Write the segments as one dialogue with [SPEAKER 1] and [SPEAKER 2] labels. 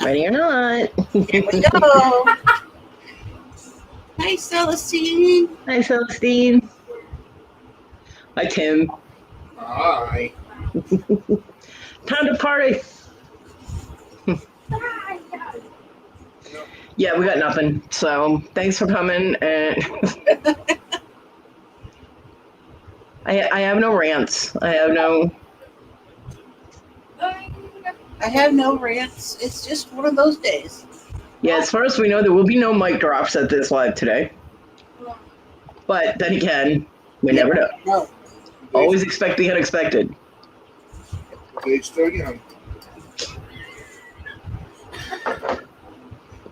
[SPEAKER 1] Ready or not.
[SPEAKER 2] Here we go. Hi, Celestine.
[SPEAKER 1] Hi, Celestine. Hi, Tim.
[SPEAKER 3] Hi.
[SPEAKER 1] Time to party. Yeah, we got nothing. So thanks for coming. And I have no rants. I have
[SPEAKER 2] no rants. It's just one of those days.
[SPEAKER 1] Yeah, as far as we know, there will be no mic drops at this live today. But then again, we never know.
[SPEAKER 2] No.
[SPEAKER 1] Always expect the unexpected.
[SPEAKER 3] They still young.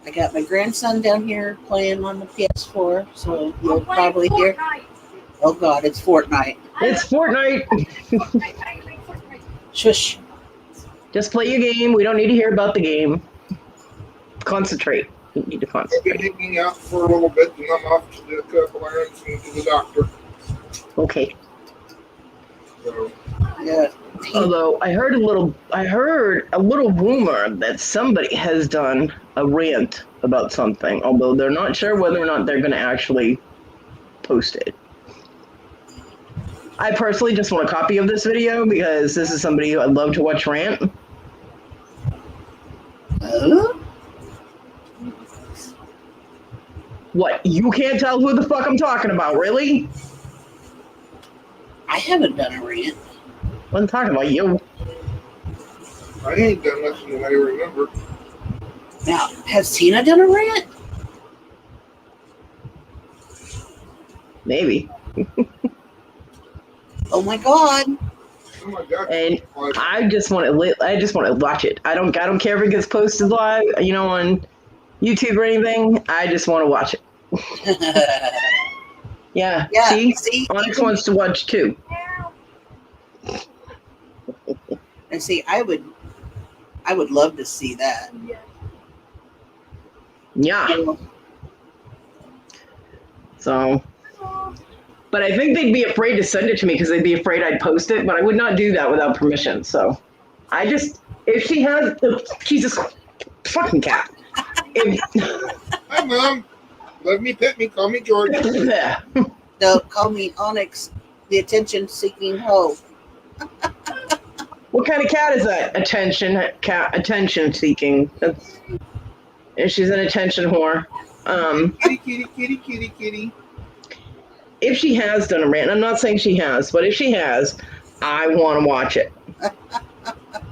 [SPEAKER 2] I got my grandson down here playing on the PS4, so you'll probably hear. Oh God, it's Fortnite.
[SPEAKER 1] It's Fortnite.
[SPEAKER 2] Shush.
[SPEAKER 1] Just play your game. We don't need to hear about the game. Concentrate. You need to
[SPEAKER 3] I'll
[SPEAKER 1] concentrate.
[SPEAKER 3] be hanging out for a little bit, and I'm off to do a couple errands and to the doctor.
[SPEAKER 1] Okay.
[SPEAKER 3] So,
[SPEAKER 2] Yeah.
[SPEAKER 1] Although I heard a little rumor that somebody has done a rant about something, although they're not sure whether or not they're going to actually post it. I personally just want a copy of this video because this is somebody who I'd love to watch rant. What? You can't tell who the fuck I'm talking about, really?
[SPEAKER 2] I haven't done a rant.
[SPEAKER 1] I'm talking about you.
[SPEAKER 3] I ain't done nothing that I remember.
[SPEAKER 2] Now, has Tina done a rant?
[SPEAKER 1] Maybe.
[SPEAKER 2] Oh my God.
[SPEAKER 3] Oh my God.
[SPEAKER 1] And I just want to watch it. I don't care if it gets posted live, on YouTube or anything. I just want to watch it. Yeah. See? Onyx wants to watch too.
[SPEAKER 2] And see, I would love to see that.
[SPEAKER 1] Yeah. So, but I think they'd be afraid to send it to me because they'd be afraid I'd post it, but I would not do that without permission. So if she has Jesus fucking cat.
[SPEAKER 3] Hi, Mom. Love me, pet me, call me George.
[SPEAKER 2] No, call me Onyx, the attention-seeking hoe.
[SPEAKER 1] What kind of cat is that? Attention-seeking. She's an attention whore.
[SPEAKER 3] Kitty.
[SPEAKER 1] If she has done a rant, I'm not saying she has, but if she has, I want to watch it.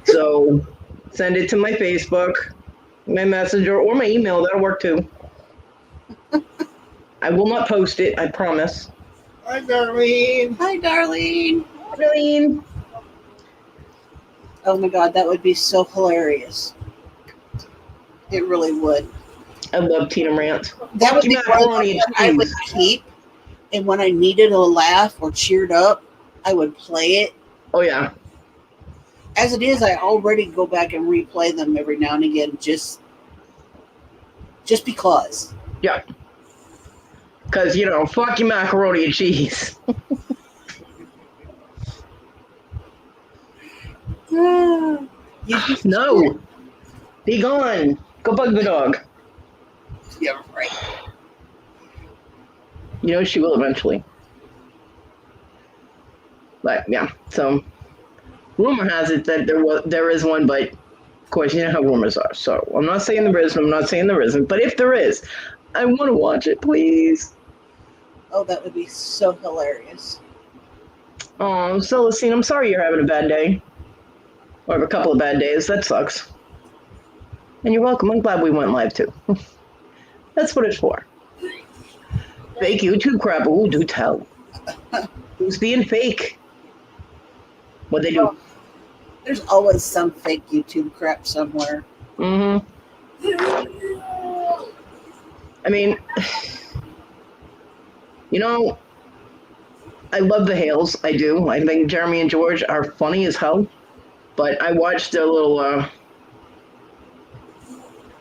[SPEAKER 1] So send it to my Facebook, my Messenger, or my email. That'll work too. I will not post it, I promise.
[SPEAKER 3] Hi, Darlene.
[SPEAKER 2] Hi, Darlene.
[SPEAKER 1] Darlene.
[SPEAKER 2] Oh my God, that would be so hilarious. It really would.
[SPEAKER 1] I love Tina rants.
[SPEAKER 2] That would be one I would keep, and when I needed a laugh or cheered up, I would play it.
[SPEAKER 1] Oh yeah.
[SPEAKER 2] As it is, I already go back and replay them every now and again, just because.
[SPEAKER 1] Yeah. Because, fuck your macaroni and cheese. No. Be gone. Go bug the dog.
[SPEAKER 2] Yeah, right.
[SPEAKER 1] She will eventually. But, yeah. So, rumor has it that there is one, but, of course, you know how rumors are. So, I'm not saying there is, I'm not saying there isn't. But if there is, I want to watch it, please.
[SPEAKER 2] Oh, that would be so hilarious.
[SPEAKER 1] Oh, Celestine, I'm sorry you're having a bad day. Or a couple of bad days. That sucks. And you're welcome. I'm glad we went live, too. That's what it's for. Fake YouTube crap. Ooh, do tell. Who's being fake? What'd they do?
[SPEAKER 2] There's always some fake YouTube crap somewhere.
[SPEAKER 1] Mm-hmm. I mean, I love the Hales. I do. I think Jeremy and George are funny as hell. But I watched their little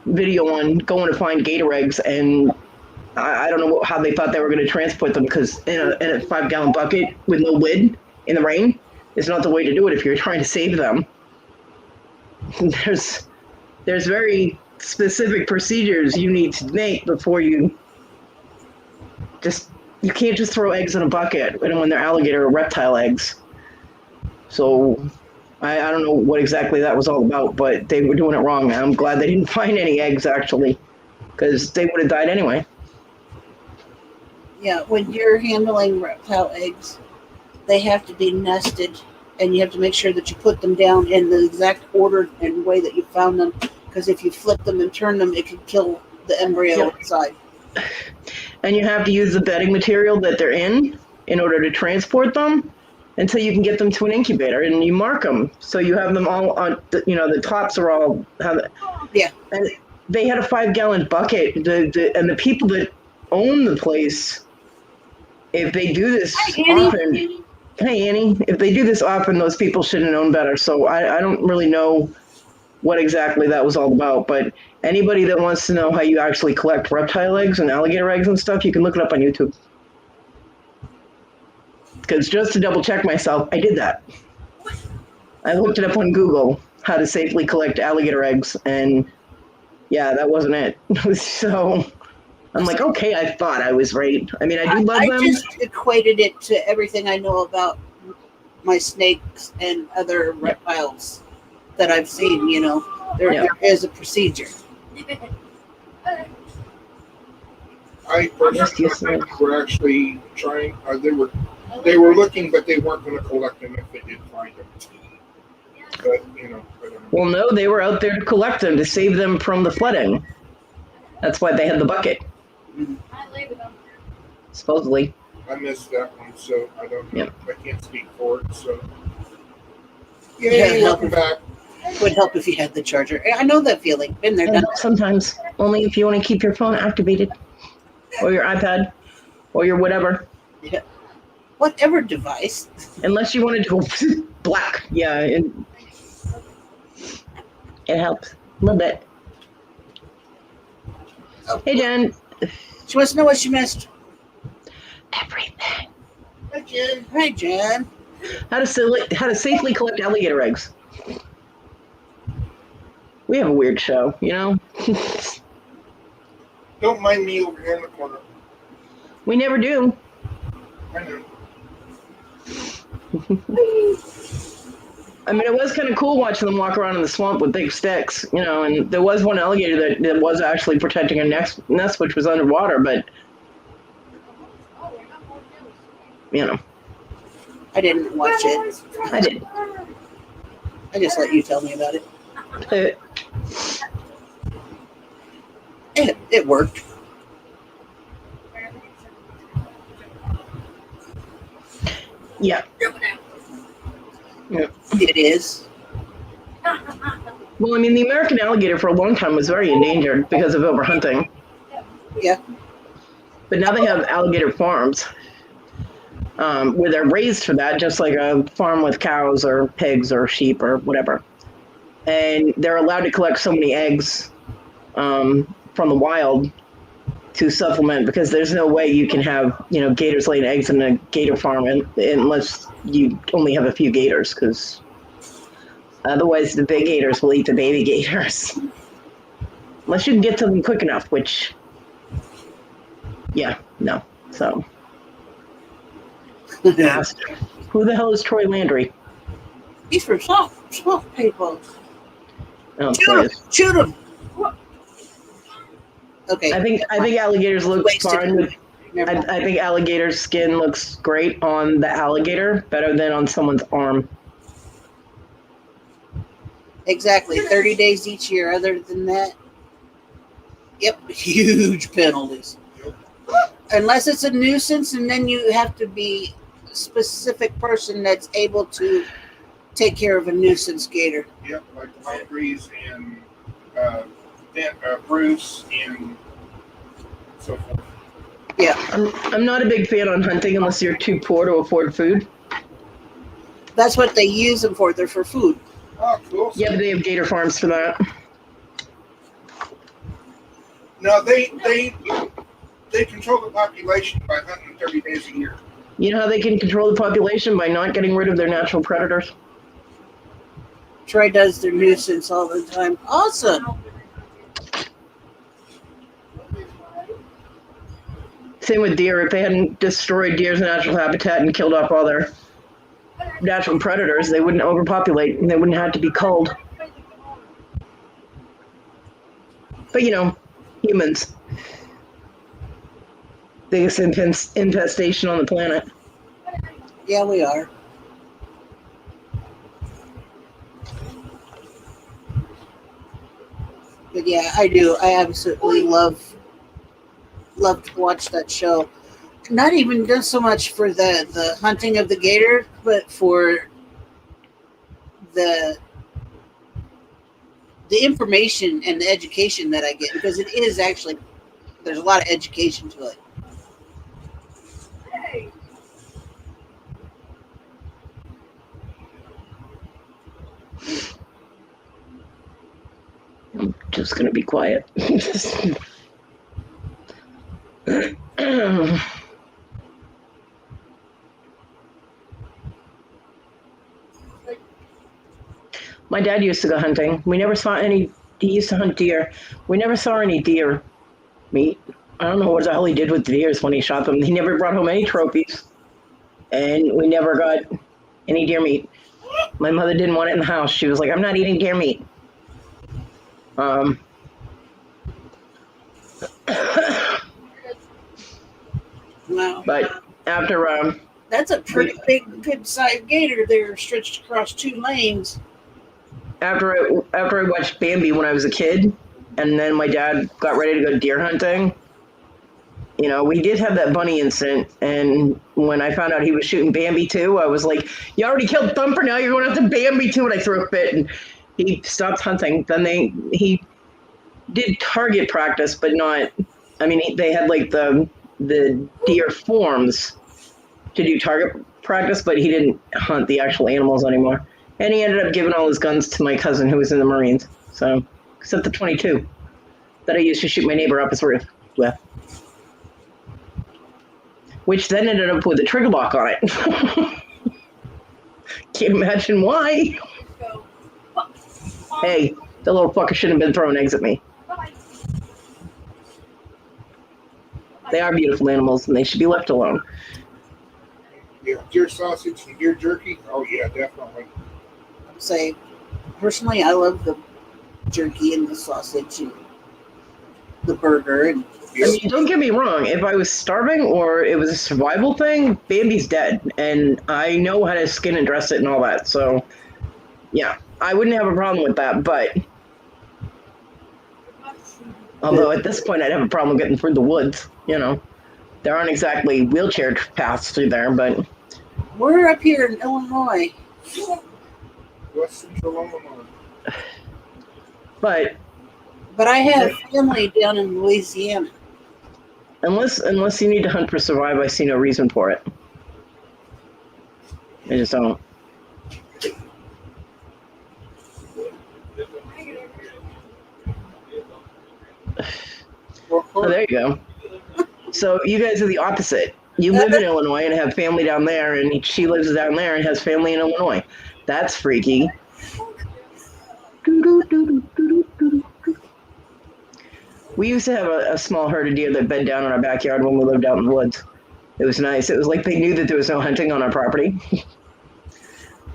[SPEAKER 1] video on going to find gator eggs, and I don't know how they thought they were going to transport them, because in a 5-gallon bucket with no lid in the rain is not the way to do it if you're trying to save them. there's very specific procedures you need to make before you can't just throw eggs in a bucket when they're alligator or reptile eggs. So I don't know what exactly that was all about, but they were doing it wrong. I'm glad they didn't find any eggs actually, because they would have died anyway.
[SPEAKER 2] Yeah, when you're handling reptile eggs, they have to be nested, and you have to make sure that you put them down in the exact order and way that you found them, because if you flip them and turn them, it could kill the embryo inside.
[SPEAKER 1] And you have to use the bedding material that they're in order to transport them until you can get them to an incubator, and you mark them so you have them all on. The tops are all
[SPEAKER 2] Yeah.
[SPEAKER 1] And they had a 5-gallon bucket. And the people that own the place, if they do this often, hey Annie, if they do this often, those people should have known better. So I don't really know what exactly that was all about, but anybody that wants to know how you actually collect reptile eggs and alligator eggs and stuff, you can look it up on YouTube. Because just to double check myself, I did that. I looked it up on Google, how to safely collect alligator eggs, and yeah, that wasn't it. So I'm like, okay, I thought I was right. I mean, I do love them.
[SPEAKER 2] I just equated it to everything I know about my snakes and other reptiles that I've seen. There is a procedure.
[SPEAKER 3] I personally think we're actually trying. They were looking, but they weren't going to collect them if they did find them. But I don't know.
[SPEAKER 1] Well, no, they were out there to collect them to save them from the flooding. That's why they had the bucket.
[SPEAKER 2] Mm-hmm.
[SPEAKER 1] Supposedly.
[SPEAKER 3] I missed that one, so I don't know.
[SPEAKER 1] Yep.
[SPEAKER 3] I can't speak for it. So, yay, welcome back.
[SPEAKER 2] Would help if you had the charger. I know that feeling. Been there, done that.
[SPEAKER 1] Sometimes, only if you want to keep your phone activated, or your iPad, or your whatever.
[SPEAKER 2] Yeah. Whatever device.
[SPEAKER 1] Unless you wanted to go black. Yeah, it helps a little bit.
[SPEAKER 2] Oh,
[SPEAKER 1] hey, Jen.
[SPEAKER 2] She wants to know what she missed.
[SPEAKER 1] Everything.
[SPEAKER 2] Hi, Jen. Hi, Jen.
[SPEAKER 1] How to safely collect alligator eggs. We have a weird show,
[SPEAKER 3] Don't mind me over here in the corner.
[SPEAKER 1] We never do.
[SPEAKER 3] I know.
[SPEAKER 1] I mean, it was kind of cool watching them walk around in the swamp with big sticks, and there was one alligator that was actually protecting a nest which was underwater, but,
[SPEAKER 2] I didn't watch it.
[SPEAKER 1] I did.
[SPEAKER 2] I just let you tell me about it. It worked.
[SPEAKER 1] Yeah.
[SPEAKER 2] It is.
[SPEAKER 1] Well, I mean, the American alligator for a long time was very endangered because of overhunting.
[SPEAKER 2] Yeah.
[SPEAKER 1] But now they have alligator farms where they're raised for that, just like a farm with cows or pigs or sheep or whatever. And they're allowed to collect so many eggs from the wild to supplement, because there's no way you can have, gators laying eggs in a gator farm unless you only have a few gators, because otherwise the big gators will eat the baby gators. Unless you can get to them quick enough, which, no. So, asked, who the hell is Troy Landry?
[SPEAKER 2] He's from swamp people.
[SPEAKER 1] Oh,
[SPEAKER 2] Shoot him! Okay.
[SPEAKER 1] I think alligators look fine. I think alligator skin looks great on the alligator, better than on someone's arm.
[SPEAKER 2] Exactly. 30 days each year. Other than that, huge penalties. Unless it's a nuisance, and then you have to be a specific person that's able to take care of a nuisance gator.
[SPEAKER 3] Yep, like Landry's and Bruce and so forth.
[SPEAKER 2] Yeah.
[SPEAKER 1] I'm not a big fan on hunting unless you're too poor to afford food.
[SPEAKER 2] That's what they use them for. They're for food.
[SPEAKER 3] Oh, cool.
[SPEAKER 1] Yeah, but they have gator farms for that.
[SPEAKER 3] No, they control the population by hunting 30 days a year.
[SPEAKER 1] You know how they can control the population? By not getting rid of their natural predators.
[SPEAKER 2] Troy does their nuisance all the time. Awesome.
[SPEAKER 1] Same with deer. If they hadn't destroyed deer's natural habitat and killed off all their natural predators, they wouldn't overpopulate and they wouldn't have to be culled. But humans, biggest infestation on the planet.
[SPEAKER 2] Yeah, we are. But yeah, I do. I absolutely love to watch that show. Not even just so much for the hunting of the gator, but for the information and the education that I get, because it is actually, there's a lot of education to it.
[SPEAKER 1] I'm just going to be quiet. My dad used to go hunting. We never saw any. He used to hunt deer. We never saw any deer meat. I don't know what the hell he did with the deers when he shot them. He never brought home any trophies, and we never got any deer meat. My mother didn't want it in the house. She was like, "I'm not eating deer meat."
[SPEAKER 2] Wow.
[SPEAKER 1] But after
[SPEAKER 2] that's a pretty big, good sized gator there, stretched across 2 lanes.
[SPEAKER 1] After I watched Bambi when I was a kid, and then my dad got ready to go deer hunting, we did have that bunny incident. And when I found out he was shooting Bambi too, I was like, "You already killed Thumper, now you're going after Bambi too." And I threw a fit, and he stopped hunting. Then he did target practice, but not. I mean, they had like the deer forms to do target practice, but he didn't hunt the actual animals anymore. And he ended up giving all his guns to my cousin who was in the Marines. So, except the 22 that I used to shoot my neighbor up his roof with. Which then ended up with a trigger lock on it. Can't imagine why. Hey, the little fucker shouldn't have been throwing eggs at me. They are beautiful animals and they should be left alone.
[SPEAKER 3] Yeah, deer sausage and deer jerky. Oh yeah, definitely.
[SPEAKER 2] Say, personally, I love the jerky and the sausage and the burger. And
[SPEAKER 1] I mean, don't get me wrong. If I was starving or it was a survival thing, Bambi's dead, and I know how to skin and dress it and all that. So, yeah, I wouldn't have a problem with that. But although at this point, I'd have a problem getting through the woods. There aren't exactly wheelchair paths through there, but
[SPEAKER 2] we're up here in Illinois.
[SPEAKER 3] West Central Illinois.
[SPEAKER 1] But
[SPEAKER 2] I have family down in Louisiana.
[SPEAKER 1] Unless you need to hunt for survive, I see no reason for it. I just don't. Oh, there you go. So you guys are the opposite. You live in Illinois and have family down there, and she lives down there and has family in Illinois. That's freaky. We used to have a small herd of deer that bed down in our backyard when we lived out in the woods. It was nice. It was like they knew that there was no hunting on our property.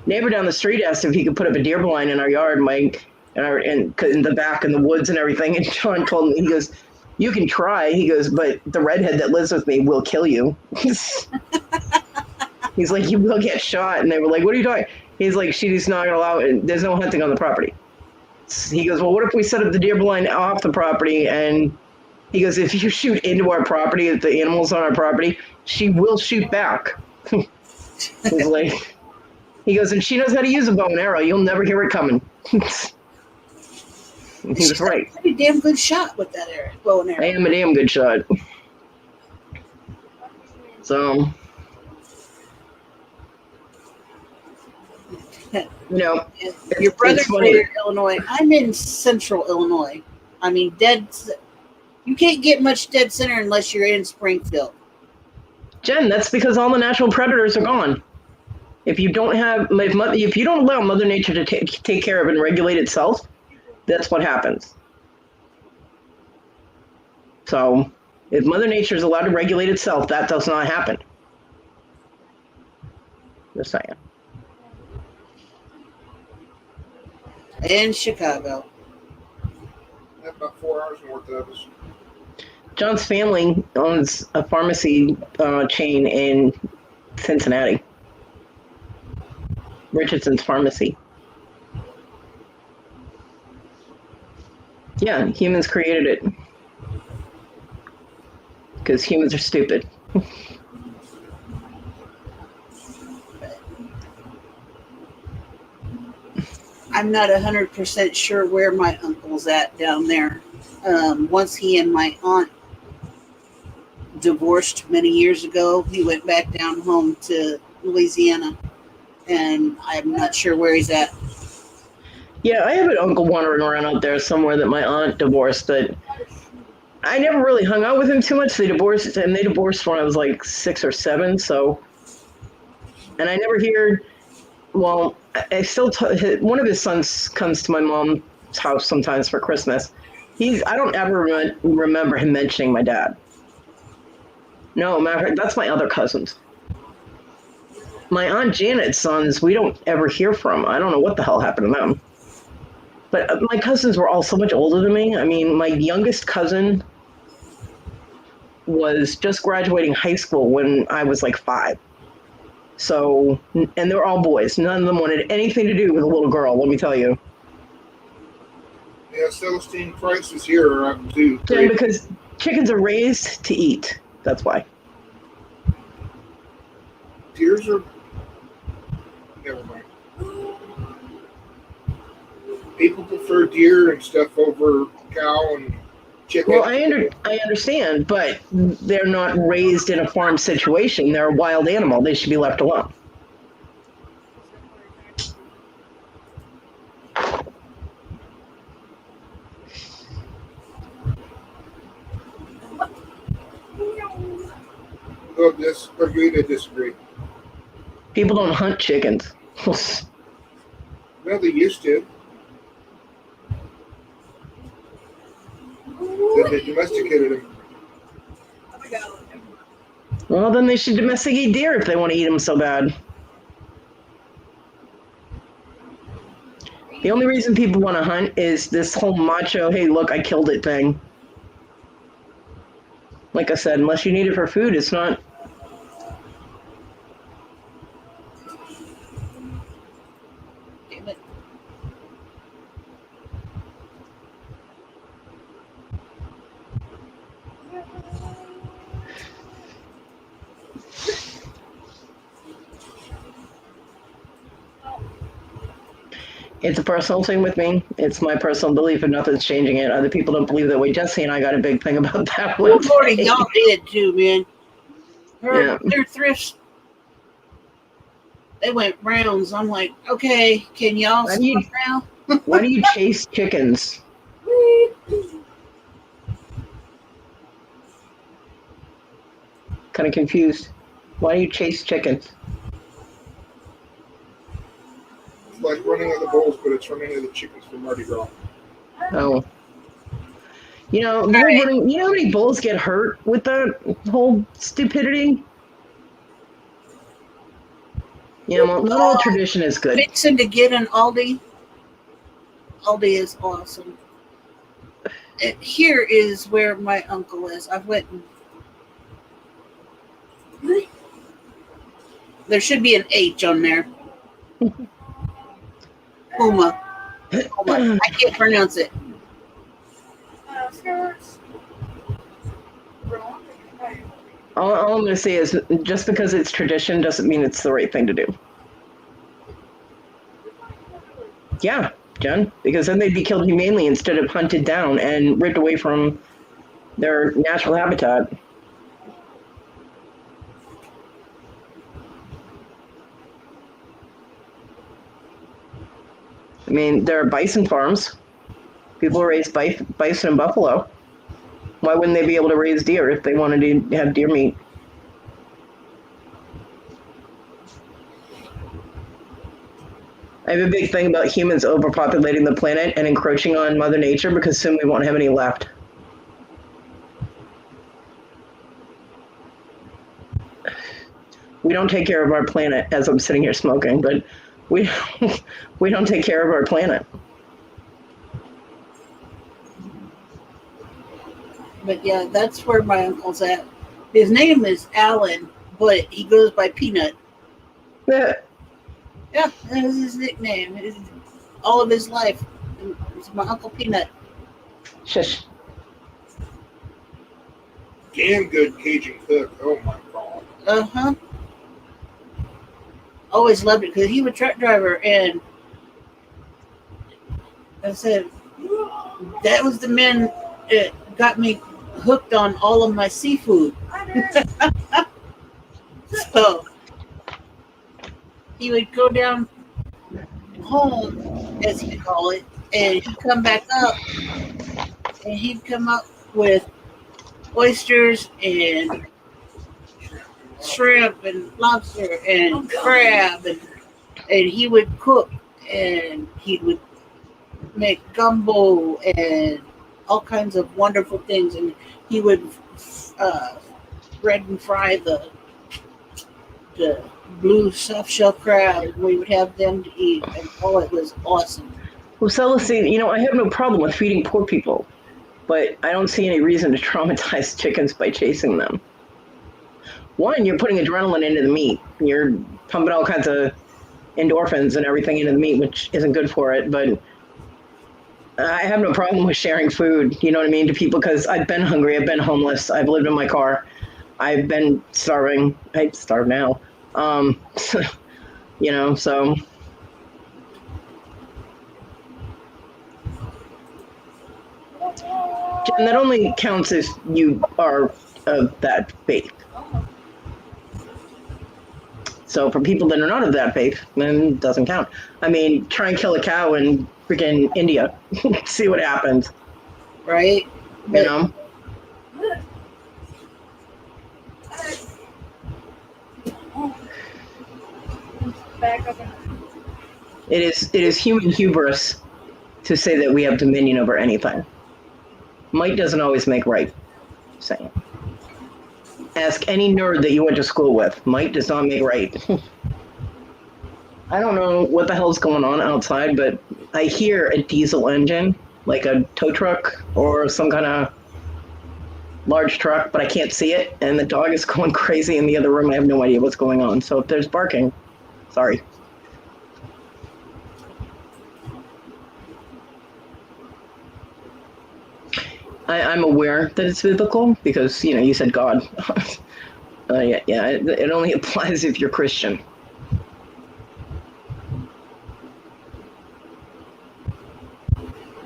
[SPEAKER 1] Neighbor down the street asked if he could put up a deer blind in our yard, Mike, and in the back in the woods and everything. And John told me, he goes, "You can try." He goes, "But the redhead that lives with me will kill you." He's like, "You will get shot." And they were like, "What are you doing?" He's like, "She's not going to allow it. There's no hunting on the property." He goes, "Well, what if we set up the deer blind off the property?" And he goes, "If you shoot into our property, if the animal's on our property, she will shoot back." He's like, he goes, "And she knows how to use a bow and arrow. You'll never hear it coming." He was right.
[SPEAKER 2] She's a pretty damn good shot with that bow and arrow.
[SPEAKER 1] I am a damn good shot. So,
[SPEAKER 2] your brother's in Illinois. I'm in central Illinois. I mean, you can't get much dead center unless you're in Springfield.
[SPEAKER 1] Jen, that's because all the natural predators are gone. If you don't if you don't allow Mother Nature to take care of and regulate itself, that's what happens. So, if Mother Nature is allowed to regulate itself, that does not happen. Just saying.
[SPEAKER 2] In Chicago.
[SPEAKER 3] About 4 hours north of us.
[SPEAKER 1] John's family owns a pharmacy chain in Cincinnati. Richardson's Pharmacy. Yeah, humans created it. Because humans are stupid.
[SPEAKER 2] I'm not 100% sure where my uncle's at down there. Once he and my aunt divorced many years ago, he went back down home to Louisiana, and I'm not sure where he's at.
[SPEAKER 1] Yeah, I have an uncle wandering around out there somewhere that my aunt divorced, but I never really hung out with him too much. They divorced when I was like 6 or 7, so, and I never hear, well, I still, one of his sons comes to my mom's house sometimes for Christmas. I don't ever remember him mentioning my dad. No, matter of fact, that's my other cousins. My Aunt Janet's sons, we don't ever hear from. I don't know what the hell happened to them. But my cousins were all so much older than me. I mean, my youngest cousin was just graduating high school when I was like 5. So, and they were all boys. None of them wanted anything to do with a little girl, let me tell you.
[SPEAKER 3] Yeah, Celestine Price is here up too.
[SPEAKER 1] Yeah, because chickens are raised to eat. That's why.
[SPEAKER 3] Deers are... Never mind. People prefer deer and stuff over cow and chicken.
[SPEAKER 1] Well, I understand, but they're not raised in a farm situation. They're a wild animal. They should be left alone.
[SPEAKER 3] Well, agree to disagree.
[SPEAKER 1] People don't hunt chickens.
[SPEAKER 3] Well, they used to. Then they domesticated them.
[SPEAKER 1] Well, then they should domesticate deer if they want to eat them so bad. The only reason people want to hunt is this whole macho, hey, look, I killed it thing. Like I said, unless you need it for food, it's not.
[SPEAKER 2] Damn it.
[SPEAKER 1] It's a personal thing with me. It's my personal belief, and nothing's changing it. Other people don't believe that way. Jesse and I got a big thing about that one.
[SPEAKER 2] Oh, Lordy, y'all did too, man. Their thrifts, they went rounds. I'm like, okay, can y'all stop now?
[SPEAKER 1] Why do you chase chickens? Kind of confused. Why do you chase chickens?
[SPEAKER 3] It's like running of the bulls, but it's running of the chickens for Mardi Gras.
[SPEAKER 1] Oh. You know, the whole running, you know how many bulls get hurt with that whole stupidity? Yeah, well, not all tradition is good.
[SPEAKER 2] Fixing to get an Aldi. Aldi is awesome. Here is where my uncle is. I went and... There should be an H on there. Uma. I can't pronounce it.
[SPEAKER 1] All I'm going to say is just because it's tradition doesn't mean it's the right thing to do. Yeah, Jen, because then they'd be killed humanely instead of hunted down and ripped away from their natural habitat. I mean, there are bison farms. People raise bison and buffalo. Why wouldn't they be able to raise deer if they wanted to have deer meat? I have a big thing about humans overpopulating the planet and encroaching on Mother Nature because soon we won't have any left. We don't take care of our planet, as I'm sitting here smoking, but we we don't take care of our planet.
[SPEAKER 2] But yeah, that's where my uncle's at. His name is Alan, but he goes by Peanut.
[SPEAKER 1] Yeah.
[SPEAKER 2] Yeah, that is his nickname. All of his life. It's my Uncle Peanut.
[SPEAKER 1] Shush.
[SPEAKER 3] Damn good Cajun cook. Oh my god.
[SPEAKER 2] Uh-huh. Always loved it because he was a truck driver, and I said that was the man that got me hooked on all of my seafood. So he would go down home, as he call it, and he'd come back up, and he'd come up with oysters and shrimp and lobster and crab, and he would cook, and he would make gumbo and all kinds of wonderful things, and he would bread and fry the blue soft shell crab, and we would have them to eat, and oh, it was awesome.
[SPEAKER 1] Well, Celestine, I have no problem with feeding poor people, but I don't see any reason to traumatize chickens by chasing them. One, you're putting adrenaline into the meat. You're pumping all kinds of endorphins and everything into the meat, which isn't good for it. But I have no problem with sharing food, you know what I mean, to people, because I've been hungry, I've been homeless, I've lived in my car, I've been starving. I starve now. So. Jen, that only counts if you are of that faith. So for people that are not of that faith, then it doesn't count. I mean, try and kill a cow in freaking India. See what happens.
[SPEAKER 2] Right?
[SPEAKER 1] You know? It is human hubris to say that we have dominion over anything. Might doesn't always make right. Saying. Ask any nerd that you went to school with. Might does not make right. I don't know what the hell's going on outside, but I hear a diesel engine, like a tow truck or some kind of large truck, but I can't see it. And the dog is going crazy in the other room. I have no idea what's going on. So if there's barking, sorry. I'm aware that it's biblical because, you said God. Yeah, it only applies if you're Christian.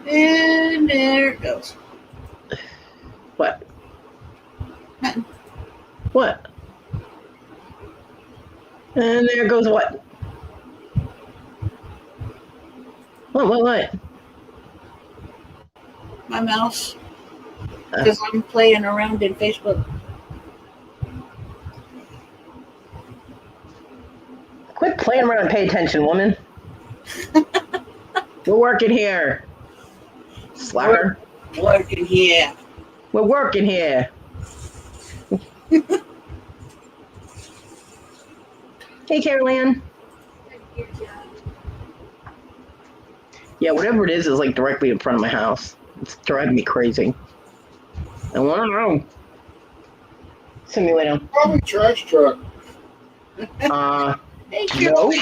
[SPEAKER 2] And there it goes.
[SPEAKER 1] What?
[SPEAKER 2] Nothing.
[SPEAKER 1] What? And there goes what? What?
[SPEAKER 2] My mouse. Because I'm playing around in Facebook.
[SPEAKER 1] Quit playing around and pay attention, woman. We're working here. Slacker.
[SPEAKER 2] Working here.
[SPEAKER 1] We're working here. Hey, Carol-Ann. Yeah, whatever it is like directly in front of my house. It's driving me crazy. I want to know. Simulator.
[SPEAKER 3] Probably trash truck.
[SPEAKER 2] Thank you.
[SPEAKER 1] No.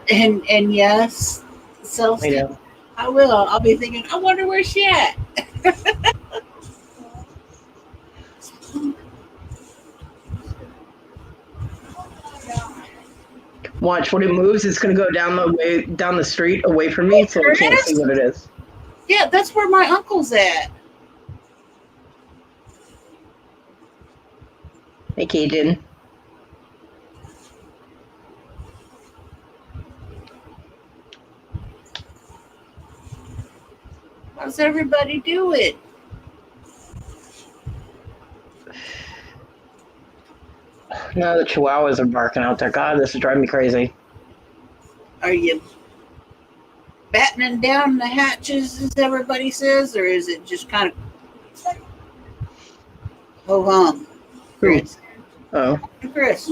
[SPEAKER 2] And yes, so I will. I'll be thinking, I wonder where she at.
[SPEAKER 1] Watch, when it moves, it's going to go down the street away from me, so I can't see what it is.
[SPEAKER 2] Yeah, that's where my uncle's at.
[SPEAKER 1] Hey, Cajun.
[SPEAKER 2] How's everybody doing?
[SPEAKER 1] No, the chihuahuas are barking out there. God, this is driving me crazy.
[SPEAKER 2] Are you battening down the hatches, as everybody says, or is it just kind of ho hum? Chris.
[SPEAKER 1] Oh.
[SPEAKER 2] Chris.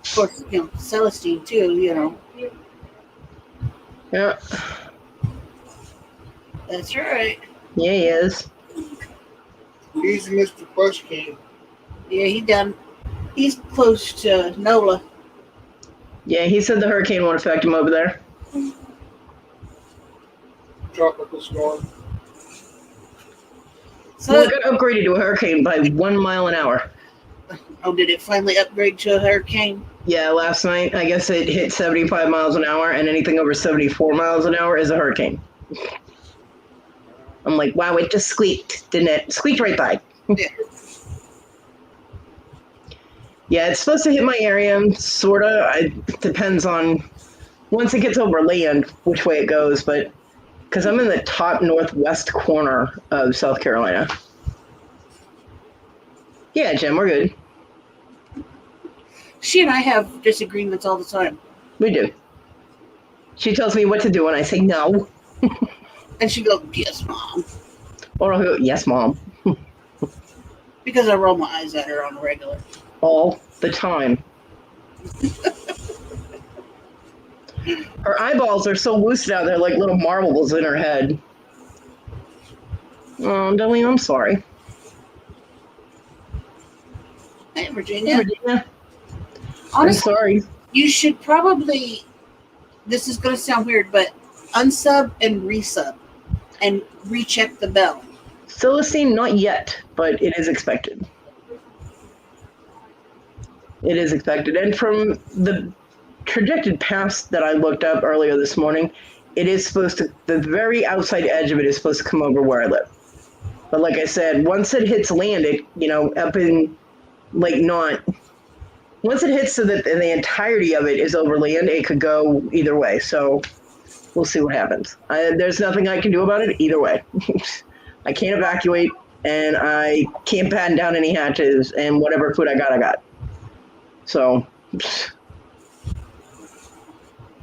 [SPEAKER 2] Of course, Celestine too,
[SPEAKER 1] Yeah.
[SPEAKER 2] That's right.
[SPEAKER 1] Yeah, he is.
[SPEAKER 3] He's Mr. Push King.
[SPEAKER 2] Yeah, he's close to NOLA.
[SPEAKER 1] Yeah, he said the hurricane won't affect him over there.
[SPEAKER 3] Tropical storm.
[SPEAKER 2] So,
[SPEAKER 1] Well, it got upgraded to a hurricane by 1 mile an hour.
[SPEAKER 2] oh, did it finally upgrade to a hurricane?
[SPEAKER 1] Yeah, last night, I guess it hit 75 miles an hour, and anything over 74 miles an hour is a hurricane. I'm like, wow, it just squeaked, didn't it? Squeaked right by.
[SPEAKER 2] Yeah.
[SPEAKER 1] Yeah, it's supposed to hit my area, sort of. It depends on, once it gets over land, which way it goes, but because I'm in the top northwest corner of South Carolina. Yeah, Jim, we're good.
[SPEAKER 2] She and I have disagreements all the time.
[SPEAKER 1] We do. She tells me what to do, and I say no.
[SPEAKER 2] And she goes, yes, Mom.
[SPEAKER 1] Or I'll go, yes, Mom.
[SPEAKER 2] Because I roll my eyes at her on a regular.
[SPEAKER 1] All the time. Her eyeballs are so loosed out, they're like little marbles in her head. Oh, Darlene, I'm sorry.
[SPEAKER 2] Hey, Virginia.
[SPEAKER 1] Virginia, I'm
[SPEAKER 2] Honestly,
[SPEAKER 1] sorry.
[SPEAKER 2] you should probably, this is going to sound weird, but unsub and resub and recheck the bell.
[SPEAKER 1] Celestine, not yet, but it is expected. It is expected. And from the projected pass that I looked up earlier this morning, it is supposed to, the very outside edge of it is supposed to come over where I live. But like I said, once it hits land, it, up in, once it hits so that the entirety of it is over land, it could go either way. So we'll see what happens. There's nothing I can do about it either way. I can't evacuate, and I can't batten down any hatches, and whatever food I got. So,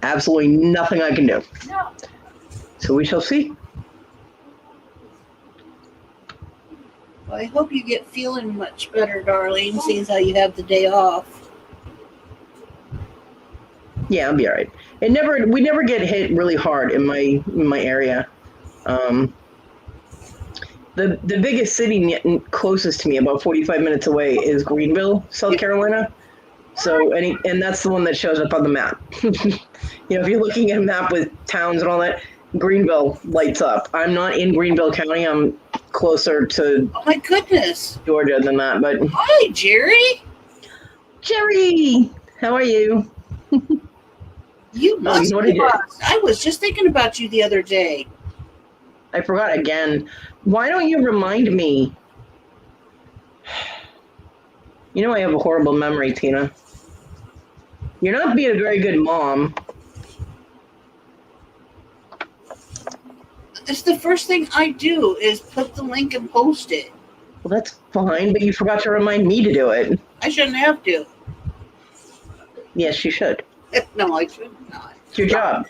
[SPEAKER 1] absolutely nothing I can do.
[SPEAKER 2] No.
[SPEAKER 1] So we shall see.
[SPEAKER 2] Well, I hope you get feeling much better, Darlene, seeing how you have the day off.
[SPEAKER 1] Yeah, I'll be all right. We never get hit really hard in my area. The biggest city closest to me, about 45 minutes away, is Greenville, South Carolina. So, and that's the one that shows up on the map. If you're looking at a map with towns and all that, Greenville lights up. I'm not in Greenville County. I'm closer to
[SPEAKER 2] Oh my goodness.
[SPEAKER 1] Georgia than that. But
[SPEAKER 2] Hi, Jerry.
[SPEAKER 1] Jerry, how are you?
[SPEAKER 2] You must
[SPEAKER 1] know what I
[SPEAKER 2] be
[SPEAKER 1] did?
[SPEAKER 2] lost. I was just thinking about you the other day.
[SPEAKER 1] I forgot again. Why don't you remind me? I have a horrible memory, Tina. You're not being a very good mom.
[SPEAKER 2] It's the first thing I do is put the link and post it.
[SPEAKER 1] Well, that's fine, but you forgot to remind me to do it.
[SPEAKER 2] I shouldn't have to.
[SPEAKER 1] Yes, you should.
[SPEAKER 2] No, I should not.
[SPEAKER 1] It's your job.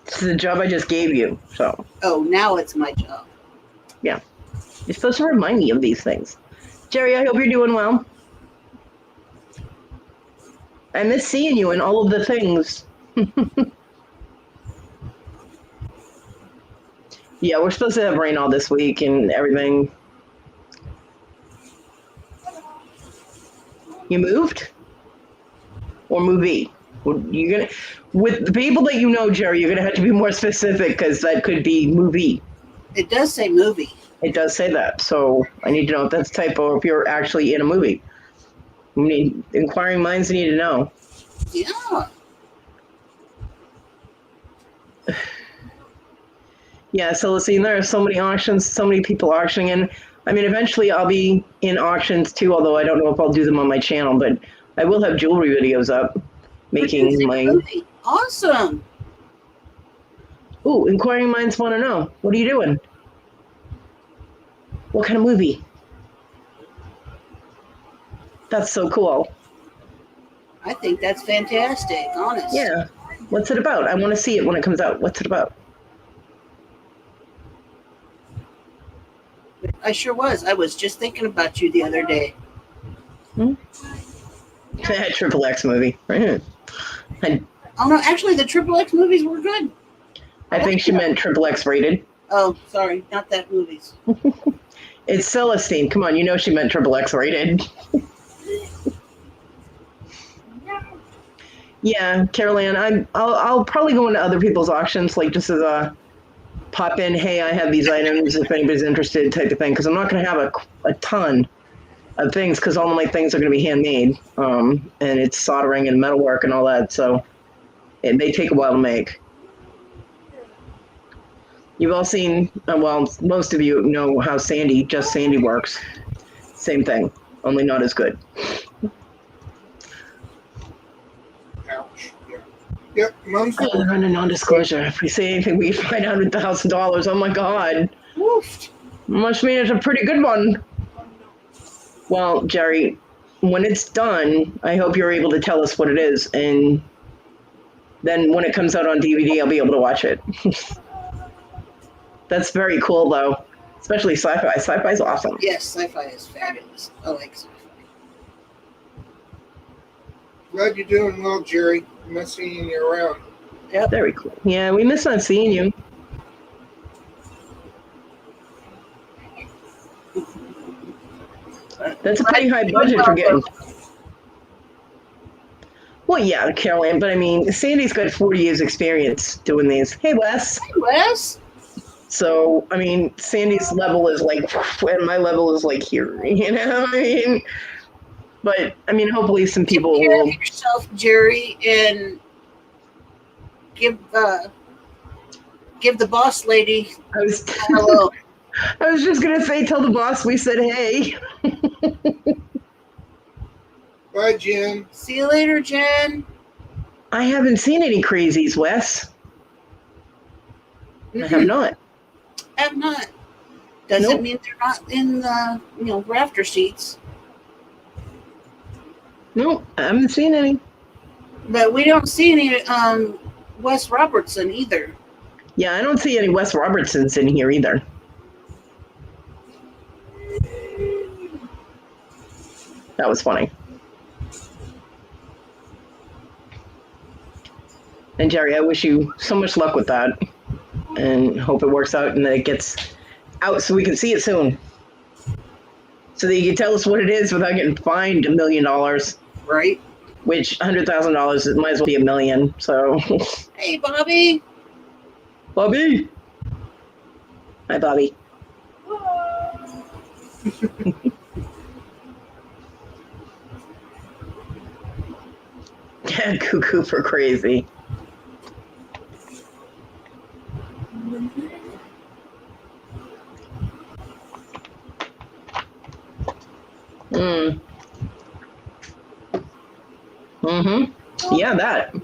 [SPEAKER 1] It's the job I just gave you, so.
[SPEAKER 2] Oh, now it's my job.
[SPEAKER 1] Yeah. You're supposed to remind me of these things. Jerry, I hope you're doing well. I miss seeing you and all of the things. Yeah, we're supposed to have rain all this week and everything. You moved? Or movie? You're gonna, with the people that you know, Jerry, you're gonna have to be more specific because that could be movie.
[SPEAKER 2] It does say movie.
[SPEAKER 1] It does say that, so I need to know if that's a typo or if you're actually in a movie. Inquiring minds need to know.
[SPEAKER 2] Yeah.
[SPEAKER 1] Yeah, so let's see, there are so many auctions, so many people auctioning, and I mean, eventually I'll be in auctions too, although I don't know if I'll do them on my channel, but I will have jewelry videos up making
[SPEAKER 2] Producing a
[SPEAKER 1] my...
[SPEAKER 2] movie. Awesome.
[SPEAKER 1] Ooh, inquiring minds want to know. What are you doing? What kind of movie? That's so cool.
[SPEAKER 2] I think that's fantastic, honest.
[SPEAKER 1] Yeah. What's it about? I want to see it when it comes out. What's it about?
[SPEAKER 2] I sure was. I was just thinking about you the other day.
[SPEAKER 1] Triple X movie. I
[SPEAKER 2] Oh no, actually the Triple X movies were good.
[SPEAKER 1] think she meant Triple X rated.
[SPEAKER 2] Oh, sorry, not that movies.
[SPEAKER 1] It's Celestine. Come on, you know she meant Triple X rated. Yeah, Carol Ann, I'll probably go into other people's auctions, like just as a pop in, hey, I have these items if anybody's interested type of thing, because I'm not going to have a ton of things because all of my things are going to be handmade, and it's soldering and metalwork and all that, so they take a while to make. You've all seen, well, most of you know how Just Sandy works. Same thing, only not as good.
[SPEAKER 3] Ouch. Yeah. Yep.
[SPEAKER 1] We're under non-disclosure. If we say anything, we find $100,000. Oh my God.
[SPEAKER 2] Woof.
[SPEAKER 1] Must mean it's a pretty good one. Well, Jerry, when it's done, I hope you're able to tell us what it is, and then when it comes out on DVD, I'll be able to watch it. That's very cool, though, especially sci-fi. Sci-fi's awesome.
[SPEAKER 2] Yes, sci-fi is fabulous. I like sci-fi.
[SPEAKER 3] Glad you're doing well, Jerry. I'm not seeing you around.
[SPEAKER 2] Yep.
[SPEAKER 1] Very cool. Yeah, we miss not seeing you. That's a pretty high budget for getting. Well, yeah, Carol Ann, but I mean, Sandy's got 40 years experience doing these. Hey, Wes.
[SPEAKER 2] Hey, Wes.
[SPEAKER 1] So, I mean, Sandy's level is like, and my level is like here, you know? I mean, but, I mean, hopefully some people
[SPEAKER 2] Take care
[SPEAKER 1] will.
[SPEAKER 2] of yourself, Jerry, and give the boss lady hello.
[SPEAKER 1] I was just going to say, tell the boss we said hey.
[SPEAKER 3] Bye, Jen.
[SPEAKER 2] See you later, Jen.
[SPEAKER 1] I haven't seen any crazies, Wes. I have not.
[SPEAKER 2] Have not. Doesn't
[SPEAKER 1] Nope.
[SPEAKER 2] mean they're not in the rafter seats.
[SPEAKER 1] No, I haven't seen any.
[SPEAKER 2] But we don't see any Wes Robertson either.
[SPEAKER 1] Yeah, I don't see any Wes Robertsons in here either. That was funny. And Jerry, I wish you so much luck with that, and hope it works out and that it gets out so we can see it soon. So that you can tell us what it is without getting fined $1 million.
[SPEAKER 2] Right.
[SPEAKER 1] Which $100,000 might as well be $1 million. So.
[SPEAKER 2] Hey, Bobby.
[SPEAKER 1] Bobby. Hi, Bobby. Yeah, cuckoo for crazy. Yeah, that.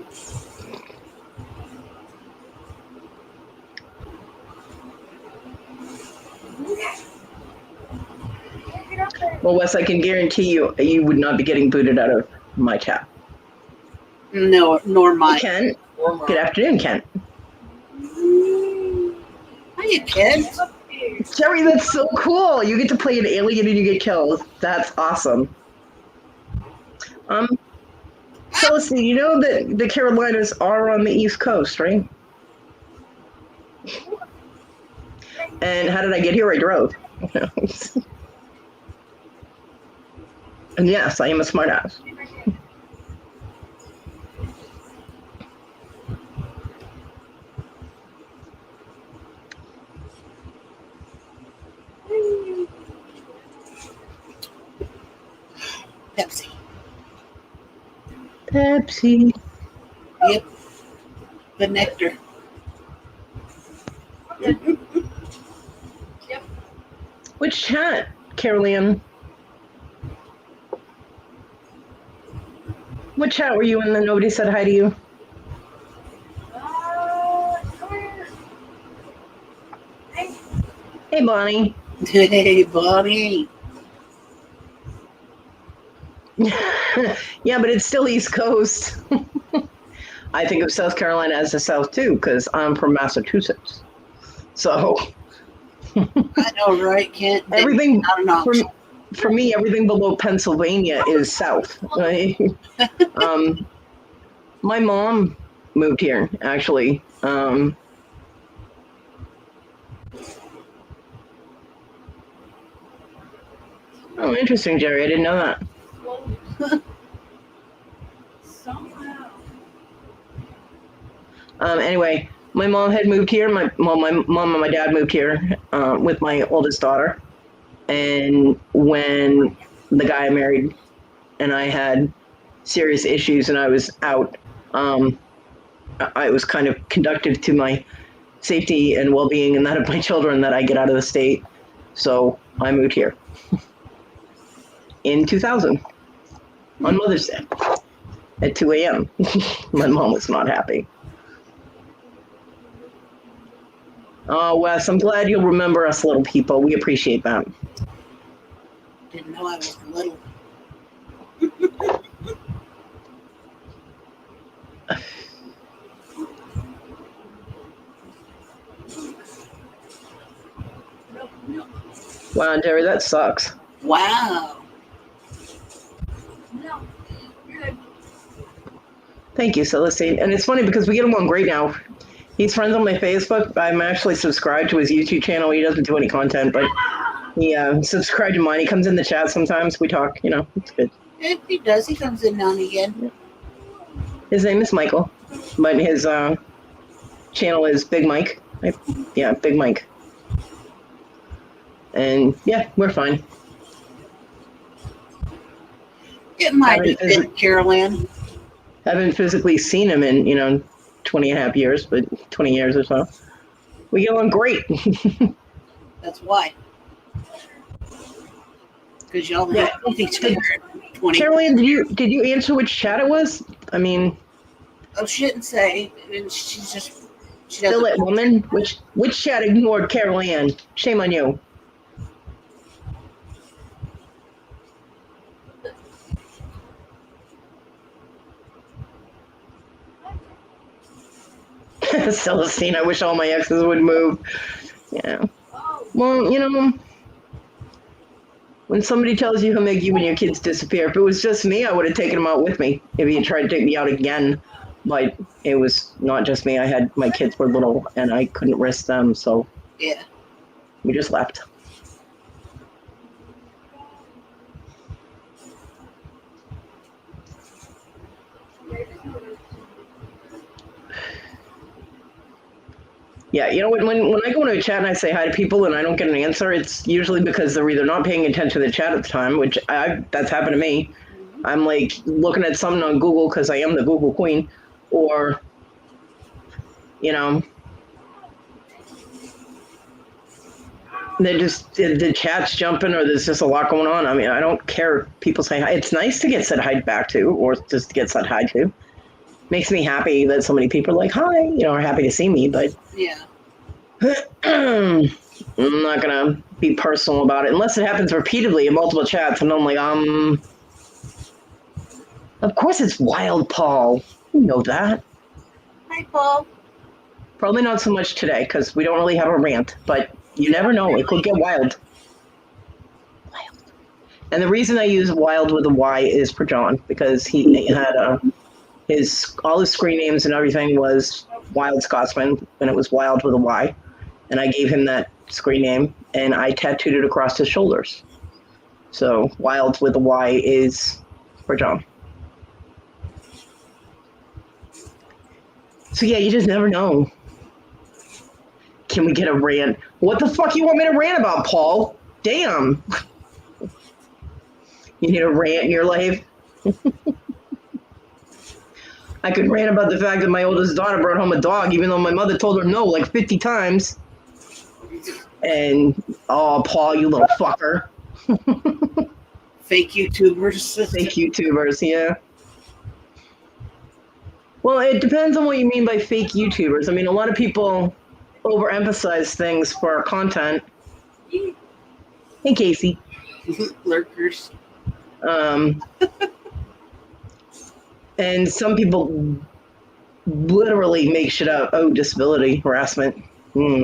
[SPEAKER 1] Well, Wes, I can guarantee you, you would not be getting booted out of my chat.
[SPEAKER 2] No, nor mine.
[SPEAKER 1] Kent. Good afternoon, Kent.
[SPEAKER 2] Hiya, Ken.
[SPEAKER 1] Jerry, that's so cool. You get to play an alien and you get killed. That's awesome. Celestine, you know that the Carolinas are on the East Coast, right? And how did I get here? I drove. And yes, I am a smartass.
[SPEAKER 2] Pepsi.
[SPEAKER 1] Pepsi.
[SPEAKER 2] Yep. The nectar.
[SPEAKER 1] Which chat, Caroline? What chat were you in that nobody said hi to you? Bonnie.
[SPEAKER 2] Hey, Bonnie.
[SPEAKER 1] Yeah, but it's still East Coast. I think of South Carolina as the South too, because I'm from Massachusetts. So
[SPEAKER 2] I know, right? Can't
[SPEAKER 1] everything
[SPEAKER 2] not an option.
[SPEAKER 1] for me, everything below Pennsylvania is South. Right? My mom moved here actually. Oh, interesting, Jerry. I didn't know that. Anyway, my mom had moved here. My mom and my dad moved here with my oldest daughter. And when the guy I married and I had serious issues and I was out, I was kind of conductive to my safety and well-being and that of my children that I get out of the state. So I moved here in 2000 on Mother's Day at 2 a.m. My mom was not happy. Oh, Wes, I'm glad you'll remember us little people. We appreciate that.
[SPEAKER 2] Didn't know I was little.
[SPEAKER 1] Wow, Jerry, that sucks.
[SPEAKER 2] Wow.
[SPEAKER 1] Thank you, Celestine. And it's funny because we get along great now. He's friends on my Facebook. I'm actually subscribed to his YouTube channel. He doesn't do any content, but he subscribed to mine. He comes in the chat sometimes. We talk, it's good.
[SPEAKER 2] If he does, he comes in now and again.
[SPEAKER 1] His name is Michael, but his channel is Big Mike. Big Mike. And yeah, we're fine.
[SPEAKER 2] It might be good, Carol Ann.
[SPEAKER 1] Haven't physically seen him in, 20 and a half years, but 20 years or so. We get along great.
[SPEAKER 2] That's why. Because y'all have each other at 20.
[SPEAKER 1] Carol Ann, did you answer which chat it was? I mean...
[SPEAKER 2] Oh, she didn't say. She
[SPEAKER 1] Still
[SPEAKER 2] doesn't.
[SPEAKER 1] it, woman? Which chat ignored Carol Ann? Shame on you. Celestine, I wish all my exes would move. Yeah. Well, when somebody tells you he'll make you and your kids disappear, if it was just me, I would have taken him out with me if he had tried to take me out again. But it was not just me. My kids were little and I couldn't risk them, so
[SPEAKER 2] yeah,
[SPEAKER 1] we just left. Yeah, when I go into a chat and I say hi to people and I don't get an answer, it's usually because they're either not paying attention to the chat at the time, which that's happened to me. I'm like looking at something on Google because I am the Google queen, or the chat's jumping or there's just a lot going on. I mean, I don't care if people say hi. It's nice to get said hi back to, or just to get said hi to. Makes me happy that so many people are like, hi, are happy to see me, but
[SPEAKER 2] yeah.
[SPEAKER 1] I'm not gonna be personal about it unless it happens repeatedly in multiple chats, and I'm like, of course it's Wyld, Paul. You know that.
[SPEAKER 2] Hi, Paul.
[SPEAKER 1] Probably not so much today because we don't really have a rant, but you never know. It could get wild. And the reason I use Wyld with a Y is for John, because he had all his screen names and everything was Wyld Scotsman, and it was Wyld with a Y. And I gave him that screen name, and I tattooed it across his shoulders. So Wyld with a Y is for John. So yeah, you just never know. Can we get a rant? What the fuck you want me to rant about, Paul? Damn. You need a rant in your life? I could rant about the fact that my oldest daughter brought home a dog, even though my mother told her no like 50 times. And, oh, Paul, you little fucker.
[SPEAKER 2] Fake YouTubers.
[SPEAKER 1] Fake YouTubers, yeah. Well, it depends on what you mean by fake YouTubers. I mean, a lot of people overemphasize things for content. Hey, Casey.
[SPEAKER 2] Lurkers.
[SPEAKER 1] And some people literally make shit up. Oh, disability harassment.
[SPEAKER 2] Mm.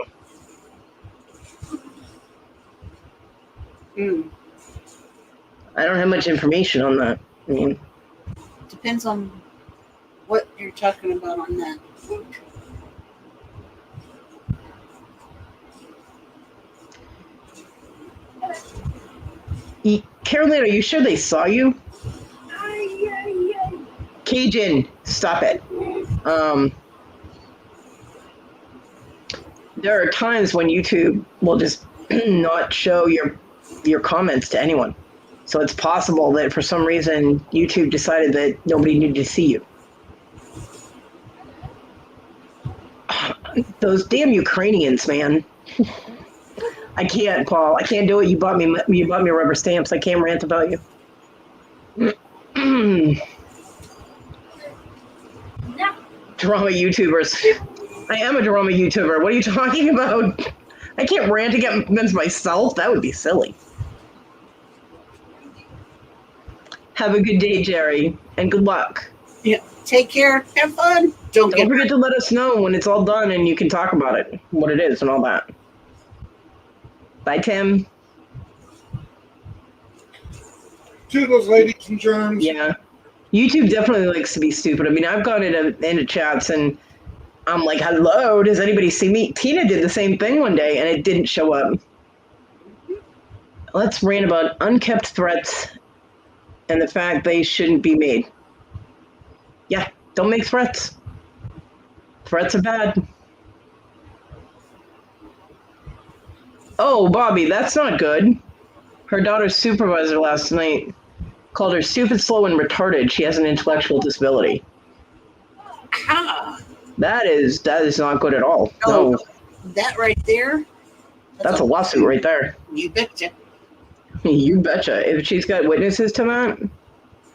[SPEAKER 1] I don't have much information on that. I mean,
[SPEAKER 2] depends on what you're talking about on that.
[SPEAKER 1] Carolyn, are you sure they saw you? Cajun, stop it. There are times when YouTube will just not show your comments to anyone. So it's possible that for some reason YouTube decided that nobody needed to see you. Those damn Ukrainians, man. I can't, Paul. I can't do it. You bought me rubber stamps. I can't rant about you. Drama YouTubers. I am a drama YouTuber. What are you talking about? I can't rant against myself. That would be silly. Have a good day, Jerry, and good luck.
[SPEAKER 2] Yeah. Take care. Have fun. Don't
[SPEAKER 1] forget to let us know when it's all done and you can talk about it, what it is and all that. Bye, Tim.
[SPEAKER 3] Toodles, ladies and germs.
[SPEAKER 1] Yeah. YouTube definitely likes to be stupid. I mean, I've gone into chats and I'm like, hello, does anybody see me? Tina did the same thing one day and it didn't show up. Let's rant about unkept threats and the fact they shouldn't be made. Yeah, don't make threats. Threats are bad. Oh, Bobby, that's not good. Her daughter's supervisor last night called her stupid, slow, and retarded. She has an intellectual disability.
[SPEAKER 2] Ah.
[SPEAKER 1] That is not good at all.
[SPEAKER 2] Oh,
[SPEAKER 1] no.
[SPEAKER 2] That right there.
[SPEAKER 1] That's a lawsuit right there.
[SPEAKER 2] You betcha.
[SPEAKER 1] You betcha. If she's got witnesses to that,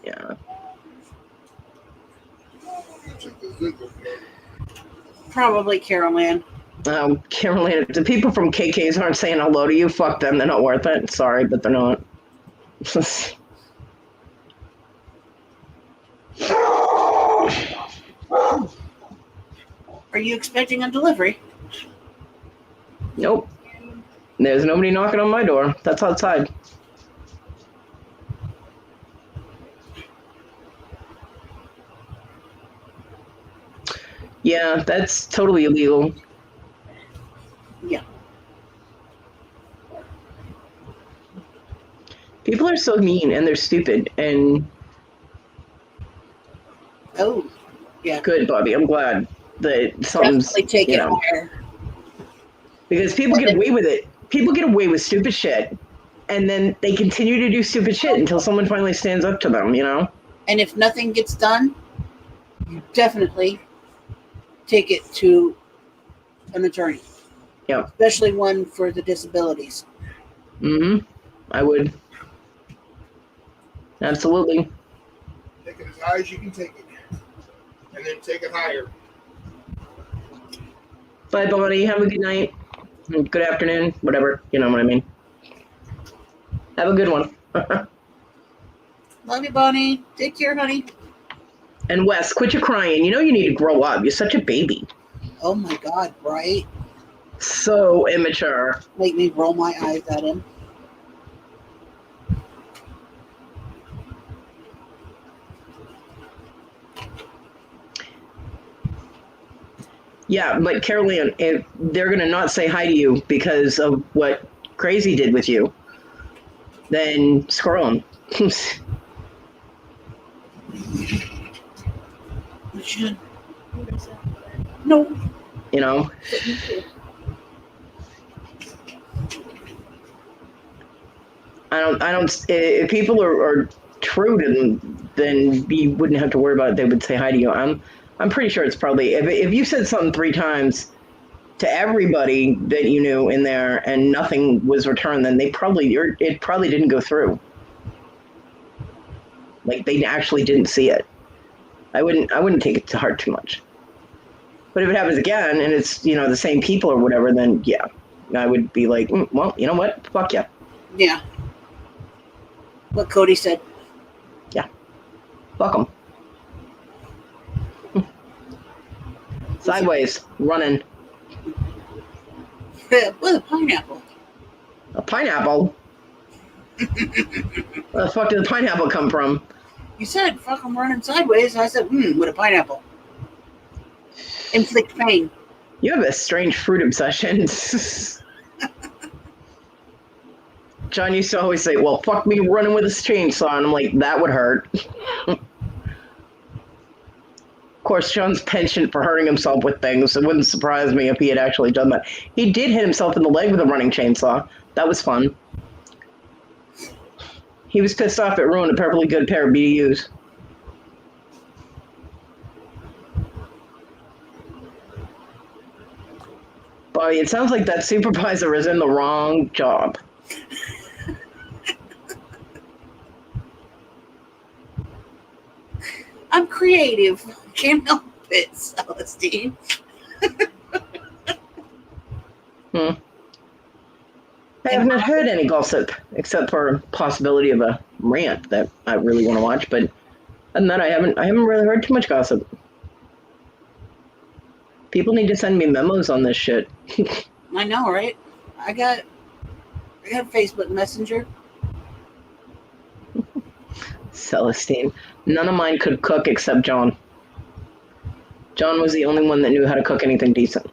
[SPEAKER 1] yeah.
[SPEAKER 2] Probably Carol Ann.
[SPEAKER 1] Carolina, the people from KKs aren't saying hello to you. Fuck them. They're not worth it. Sorry, but they're not.
[SPEAKER 2] Are you expecting a delivery?
[SPEAKER 1] Nope. There's nobody knocking on my door. That's outside. Yeah, that's totally illegal.
[SPEAKER 2] Yeah.
[SPEAKER 1] People are so mean and they're stupid and...
[SPEAKER 2] Oh, yeah.
[SPEAKER 1] Good, Bobby. I'm glad that something's,
[SPEAKER 2] take it higher.
[SPEAKER 1] Because people get away with it. People get away with stupid shit, and then they continue to do stupid shit until someone finally stands up to them, you know?
[SPEAKER 2] And if nothing gets done, you definitely take it to an attorney.
[SPEAKER 1] Yeah.
[SPEAKER 2] Especially one for the disabilities.
[SPEAKER 1] Mm-hmm. I would. Absolutely.
[SPEAKER 3] Take it as high as you can take it. And then take it higher.
[SPEAKER 1] Bye, Bonnie. Have a good night. Good afternoon. Whatever. You know what I mean. Have a good one.
[SPEAKER 2] Love you, Bonnie. Take care, honey.
[SPEAKER 1] And Wes, quit your crying. You know you need to grow up. You're such a baby.
[SPEAKER 2] Oh, my God, right?
[SPEAKER 1] So immature.
[SPEAKER 2] Make me roll my eyes at him.
[SPEAKER 1] Yeah, but Caroline, if they're going to not say hi to you because of what Crazy did with you, then screw them.
[SPEAKER 2] You should. No.
[SPEAKER 1] You know? I don't, if people are true to them, then you wouldn't have to worry about it. They would say hi to you. I'm pretty sure it's probably, if you said something 3 times to everybody that you knew in there and nothing was returned, then it probably didn't go through. Like they actually didn't see it. I wouldn't take it to heart too much. But if it happens again and it's, the same people or whatever, then yeah. I would be like, well, you know what? Fuck yeah.
[SPEAKER 2] Yeah. What Kodi said.
[SPEAKER 1] Fuck 'em. Sideways, running.
[SPEAKER 2] With a pineapple.
[SPEAKER 1] A pineapple? Where the fuck did the pineapple come from?
[SPEAKER 2] You said, fuck, I'm running sideways. I said, with a pineapple. Inflict pain.
[SPEAKER 1] You have a strange fruit obsession. John used to always say, well, fuck me running with this chainsaw. And I'm like, that would hurt. Of course, John's penchant for hurting himself with things. It wouldn't surprise me if he had actually done that. He did hit himself in the leg with a running chainsaw. That was fun. He was pissed off it ruined a perfectly good pair of BDUs. Bobby, it sounds like that supervisor is in the wrong job.
[SPEAKER 2] I'm creative. Can't help it, Celestine.
[SPEAKER 1] I have not heard any gossip, except for a possibility of a rant that I really want to watch, but other than that, I haven't really heard too much gossip. People need to send me memos on this shit.
[SPEAKER 2] I know, right? I got Facebook Messenger.
[SPEAKER 1] Celestine. None of mine could cook except John. John was the only one that knew how to cook anything decent.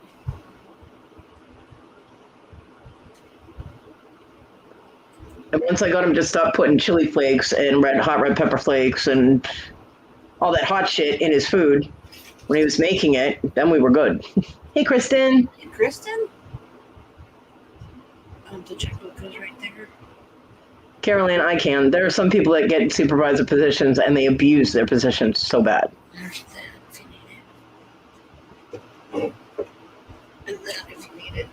[SPEAKER 1] And once I got him to stop putting chili flakes and hot red pepper flakes and all that hot shit in his food when he was making it, then we were good. Hey, Kristen.
[SPEAKER 2] Hey, Kristen? The checkbook goes right there.
[SPEAKER 1] Caroline, I can. There are some people that get supervisor positions and they abuse their positions so bad.
[SPEAKER 2] There's that if you need it. And that if you need it.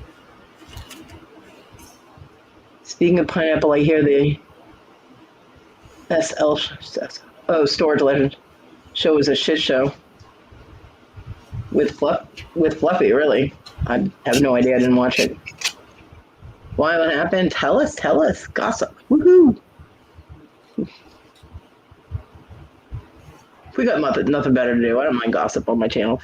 [SPEAKER 1] Speaking of pineapple, I hear the Storage Legend show is a shit show. With Fluffy, really. I have no idea. I didn't watch it. Why? What happened? Tell us. Gossip. Woohoo! We got nothing better to do. I don't mind gossip on my channel.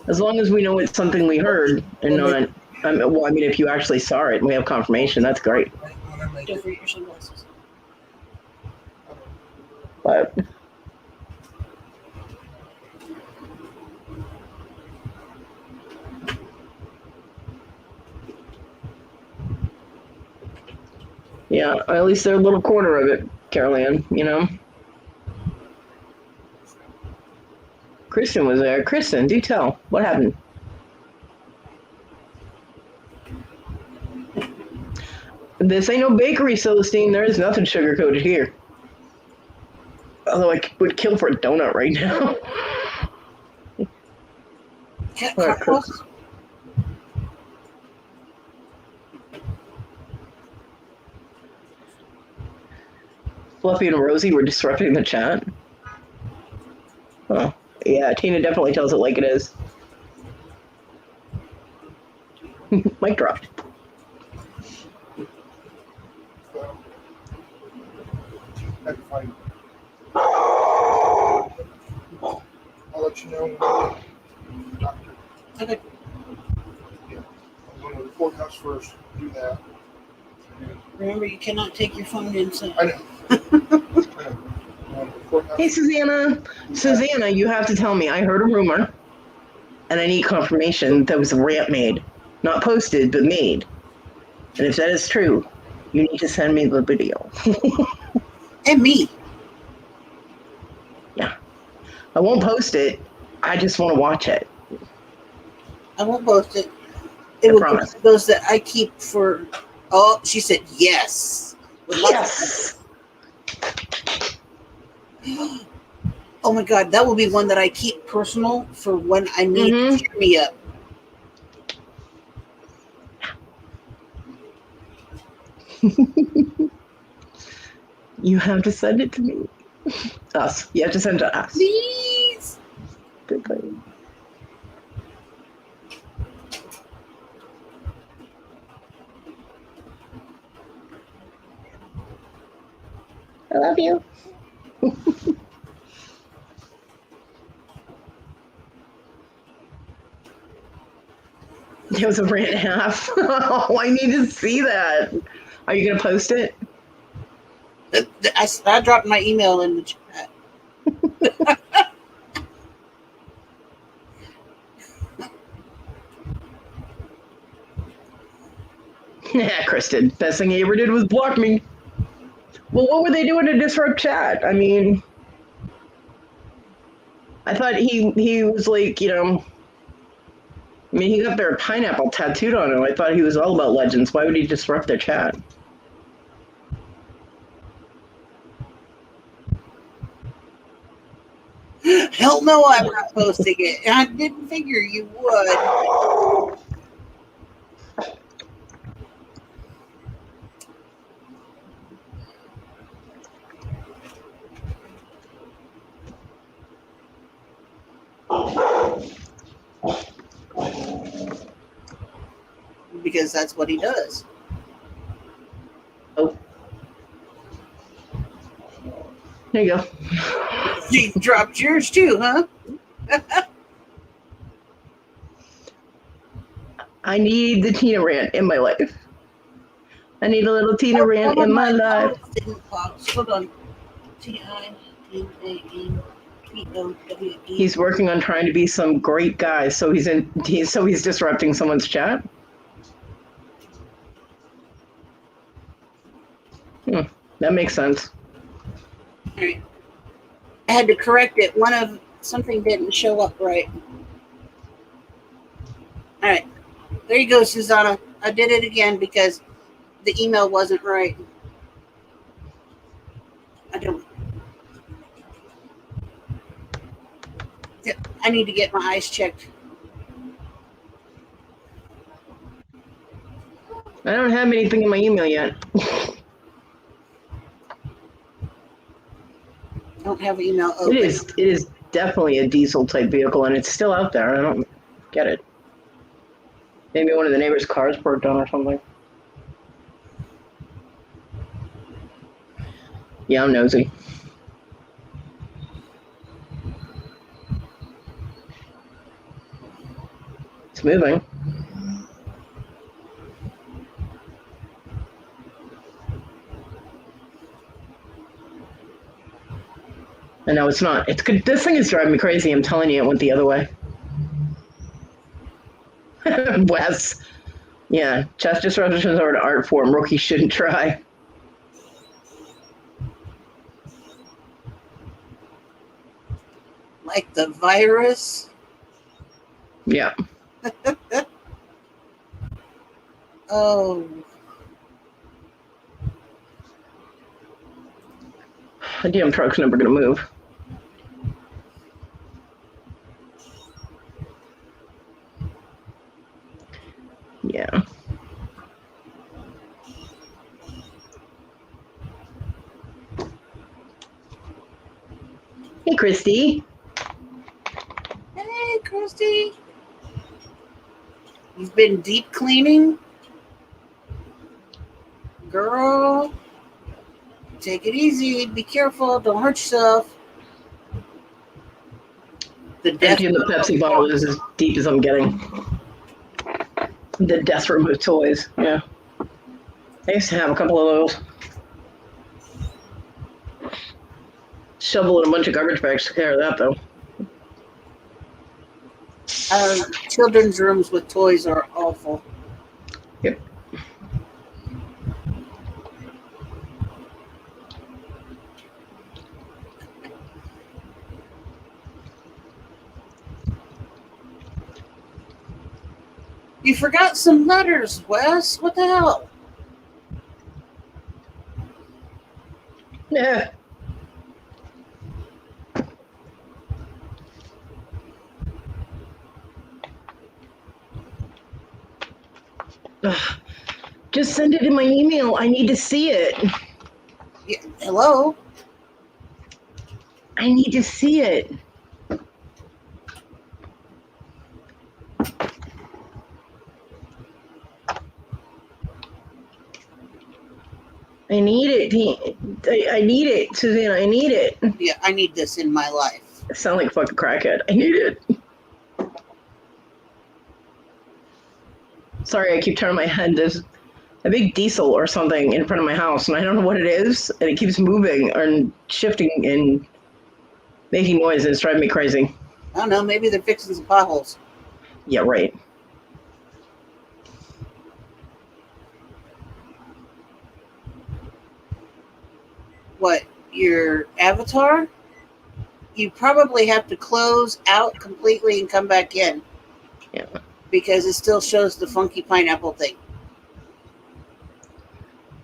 [SPEAKER 1] As long as we know it's something we heard and not... if you actually saw it and we have confirmation, that's great.
[SPEAKER 2] Don't forget your sunglasses.
[SPEAKER 1] But... yeah, at least they're a little corner of it, Caroline, you know? Kristen was there. Kristen, do tell. What happened? This ain't no bakery, Celestine. There is nothing sugar-coated here. Although I would kill for a donut right now. Fluffy and Rosie were disrupting the chat. Oh, yeah, Tina definitely tells it like it is. Mic drop.
[SPEAKER 3] I'll let you know. Doctor.
[SPEAKER 2] Okay.
[SPEAKER 3] Yeah. I'm going to the courthouse first. Do that.
[SPEAKER 2] Remember, you cannot take your phone inside.
[SPEAKER 3] I know.
[SPEAKER 1] Hey, Susanna. Susanna, you have to tell me. I heard a rumor, and I need confirmation that was a rant made. Not posted, but made. And if that is true, you need to send me the video.
[SPEAKER 2] And me.
[SPEAKER 1] Yeah. I won't post it. I just want to watch it.
[SPEAKER 2] I won't post it.
[SPEAKER 1] I
[SPEAKER 2] It will
[SPEAKER 1] promise.
[SPEAKER 2] be those that I keep for... Oh, she said yes.
[SPEAKER 1] Yes.
[SPEAKER 2] Oh my God, that will be one that I keep personal for when I need to cheer me up.
[SPEAKER 1] You have to send it to me. Us. You have to send it to us.
[SPEAKER 2] Please.
[SPEAKER 1] Good thing. I love you. It was a rant and a half. Oh, I need to see that. Are you going to post it?
[SPEAKER 2] I dropped my email in the chat.
[SPEAKER 1] Yeah, Kristen. Best thing he ever did was block me. Well, what were they doing to disrupt chat? I mean, I thought he was like, I mean, he got their pineapple tattooed on him. I thought he was all about legends. Why would he disrupt their chat?
[SPEAKER 2] Hell no, I'm not posting it. I didn't figure you would. Because that's what he does.
[SPEAKER 1] Oh. There you go.
[SPEAKER 2] You dropped yours too, huh?
[SPEAKER 1] I need the Tina rant in my life. I need a little Tina rant in my life.
[SPEAKER 2] Didn't pause. Hold on. TINANPOWE.
[SPEAKER 1] He's working on trying to be some great guy, so he's disrupting someone's chat. That makes sense.
[SPEAKER 2] All right. I had to correct it. Something didn't show up right. All right. There you go, Susanna. I did it again because the email wasn't right. I need to get my eyes checked.
[SPEAKER 1] I don't have anything in my email yet.
[SPEAKER 2] Don't have email open.
[SPEAKER 1] It is definitely a diesel type vehicle, and it's still out there. I don't get it. Maybe one of the neighbors' cars broke down or something. Yeah, I'm nosy. It's moving. And no, it's not. It's good. This thing is driving me crazy. I'm telling you, it went the other way. Wes. Yeah, chest disruptions are an art form. Rookies shouldn't try.
[SPEAKER 2] Like the virus?
[SPEAKER 1] Yeah.
[SPEAKER 2] Oh.
[SPEAKER 1] The damn truck's never going to move. Yeah. Hey, Christy.
[SPEAKER 2] Hey, Christy. You've been deep cleaning? Girl, take it easy. Be careful. Don't hurt yourself.
[SPEAKER 1] Emptying the Pepsi bottle is as deep as I'm getting. The death room of toys. Yeah. I used to have a couple of those. Shovel in a bunch of garbage bags took care of that, though.
[SPEAKER 2] Children's rooms with toys are awful.
[SPEAKER 1] Yep.
[SPEAKER 2] You forgot some letters, Wes. What the hell?
[SPEAKER 1] Yeah. Ugh. Just send it in my email. I need to see it.
[SPEAKER 2] Yeah, hello?
[SPEAKER 1] I need to see it. I need it. I need it, Susanna. I need it.
[SPEAKER 2] Yeah, I need this in my life.
[SPEAKER 1] I sound like a fucking crackhead. I need it. Sorry, I keep turning my head. There's a big diesel or something in front of my house, and I don't know what it is, and it keeps moving and shifting and making noise, and it's driving me crazy.
[SPEAKER 2] I don't know. Maybe they're fixing some potholes.
[SPEAKER 1] Yeah, right.
[SPEAKER 2] What, your avatar? You probably have to close out completely and come back in.
[SPEAKER 1] Yeah.
[SPEAKER 2] Because it still shows the funky pineapple thing.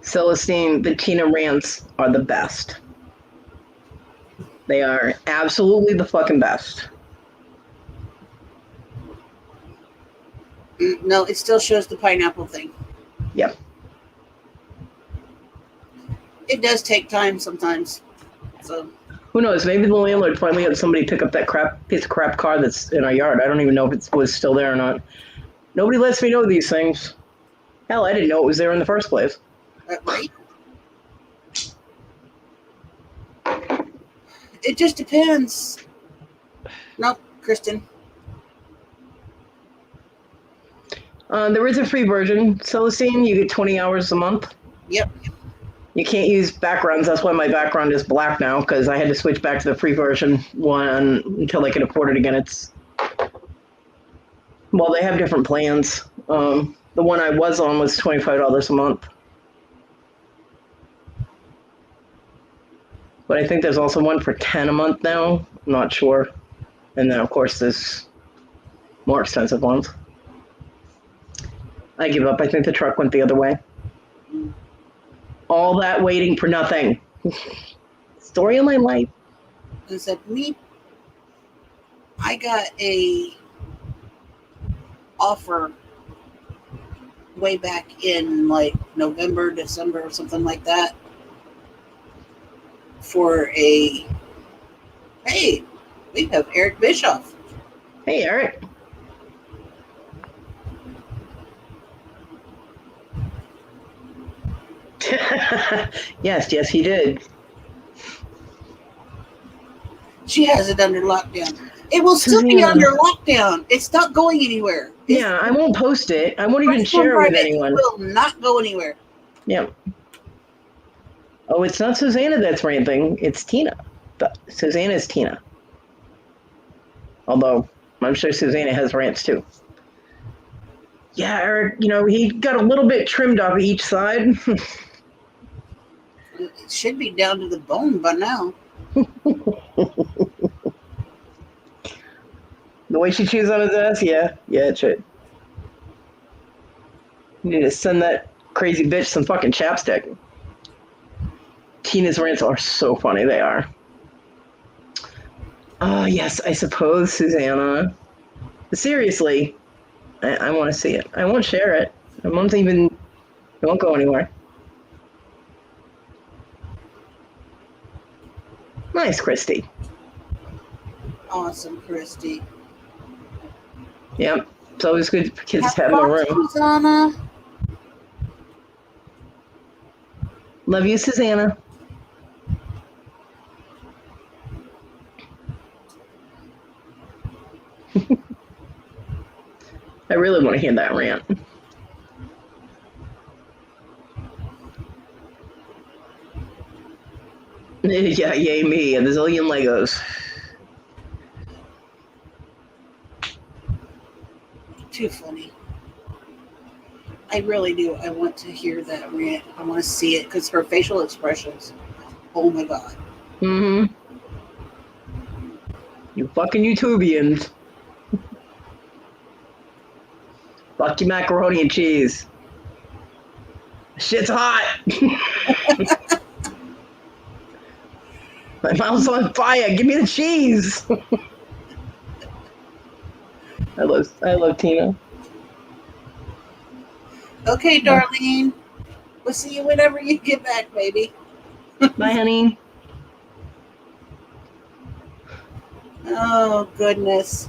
[SPEAKER 1] Celestine, the Tina rants are the best. They are absolutely the fucking best.
[SPEAKER 2] No, it still shows the pineapple thing.
[SPEAKER 1] Yep.
[SPEAKER 2] It does take time sometimes. So
[SPEAKER 1] who knows? Maybe the landlord finally had somebody pick up that piece of crap car that's in our yard. I don't even know if it was still there or not. Nobody lets me know these things. Hell, I didn't know it was there in the first place.
[SPEAKER 2] right? It just depends. No, Kristen.
[SPEAKER 1] There is a free version, Celestine. You get 20 hours a month.
[SPEAKER 2] Yep.
[SPEAKER 1] You can't use backgrounds. That's why my background is black now, because I had to switch back to the free version one until I could afford it again. Well, they have different plans. The one I was on was $25 a month. But I think there's also one for 10 a month now. I'm not sure. And then, of course, there's more expensive ones. I give up. I think the truck went the other way. All that waiting for nothing. Story of my life.
[SPEAKER 2] I said, I got a offer way back in like November, December, or something like that for hey, we have Eric Bischoff.
[SPEAKER 1] Hey, Eric. yes, he did.
[SPEAKER 2] She has it under lockdown. It will still be under lockdown. It's not going anywhere.
[SPEAKER 1] I won't post it. I won't even share it with anyone.
[SPEAKER 2] It will not go anywhere.
[SPEAKER 1] Yeah. Oh, it's not Susanna that's ranting. It's Tina. But Susanna's Tina. Although, I'm sure Susanna has rants too. Yeah, Eric, he got a little bit trimmed off each side.
[SPEAKER 2] It should be down to the bone by now.
[SPEAKER 1] The way she chews on his ass, yeah, it should. You need to send that crazy bitch some fucking chapstick. Tina's rants are so funny, they are. Oh, yes, I suppose, Susanna. But seriously, I want to see it. I won't share it. It won't go anywhere. Nice, Christy.
[SPEAKER 2] Awesome, Christy.
[SPEAKER 1] Yep. It's always good for kids to have in a room.
[SPEAKER 2] Susanna.
[SPEAKER 1] Love you, Susanna. I really want to hear that rant. Yeah, yay me, and a zillion Legos.
[SPEAKER 2] Too funny. I really do. I want to hear that rant. I want to see it because her facial expressions. Oh my God.
[SPEAKER 1] Mm-hmm. You fucking YouTubians. Fuck your macaroni and cheese. Shit's hot. My mouth's on fire. Give me the cheese. I love Tina.
[SPEAKER 2] Okay, Darlene. We'll see you whenever you get back, baby.
[SPEAKER 1] Bye, honey.
[SPEAKER 2] Oh, goodness.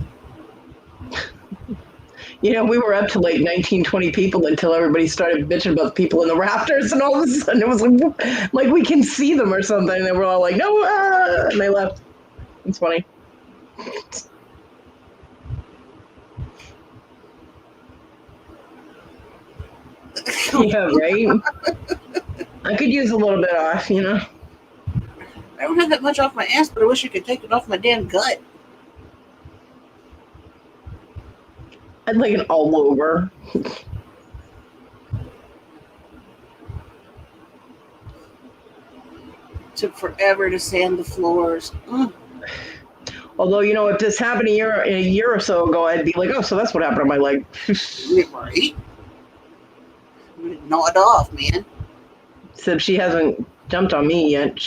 [SPEAKER 1] You know, we were up to like 19, 20 people until everybody started bitching about the people in the rafters, and all of a sudden it was like we can see them or something. And they were all like, no, and they left. It's funny. Yeah, right? I could use a little bit off, you know?
[SPEAKER 2] I don't have that much off my ass, but I wish I could take it off my damn gut.
[SPEAKER 1] I'd like it all over.
[SPEAKER 2] Took forever to sand the floors.
[SPEAKER 1] Although, you know, if this happened a year or so ago, I'd be like, oh, so that's what happened to my leg.
[SPEAKER 2] Right? Gnaw it off, man.
[SPEAKER 1] Except she hasn't jumped on me yet.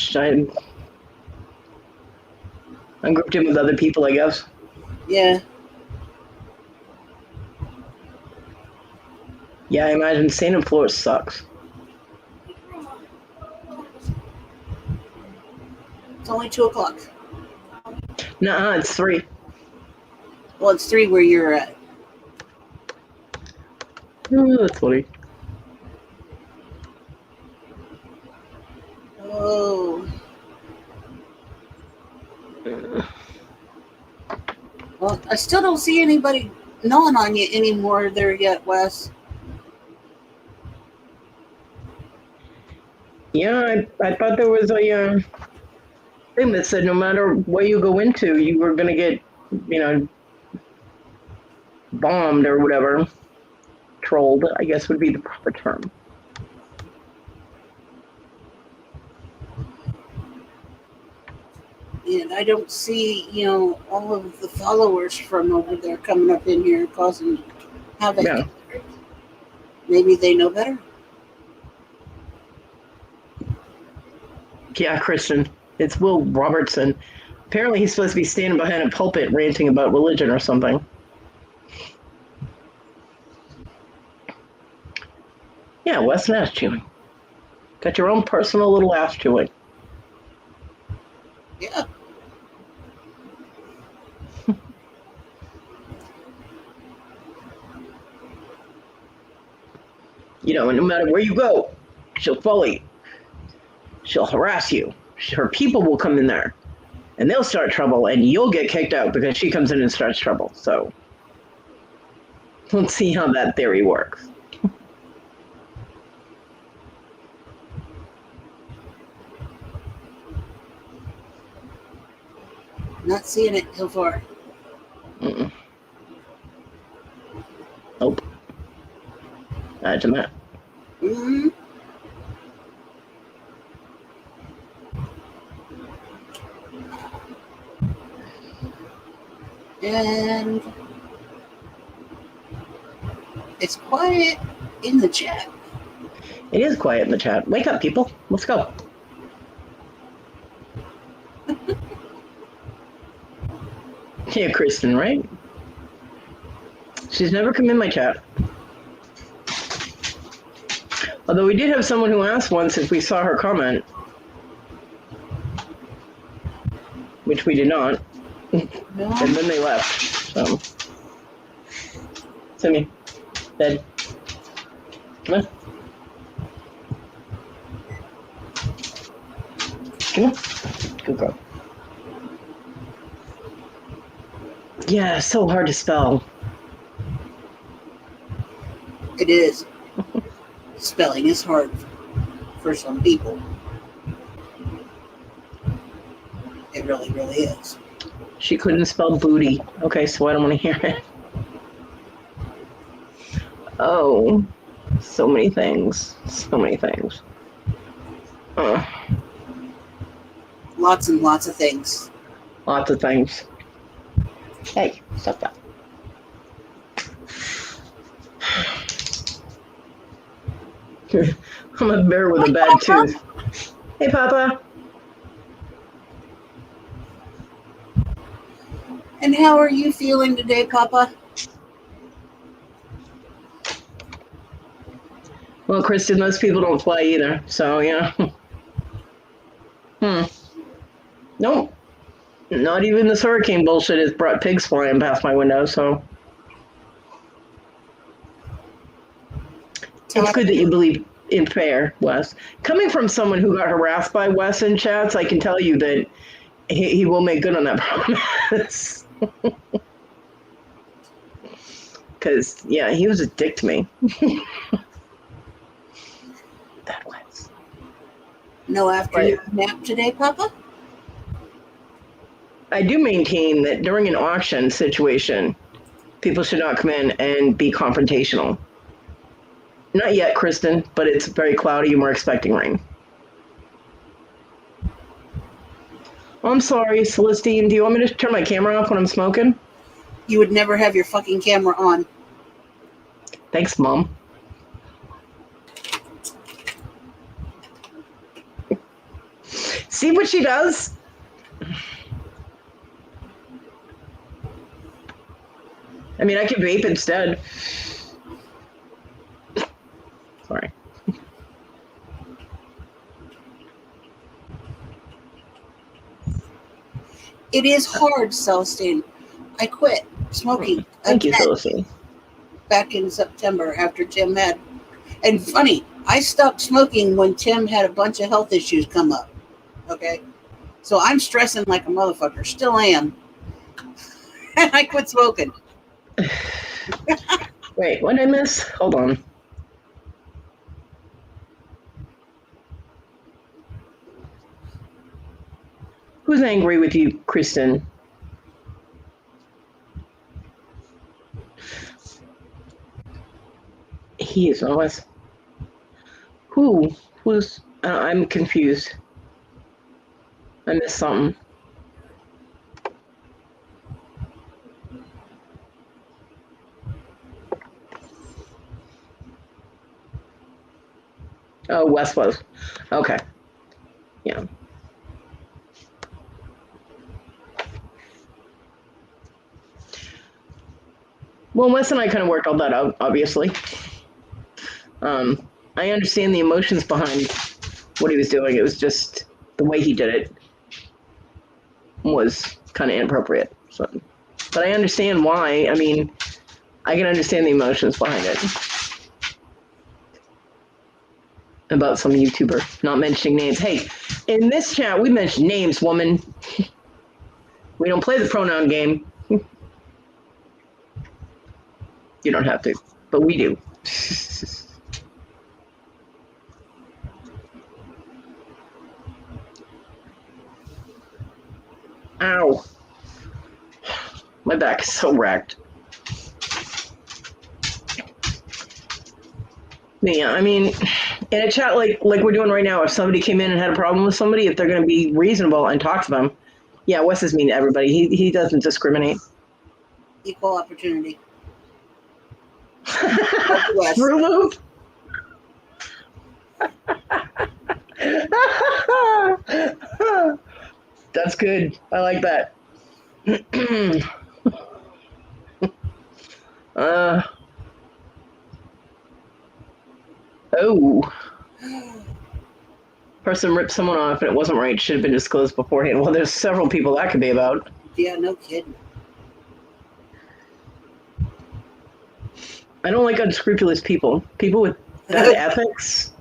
[SPEAKER 1] I'm grouped in with other people, I guess.
[SPEAKER 2] Yeah.
[SPEAKER 1] Yeah, I imagine sanding floors sucks.
[SPEAKER 2] It's only 2 o'clock.
[SPEAKER 1] Nuh-uh, it's 3.
[SPEAKER 2] Well, it's 3 where you're at.
[SPEAKER 1] Oh, that's funny.
[SPEAKER 2] Oh. Well, I still don't see anybody gnawing on you anymore there yet, Wes.
[SPEAKER 1] Yeah, I thought there was a thing that said no matter where you go into, you were going to get, you know, bombed or whatever. Trolled, I guess would be the proper term.
[SPEAKER 2] And I don't see, you know, all of the followers from over there coming up in here causing havoc.
[SPEAKER 1] Yeah.
[SPEAKER 2] Maybe they know better.
[SPEAKER 1] Yeah, Christian. It's Will Robertson. Apparently he's supposed to be standing behind a pulpit ranting about religion or something. Yeah, Western ass chewing. Got your own personal little ass chewing.
[SPEAKER 2] Yeah.
[SPEAKER 1] You know, and no matter where you go, she'll follow you. She'll harass you. Her people will come in there, and they'll start trouble, and you'll get kicked out because she comes in and starts trouble. So, let's see how that theory works.
[SPEAKER 2] Not seeing it so far.
[SPEAKER 1] Mm-mm. Nope. Imagine that.
[SPEAKER 2] Mm-hmm. And it's quiet in the chat.
[SPEAKER 1] It is quiet in the chat. Wake up, people. Let's go. Yeah, Kristen, right? She's never come in my chat. Although we did have someone who asked once if we saw her comment, which we did not.
[SPEAKER 2] No.
[SPEAKER 1] And then they left. So, Simi, bed. Come on. Come on. Good girl. Yeah, so hard to spell.
[SPEAKER 2] It is. Spelling is hard for some people. It really, really is.
[SPEAKER 1] She couldn't spell booty. Okay, so I don't want to hear it. Oh, so many things. So many things.
[SPEAKER 2] Lots and lots of things.
[SPEAKER 1] Lots of things. Hey, stop that. I'm a bear with a bad tooth. Hey, Papa.
[SPEAKER 2] And how are you feeling today, Papa?
[SPEAKER 1] Well, Kristen, most people don't fly either, so yeah. Nope. Not even this hurricane bullshit has brought pigs flying past my window, so. It's good that you believe in fair, Wes. Coming from someone who got harassed by Wes in chats, I can tell you that he will make good on that promise. Because, yeah, he was a dick to me. That Wes.
[SPEAKER 2] No afternoon nap today, Papa?
[SPEAKER 1] I do maintain that during an auction situation, people should not come in and be confrontational. Not yet, Kristen, but it's very cloudy and we're expecting rain. Oh, I'm sorry, Celestine. Do you want me to turn my camera off when I'm smoking?
[SPEAKER 2] You would never have your fucking camera on.
[SPEAKER 1] Thanks, Mom. See what she does? I mean, I could vape instead. Sorry.
[SPEAKER 2] It is hard, Celestine. I quit smoking
[SPEAKER 1] Thank you,
[SPEAKER 2] again
[SPEAKER 1] Celestine.
[SPEAKER 2] back in September after Tim had. And funny, I stopped smoking when Tim had a bunch of health issues come up. Okay? So I'm stressing like a motherfucker. Still am. And I quit smoking.
[SPEAKER 1] Wait, what did I miss? Hold on. Who's angry with you, Kristen? He is always. Who? Who's? I'm confused. I missed something. Oh, Wes was. Okay. Yeah. Well, Wes and I kind of worked all that out, obviously. I understand the emotions behind what he was doing. It was just the way he did it was kind of inappropriate. So, but I understand why. I mean, I can understand the emotions behind it. About some YouTuber not mentioning names. Hey, in this chat, we mention names, woman. We don't play the pronoun game. You don't have to, but we do. Ow. My back is so racked. Yeah, I mean, in a chat like we're doing right now, if somebody came in and had a problem with somebody, if they're going to be reasonable and talk to them, yeah, Wes is mean to everybody. He doesn't discriminate.
[SPEAKER 2] Equal opportunity.
[SPEAKER 1] Fruit Loop? That's good. I like that. Oh. Person ripped someone off and it wasn't right. Should have been disclosed beforehand. Well, there's several people that could be about.
[SPEAKER 2] Yeah, no kidding.
[SPEAKER 1] I don't like unscrupulous people. People with bad ethics.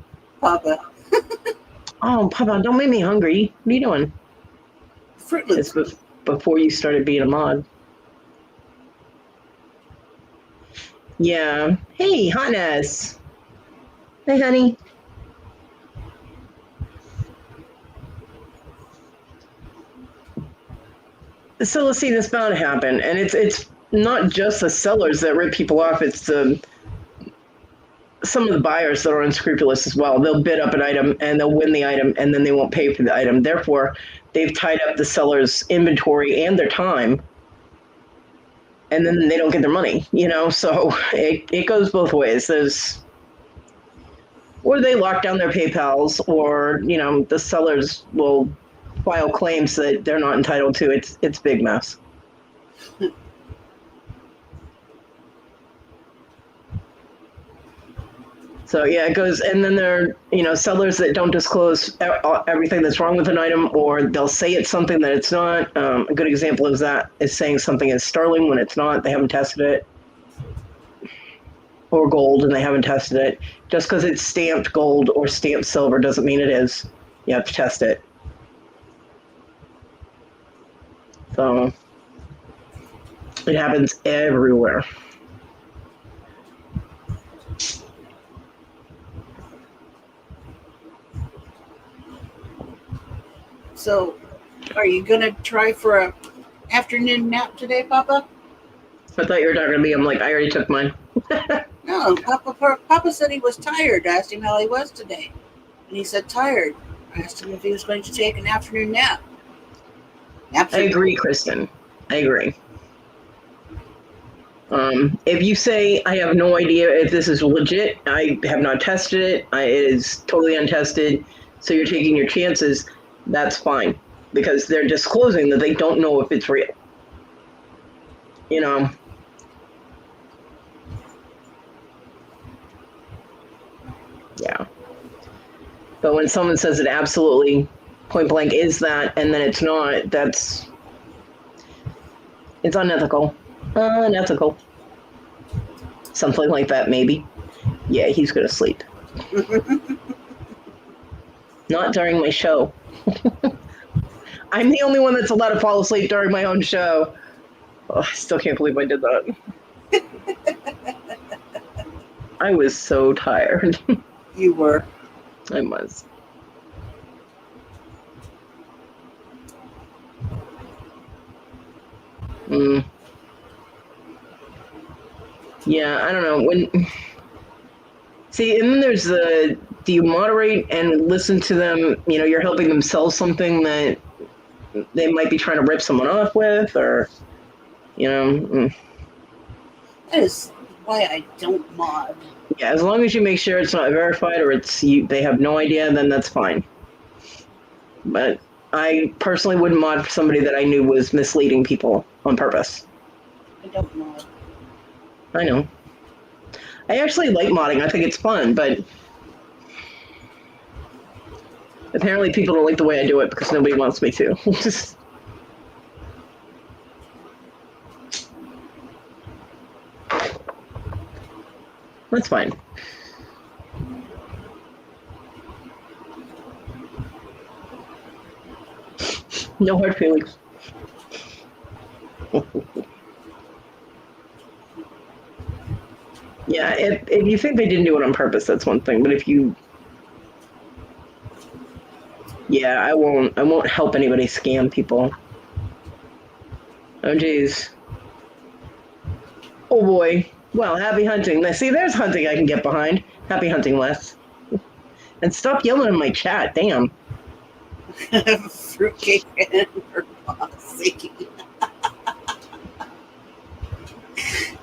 [SPEAKER 2] Papa.
[SPEAKER 1] Oh, Papa, don't make me hungry. What are you doing?
[SPEAKER 2] Fruit Loops.
[SPEAKER 1] It's before you started being a mod. Yeah. Hey, Hotness. Hey, honey. So let's see, this bound to happen, and it's not just the sellers that rip people off. It's some of the buyers that are unscrupulous as well. They'll bid up an item and they'll win the item, and then they won't pay for the item. Therefore, they've tied up the seller's inventory and their time, and then they don't get their money. So it goes both ways. Or they lock down their PayPals, or the sellers will file claims that they're not entitled to. It's a big mess. So yeah, it goes, and then there are sellers that don't disclose everything that's wrong with an item, or they'll say it's something that it's not. A good example of that is saying something is sterling when it's not. They haven't tested it. or gold and they haven't tested it. Just because it's stamped gold or stamped silver doesn't mean it is. You have to test it. So it happens everywhere.
[SPEAKER 2] So, are you gonna try for a afternoon nap today, Papa?
[SPEAKER 1] I thought you were talking to me. I'm like, I already took mine.
[SPEAKER 2] No, Papa said he was tired. I asked him how he was today, and he said tired. I asked him if he was going to take an afternoon nap.
[SPEAKER 1] I agree, Kristen. I agree. If you say I have no idea if this is legit, I have not tested it. It is totally untested. So you're taking your chances. That's fine, because they're disclosing that they don't know if it's real. You know. Yeah. But when someone says it absolutely point blank is that, and then it's not, it's unethical. Unethical. Something like that, maybe. Yeah, he's gonna sleep. Not during my show. I'm the only one that's allowed to fall asleep during my own show. Oh, I still can't believe I did that. I was so tired.
[SPEAKER 2] You were.
[SPEAKER 1] I was. Yeah, I don't know. See, and then there's do you moderate and listen to them? You know, you're helping them sell something that they might be trying to rip someone off with, or, you know.
[SPEAKER 2] That is why I don't mod.
[SPEAKER 1] Yeah, as long as you make sure it's not verified or they have no idea, then that's fine. But I personally wouldn't mod for somebody that I knew was misleading people on purpose.
[SPEAKER 2] I don't mod.
[SPEAKER 1] I know. I actually like modding. I think it's fun, but apparently people don't like the way I do it because nobody wants me to. That's fine. No hard feelings. Yeah, if you think they didn't do it on purpose, that's one thing. But if you, yeah, I won't help anybody scam people. Oh geez. Oh boy. Well, happy hunting. Now, see, there's hunting I can get behind. Happy hunting, Les. And stop yelling in my chat. Damn.
[SPEAKER 2] Fruitcake and her posse.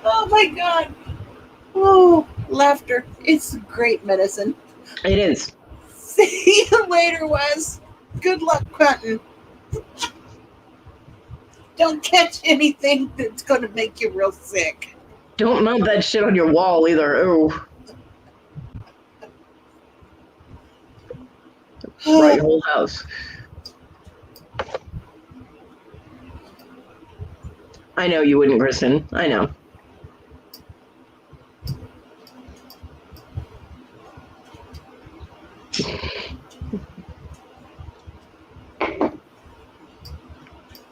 [SPEAKER 2] Oh my God. Oh, laughter. It's great medicine.
[SPEAKER 1] It is.
[SPEAKER 2] See you later, Wes. Good luck hunting. Don't catch anything that's going to make you real sick.
[SPEAKER 1] Don't mount that shit on your wall either. Ooh. Right, whole house. I know you wouldn't, Kristen. I know.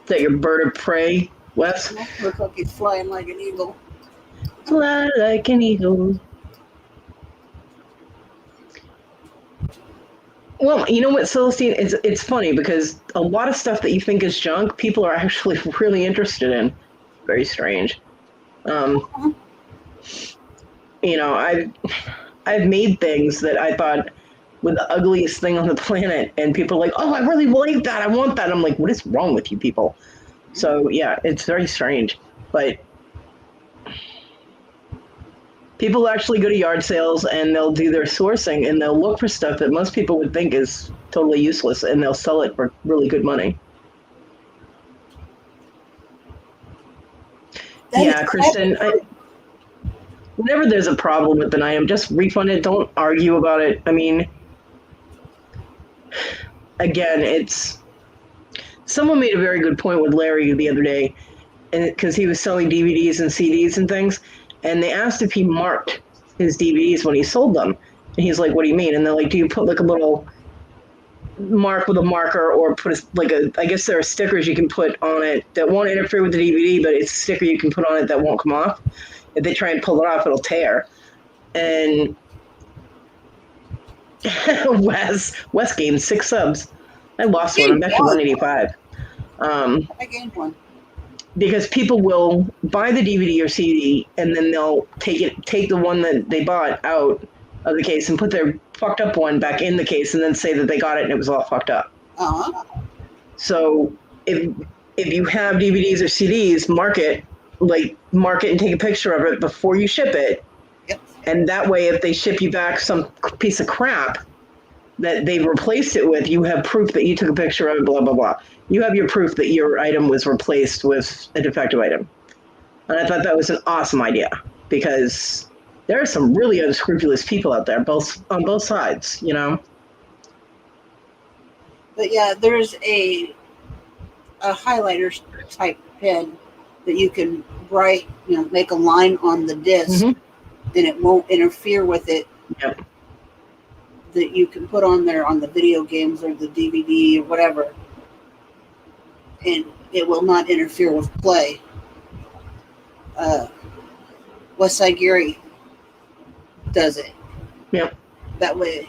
[SPEAKER 1] Is that your bird of prey, Wes?
[SPEAKER 2] Looks like he's flying like an eagle.
[SPEAKER 1] Fly like an eagle. Well, you know what, Celestine? It's funny because a lot of stuff that you think is junk, people are actually really interested in. Very strange. You know, I've made things that I thought were the ugliest thing on the planet, and people are like, "Oh, I really like that. I want that." I'm like, "What is wrong with you people?" So yeah, it's very strange, but people actually go to yard sales and they'll do their sourcing and they'll look for stuff that most people would think is totally useless and they'll sell it for really good money. Yeah, Kristen, whenever there's a problem with an item, just refund it. Don't argue about it. I mean, again, someone made a very good point with Larry the other day, and because he was selling DVDs and CDs and things, and they asked if he marked his DVDs when he sold them. And he's like, "What do you mean?" And they're like, "Do you put like a little mark with a marker, or put I guess there are stickers you can put on it that won't interfere with the DVD, but it's a sticker you can put on it that won't come off. If they try and pull it off, it'll tear." And Wes gained 6 subs. I lost one. I'm back to 185.
[SPEAKER 2] I gained one.
[SPEAKER 1] Because people will buy the DVD or CD and then they'll take the one that they bought out of the case and put their fucked up one back in the case and then say that they got it and it was all fucked up.
[SPEAKER 2] Uh-huh.
[SPEAKER 1] So if you have DVDs or CDs, mark it and take a picture of it before you ship it.
[SPEAKER 2] Yep.
[SPEAKER 1] And that way, if they ship you back some piece of crap that they've replaced it with, you have proof that you took a picture of it, blah, blah, blah. You have your proof that your item was replaced with a defective item. And I thought that was an awesome idea because there are some really unscrupulous people out there, on both sides, you know?
[SPEAKER 2] But yeah, there's a highlighter type pen that you can write, make a line on the disc, and it won't interfere with it.
[SPEAKER 1] Yep.
[SPEAKER 2] That you can put on there on the video games or the DVD or whatever. And it will not interfere with play. West Side Gary does it.
[SPEAKER 1] Yep.
[SPEAKER 2] That way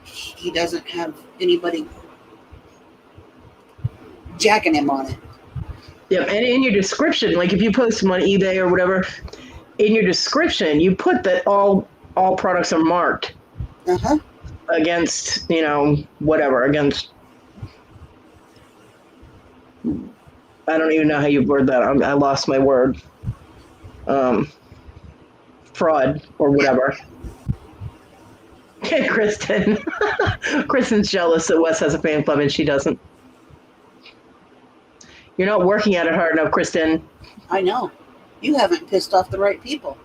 [SPEAKER 2] he doesn't have anybody jacking him on it.
[SPEAKER 1] Yep, and in your description, like if you post them on eBay or whatever, in your description, you put that all products are marked against, whatever, against, I don't even know how you word that. I lost my word. Fraud or whatever. Kristen. Kristen's jealous that Wes has a fan club and she doesn't. You're not working at it hard enough, Kristen.
[SPEAKER 2] I know. You haven't pissed off the right people.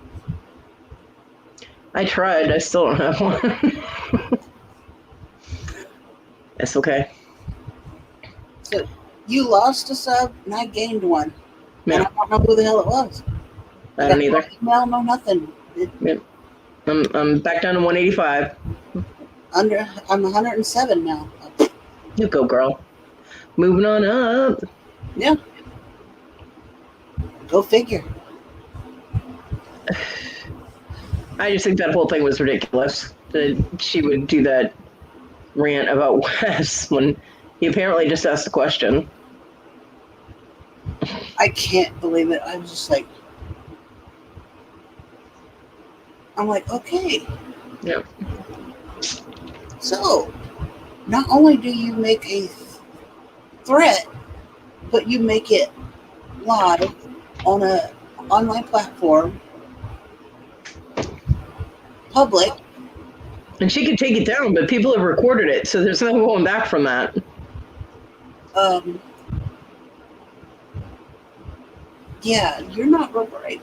[SPEAKER 1] I tried. I still don't have one. It's okay.
[SPEAKER 2] So you lost a sub and I gained one.
[SPEAKER 1] Yeah.
[SPEAKER 2] And I don't know who the hell it was.
[SPEAKER 1] I don't either.
[SPEAKER 2] No, nothing.
[SPEAKER 1] Yep. I'm back down to 185.
[SPEAKER 2] I'm 107 now.
[SPEAKER 1] You go, girl. Moving on up.
[SPEAKER 2] Yeah. Go figure.
[SPEAKER 1] I just think that whole thing was ridiculous. That she would do that rant about Wes when he apparently just asked the question.
[SPEAKER 2] I can't believe it. I'm just like, okay.
[SPEAKER 1] Yeah.
[SPEAKER 2] So, not only do you make a threat, but you make it live on a online platform, public.
[SPEAKER 1] And she could take it down, but people have recorded it, so there's no going back from that.
[SPEAKER 2] Yeah, you're not right.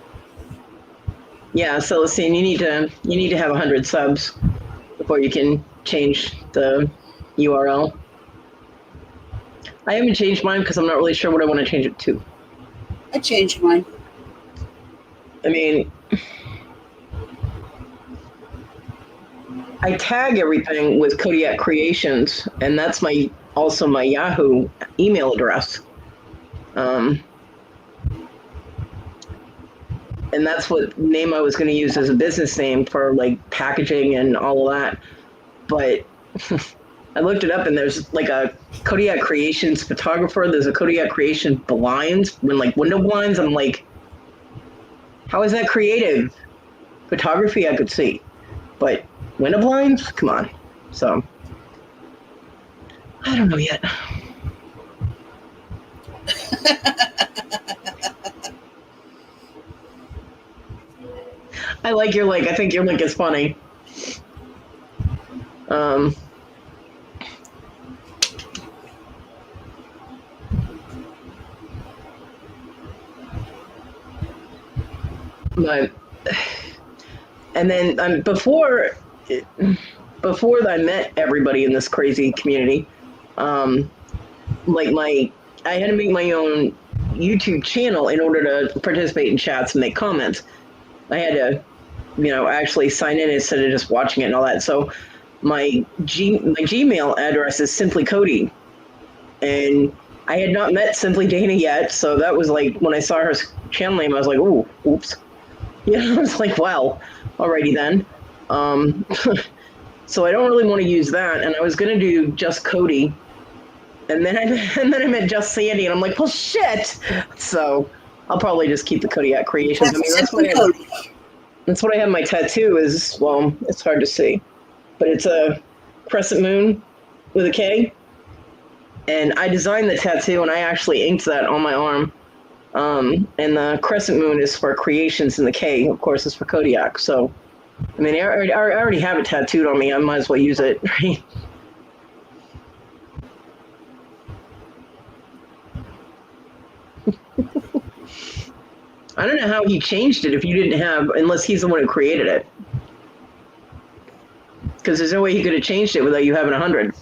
[SPEAKER 1] Yeah, Celestine, you need to have 100 subs before you can change the URL. I haven't changed mine because I'm not really sure what I want to change it to.
[SPEAKER 2] I changed mine.
[SPEAKER 1] I mean, I tag everything with Kodiak Creations, and that's also my Yahoo email address. And that's what name I was going to use as a business name for like packaging and all of that. But I looked it up and there's like a Kodiak Creations photographer. There's a Kodiak Creations blinds, window blinds. I'm like, how is that creative? Photography I could see, but window blinds? Come on. So I don't know yet. I like your link. I think your link is funny. But and then before I met everybody in this crazy community, I had to make my own YouTube channel in order to participate in chats and make comments. I had to actually sign in instead of just watching it and all that. So my Gmail address is Simply Kodi, and I had not met Simply Dana yet, so that was like when I saw her channel name, I was like, "Ooh, oops." I was like, "Wow, alrighty then." So I don't really want to use that, and I was gonna do just Kodi, and then I met Just Sandy, and I'm like, "Well, shit." So I'll probably just keep the Kodiak Creations. That's what I have my tattoo is. Well, it's hard to see, but it's a crescent moon with a K. And I designed the tattoo, and I actually inked that on my arm. And the crescent moon is for creations, and the K, of course, is for Kodiak. So, I mean, I already have it tattooed on me. I might as well use it, right? I don't know how he changed it if you didn't have, unless he's the one who created it. Because there's no way he could have changed it without you having 100.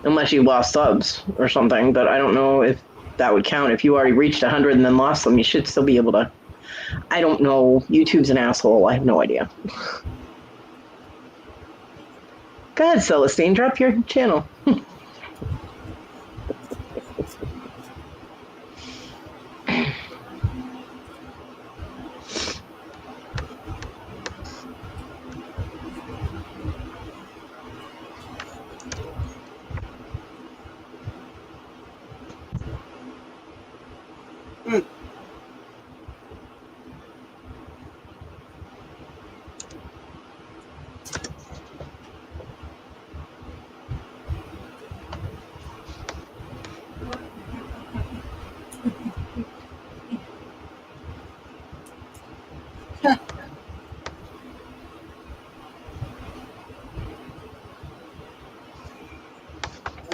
[SPEAKER 1] Unless you lost subs or something, but I don't know if that would count. If you already reached 100 and then lost them, you should still be able to. I don't know. YouTube's an asshole. I have no idea. Go ahead, Celestine. Drop your channel.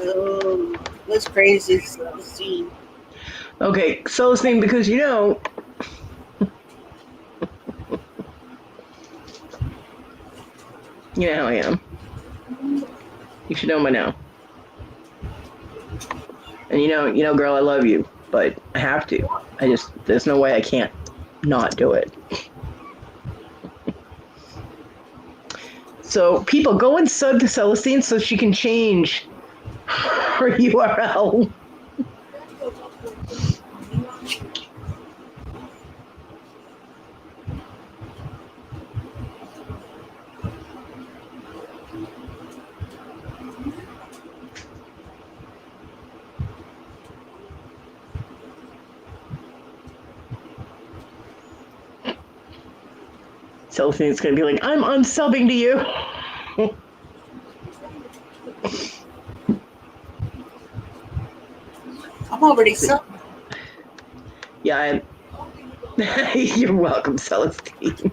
[SPEAKER 2] Oh, that's crazy. Celestine.
[SPEAKER 1] Okay, Celestine, because you know how I am. You should know by now. And you know, girl, I love you, but I have to. There's no way I can't not do it. So people, go and sub to Celestine so she can change her URL. Celestine's gonna be like, I'm unsubbing to you.
[SPEAKER 2] I'm already subbed.
[SPEAKER 1] Yeah, you're welcome, Celestine.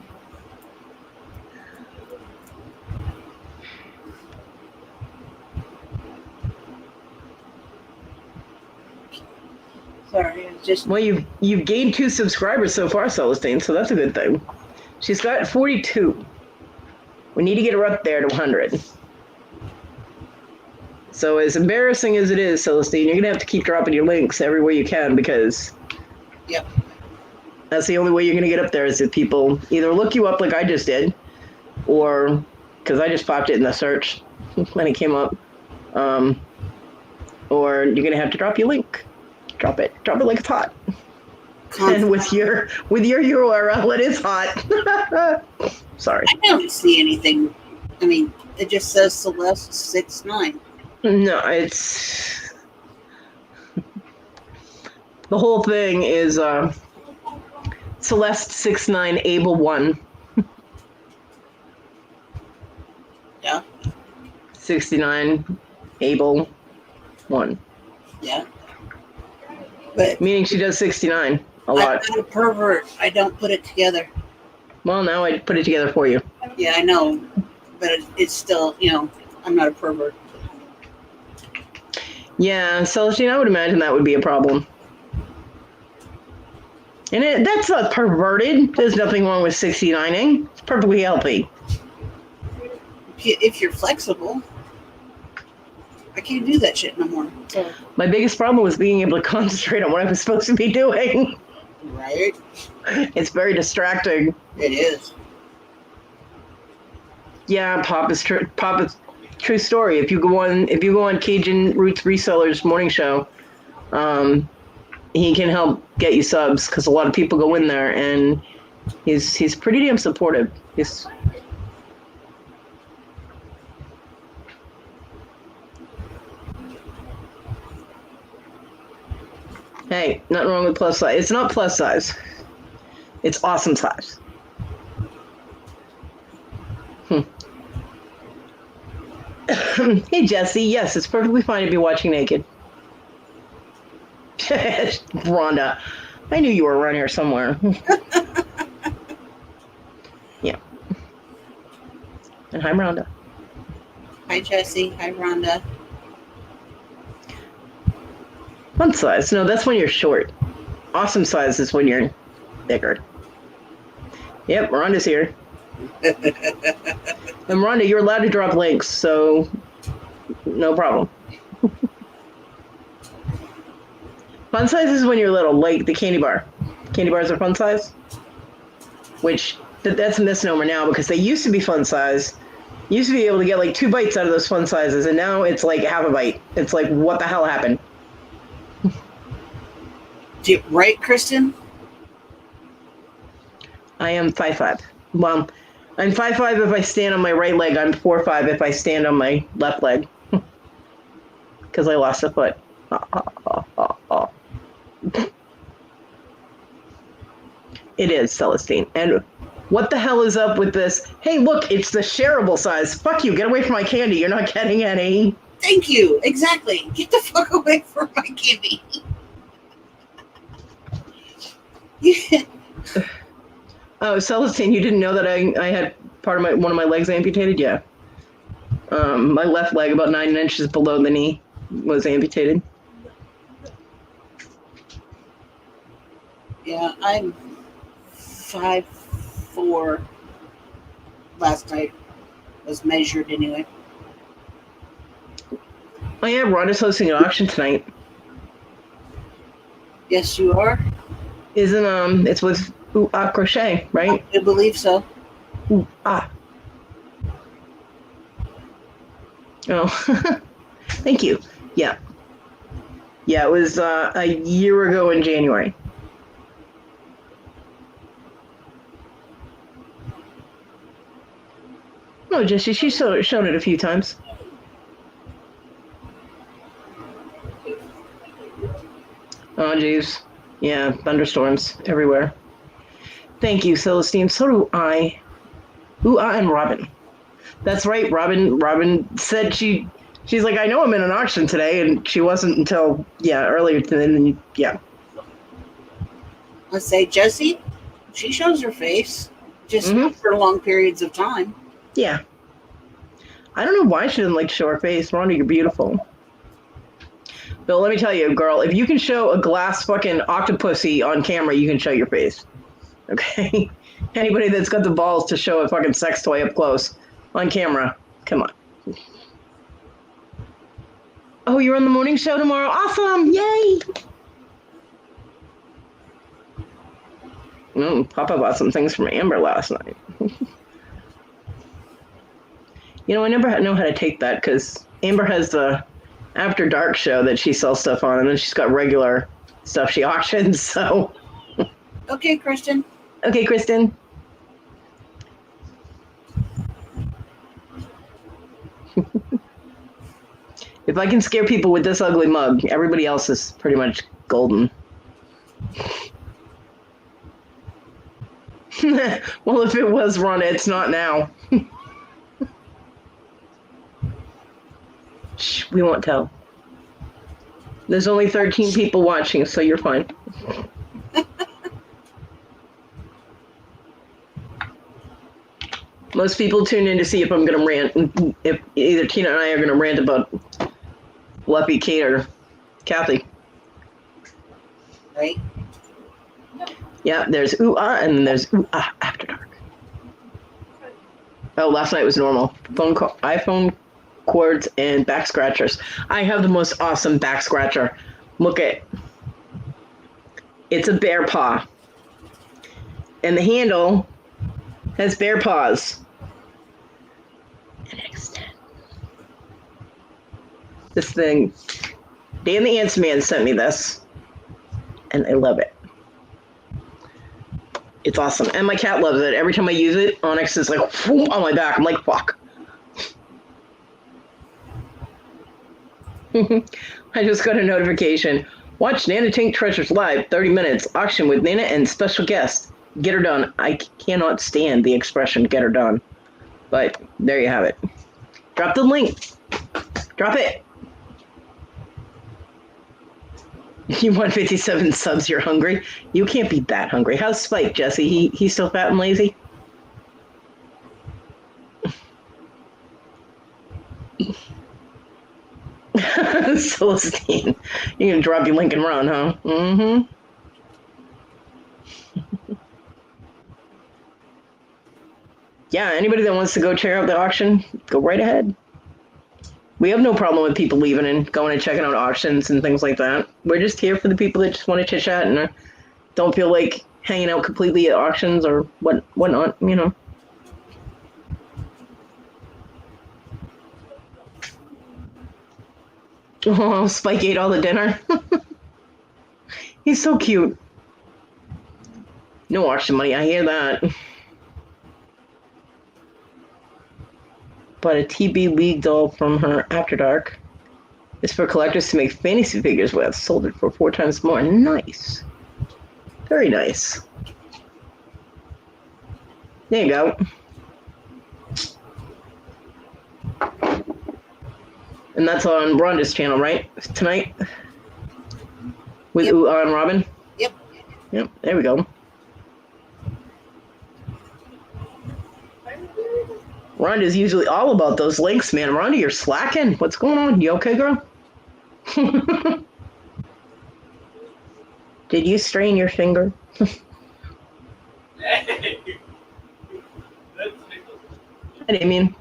[SPEAKER 2] Sorry, I just.
[SPEAKER 1] Well, you've gained 2 subscribers so far, Celestine, so that's a good thing. She's got 42. We need to get her up there to 100. So as embarrassing as it is, Celestine, you're gonna have to keep dropping your links everywhere you can, because
[SPEAKER 2] Yep.
[SPEAKER 1] that's the only way you're gonna get up there, is if people either look you up like I just did, or because I just popped it in the search when it came up, or you're gonna have to drop your link. Drop it like it's hot. And with your URL, it is hot. Sorry.
[SPEAKER 2] I don't see anything. I mean, it just says Celeste 69.
[SPEAKER 1] No, it's the whole thing is Celeste 69 Able 1.
[SPEAKER 2] Yeah.
[SPEAKER 1] 69 Able 1.
[SPEAKER 2] Yeah. But
[SPEAKER 1] Meaning she does 69 a lot.
[SPEAKER 2] I'm not a pervert. I don't put it together.
[SPEAKER 1] Well, now I put it together for you.
[SPEAKER 2] Yeah, I know. But it's still, I'm not a pervert.
[SPEAKER 1] Yeah, Celestine, I would imagine that would be a problem. And that's not perverted. There's nothing wrong with 69ing. It's perfectly healthy.
[SPEAKER 2] If you're flexible. I can't do that shit no more. So.
[SPEAKER 1] My biggest problem was being able to concentrate on what I was supposed to be doing.
[SPEAKER 2] Right?
[SPEAKER 1] It's very distracting.
[SPEAKER 2] It is.
[SPEAKER 1] Yeah, Pop is true story. If you go on Cajun Roots Resellers morning show, he can help get you subs because a lot of people go in there and he's pretty damn supportive. Hey, nothing wrong with plus size. It's not plus size. It's awesome size. Hey, Jesse. Yes, it's perfectly fine to be watching naked. Rhonda, I knew you were around here somewhere. Yeah. And hi, Rhonda.
[SPEAKER 2] Hi, Jesse. Hi, Rhonda.
[SPEAKER 1] Fun size. No, that's when you're short. Awesome size is when you're bigger. Yep, Rhonda's here. And Rhonda, you're allowed to drop links, so no problem. Fun size is when you're little, like the candy bar. Candy bars are fun size, which that's a misnomer now because they used to be fun size. You used to be able to get like 2 bites out of those fun sizes, and now it's like half a bite. It's like, what the hell happened?
[SPEAKER 2] Right, Kristen?
[SPEAKER 1] I am 5'5". Well, I'm 5'5" if I stand on my right leg. I'm 4'5" if I stand on my left leg. Because I lost a foot. It is, Celestine. And what the hell is up with this? Hey, look, it's the shareable size. Fuck you. Get away from my candy. You're not getting any.
[SPEAKER 2] Thank you. Exactly. Get the fuck away from my candy.
[SPEAKER 1] Oh, Celestine, you didn't know that I had part of one of my legs amputated? Yeah. My left leg, about 9 inches below the knee, was amputated.
[SPEAKER 2] Yeah, I'm 5'4". Last I was measured anyway.
[SPEAKER 1] Oh yeah, Rhonda's hosting an auction tonight.
[SPEAKER 2] Yes, you are.
[SPEAKER 1] It's with Ooh Ah Crochet, right?
[SPEAKER 2] I believe so.
[SPEAKER 1] Ooh Ah. Oh, thank you. Yeah. Yeah, it was a year ago in January. No, Jesse, she's shown it a few times. Oh, jeez. Yeah, thunderstorms everywhere. Thank you, Celestine. So do I. Ooh, and Robin. That's right. Robin said she's like, I know I'm in an auction today, and she wasn't until, earlier today. Yeah.
[SPEAKER 2] Let's say Jessie, she shows her face, just not for long periods of time.
[SPEAKER 1] Yeah. I don't know why she doesn't like to show her face. Rhonda, you're beautiful. But let me tell you, girl, if you can show a glass fucking octopusy on camera, you can show your face. Okay? Anybody that's got the balls to show a fucking sex toy up close on camera, come on. Oh, you're on the morning show tomorrow? Awesome! Yay! Papa bought some things from Amber last night. You know, I never know how to take that because Amber has the After Dark show that she sells stuff on, and then she's got regular stuff she auctions, so.
[SPEAKER 2] Okay, Kristen.
[SPEAKER 1] Okay, Kristen. If I can scare people with this ugly mug, everybody else is pretty much golden. Well, if it was, Rhonda, it's not now. Shh, we won't tell. There's only 13 people watching, so you're fine. Most people tune in to see if I'm going to rant, if either Tina and I are going to rant about Luppy, Kate, or Kathy.
[SPEAKER 2] Right?
[SPEAKER 1] Yeah, there's Ooh Ah, and then there's Ooh Ah After Dark. Oh, last night was normal. iPhone cords and back scratchers. I have the most awesome back scratcher. Look at It's a bear paw. And the handle has bear paws. And extend. This thing, Dan the Ants Man sent me this. And I love it. It's awesome. And my cat loves it. Every time I use it, Onyx is like whoop, on my back. I'm like, fuck. I just got a notification. Watch Nana Tank Treasures live, 30 minutes, auction with Nana and special guest. Get her done. I cannot stand the expression get her done. But there you have it. Drop the link. Drop it. You want 57 subs, you're hungry? You can't be that hungry. How's Spike, Jesse? He's still fat and lazy? Celestine, you're gonna drop your link and run, huh? Mm-hmm. Yeah, anybody that wants to go check out the auction, go right ahead. We have no problem with people leaving and going and checking out auctions and things like that. We're just here for the people that just want to chit chat and don't feel like hanging out completely at auctions or whatnot, you know. Oh, Spike ate all the dinner. He's so cute. No auction money, I hear that. But a TB League doll from her After Dark is for collectors to make fantasy figures with. Sold it for 4 times more. Nice. Very nice. There you go. And that's on Rhonda's channel, right? Tonight? With
[SPEAKER 2] Yep.
[SPEAKER 1] and Robin?
[SPEAKER 2] Yep.
[SPEAKER 1] Yep, there we go. Rhonda's usually all about those links, man. Rhonda, you're slacking. What's going on? You okay, girl? Did you strain your finger? I didn't mean.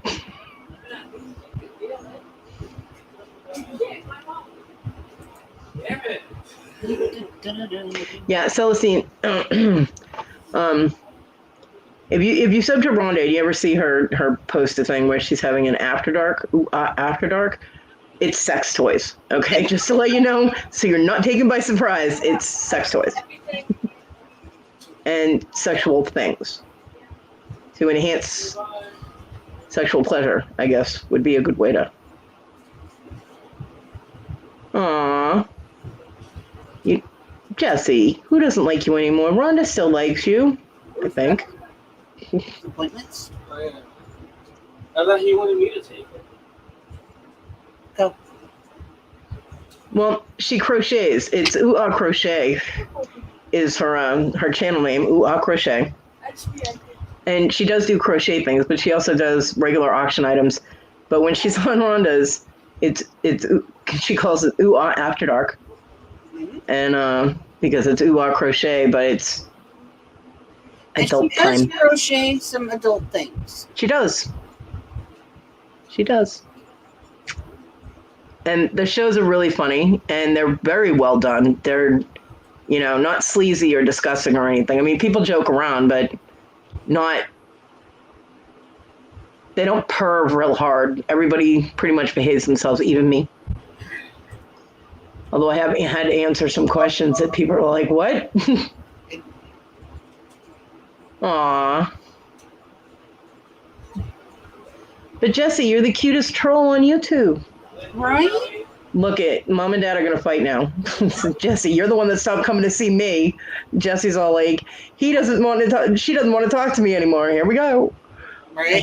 [SPEAKER 1] Yeah, Celestine. If you sub to Rhonda, do you ever see her post a thing where she's having an after dark? After dark, it's sex toys. Okay, just to let you know, so you're not taken by surprise. It's sex toys and sexual things to enhance sexual pleasure. I guess would be a good way to. Aww. Jesse, who doesn't like you anymore? Rhonda still likes you, I think.
[SPEAKER 2] Appointments?
[SPEAKER 4] Oh, yeah. I thought he wanted me to take it.
[SPEAKER 2] Go.
[SPEAKER 1] Well, she crochets. It's Crochet is her channel name, Crochet. And she does do crochet things, but she also does regular auction items. But when she's on Rhonda's, it's she calls it After Dark. And because it's crochet, but it's adult time.
[SPEAKER 2] And she does crochet some adult things.
[SPEAKER 1] She does. She does. And the shows are really funny, and they're very well done. They're, not sleazy or disgusting or anything. I mean, people joke around, but they don't perv real hard. Everybody pretty much behaves themselves, even me. Although I have had to answer some questions that people are like, what? Aww. But Jesse, you're the cutest troll on YouTube.
[SPEAKER 2] Right?
[SPEAKER 1] Look it, Mom and Dad are gonna fight now. Jesse, you're the one that stopped coming to see me. Jesse's all like, she doesn't want to talk to me anymore. Here we go.
[SPEAKER 2] Right?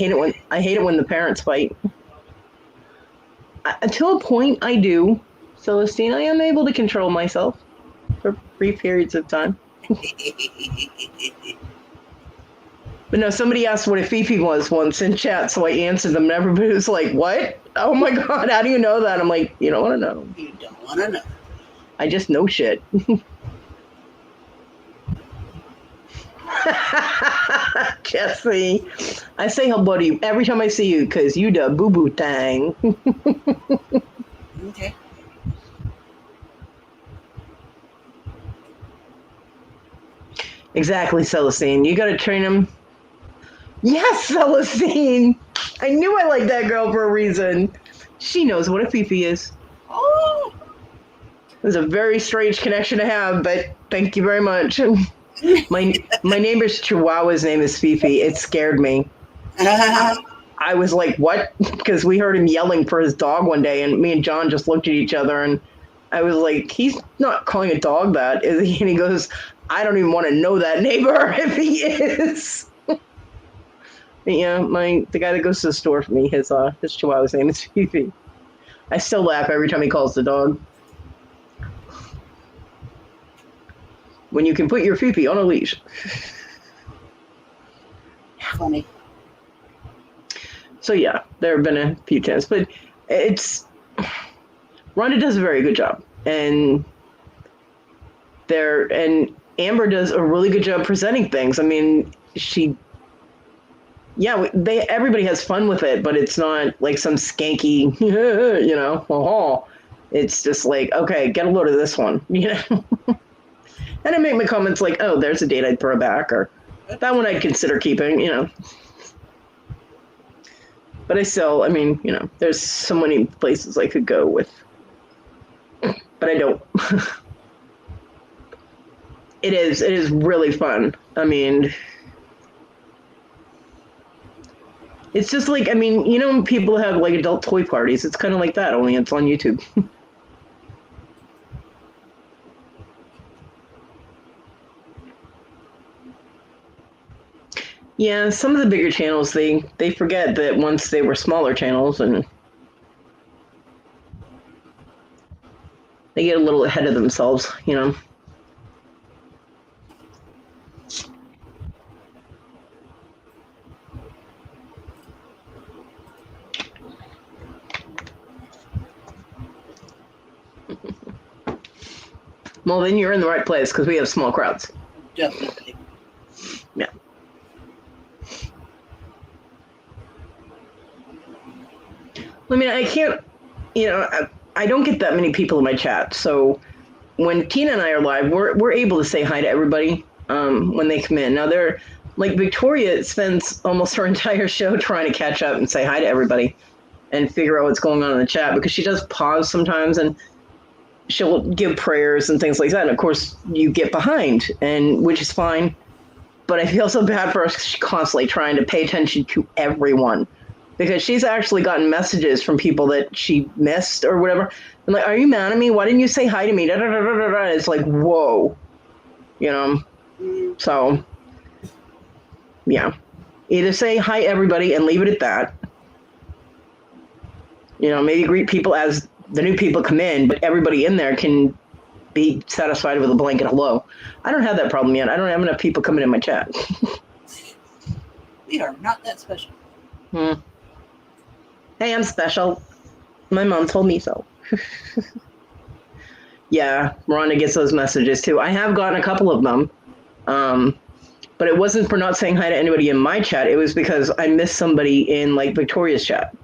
[SPEAKER 1] I hate it when the parents fight. Until a point, I do. Celestine, I am able to control myself for brief periods of time. But no, somebody asked what a Fifi was once in chat, so I answered them, and everybody was like, what? Oh my God, how do you know that? I'm like, you don't want to know.
[SPEAKER 2] You don't want to know.
[SPEAKER 1] I just know shit. Jesse, I say hello to you every time I see you because you the boo-boo thing.
[SPEAKER 2] Okay.
[SPEAKER 1] Exactly, Celestine. You got to train him. Yes, Celestine. I knew I liked that girl for a reason. She knows what a fifi is.
[SPEAKER 2] Oh,
[SPEAKER 1] It's a very strange connection to have, but thank you very much. My neighbor's Chihuahua's name is Fifi. It scared me. I was like, what? Because we heard him yelling for his dog one day, and me and John just looked at each other, and I was like, he's not calling a dog that, is he? And he goes, I don't even want to know that neighbor if he is. Yeah, the guy that goes to the store for me, his Chihuahua's name is Fifi. I still laugh every time he calls the dog. When you can put your Fifi on a leash.
[SPEAKER 2] funny.
[SPEAKER 1] So yeah, there have been a few times, but Rhonda does a very good job, and Amber does a really good job presenting things. I mean, everybody has fun with it, but it's not like some skanky, It's just like, okay, get a load of this one, And I make my comments like, oh, there's a date I'd throw back, or that one I'd consider keeping, But I still, there's so many places I could go with, but I don't. It is really fun. I mean, it's just like, when people have like adult toy parties, it's kind of like that, only it's on YouTube. Yeah, some of the bigger channels, they forget that once they were smaller channels, and they get a little ahead of themselves, Well, then you're in the right place because we have small crowds.
[SPEAKER 2] Definitely.
[SPEAKER 1] Yeah. I can't, I don't get that many people in my chat. So when Tina and I are live, we're able to say hi to everybody when they come in. Now Victoria spends almost her entire show trying to catch up and say hi to everybody and figure out what's going on in the chat, because she does pause sometimes and she'll give prayers and things like that. And of course you get behind, which is fine. But I feel so bad for her. She's constantly trying to pay attention to everyone, because she's actually gotten messages from people that she missed or whatever. I'm like, are you mad at me? Why didn't you say hi to me? Da, da, da, da, da. It's like, whoa, So, yeah. Either say hi everybody and leave it at that. Maybe greet people as the new people come in, but everybody in there can be satisfied with a blanket hello. I don't have that problem yet. I don't have enough people coming in my chat.
[SPEAKER 2] We are not that special.
[SPEAKER 1] Hey, I'm special. My mom told me so. Yeah, Rhonda gets those messages too. I have gotten a couple of them. But it wasn't for not saying hi to anybody in my chat. It was because I missed somebody in Victoria's chat.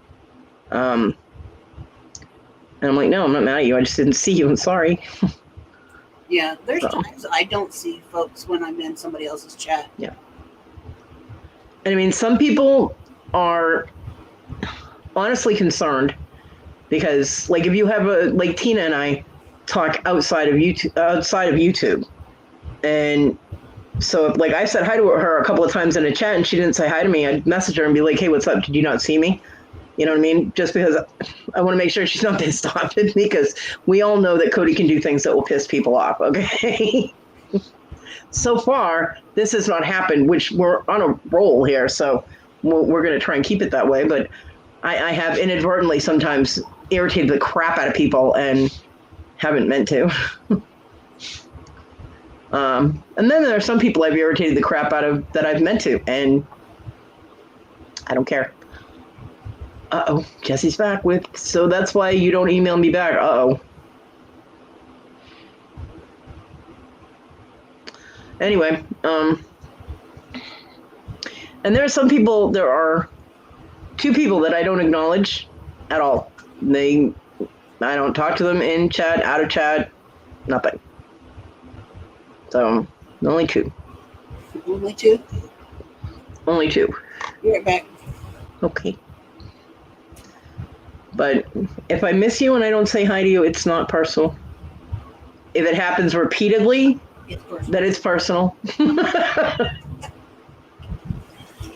[SPEAKER 1] And I'm like, no, I'm not mad at you. I just didn't see you. I'm sorry.
[SPEAKER 2] Yeah, there's times I don't see folks when I'm in somebody else's chat.
[SPEAKER 1] Yeah. And some people are honestly concerned because, if you have Tina and I talk outside of YouTube, and so if, I said hi to her a couple of times in a chat and she didn't say hi to me, I'd message her and be like, hey, what's up? Did you not see me? You know what I mean? Just because I want to make sure she's not pissed off at me, because we all know that Kodi can do things that will piss people off, okay? So far, this has not happened, which we're on a roll here, so we're going to try and keep it that way. But I have inadvertently sometimes irritated the crap out of people and haven't meant to. And then there are some people I've irritated the crap out of that I've meant to, and I don't care. Uh-oh, Jesse's back so that's why you don't email me back. Uh-oh. Anyway, and there are two people that I don't acknowledge at all. I don't talk to them in chat, out of chat, nothing. So, only two.
[SPEAKER 2] Only two?
[SPEAKER 1] Only two.
[SPEAKER 2] Be right back.
[SPEAKER 1] Okay. But if I miss you and I don't say hi to you, it's not personal. If it happens repeatedly, then it's personal.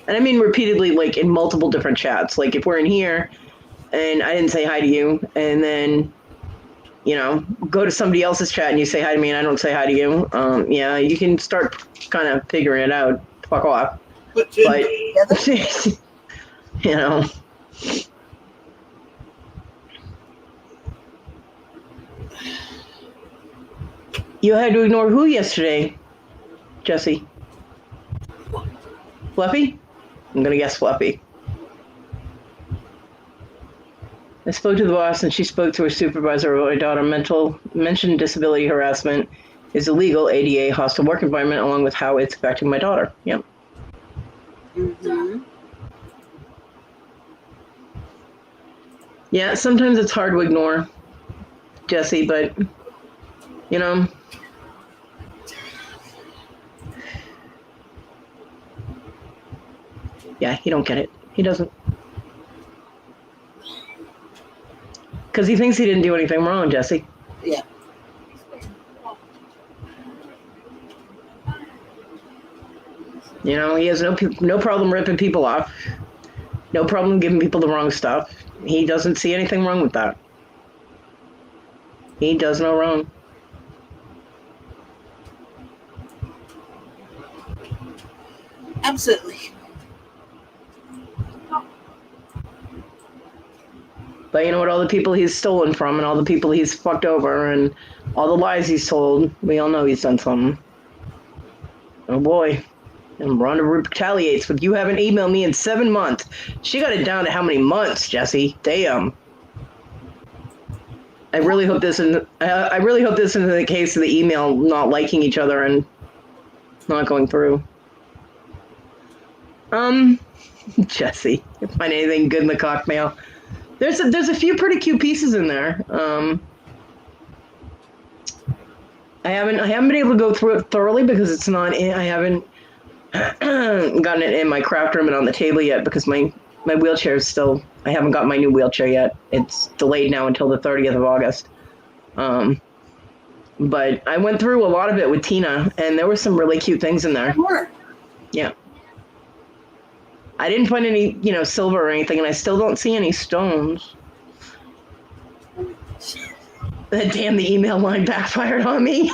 [SPEAKER 1] And I mean repeatedly, like in multiple different chats. Like if we're in here and I didn't say hi to you, and then, you know, go to somebody else's chat and you say hi to me and I don't say hi to you, yeah, you can start kind of figuring it out. Fuck off.
[SPEAKER 2] Put two
[SPEAKER 1] But,
[SPEAKER 2] together?
[SPEAKER 1] you know. You had to ignore who yesterday, Jesse? Fluffy? I'm going to guess Fluffy. I spoke to the boss and she spoke to her supervisor about my daughter. Mentioned disability harassment is illegal, ADA, hostile work environment, along with how it's affecting my daughter. Yep.
[SPEAKER 2] Mm-hmm.
[SPEAKER 1] Yeah, sometimes it's hard to ignore, Jesse, but, you know, yeah, he don't get it. He doesn't. Because he thinks he didn't do anything wrong, Jesse.
[SPEAKER 2] Yeah.
[SPEAKER 1] You know, he has no problem ripping people off. No problem giving people the wrong stuff. He doesn't see anything wrong with that. He does no wrong.
[SPEAKER 2] Absolutely.
[SPEAKER 1] But you know what? All the people he's stolen from and all the people he's fucked over and all the lies he's told, we all know he's done something. Oh boy. And Rhonda retaliates with, you haven't emailed me in 7 months. She got it down to how many months, Jesse? Damn. I really hope this isn't the case of the email not liking each other and not going through. Jesse, you find anything good in the cockmail? There's a few pretty cute pieces in there. I haven't been able to go through it thoroughly because it's not in, I haven't gotten it in my craft room and on the table yet because my wheelchair is still, I haven't got my new wheelchair yet. It's delayed now until the 30th of August. But I went through a lot of it with Tina and there were some really cute things in there. Yeah. I didn't find any, silver or anything, and I still don't see any stones. Damn, the email line backfired on me.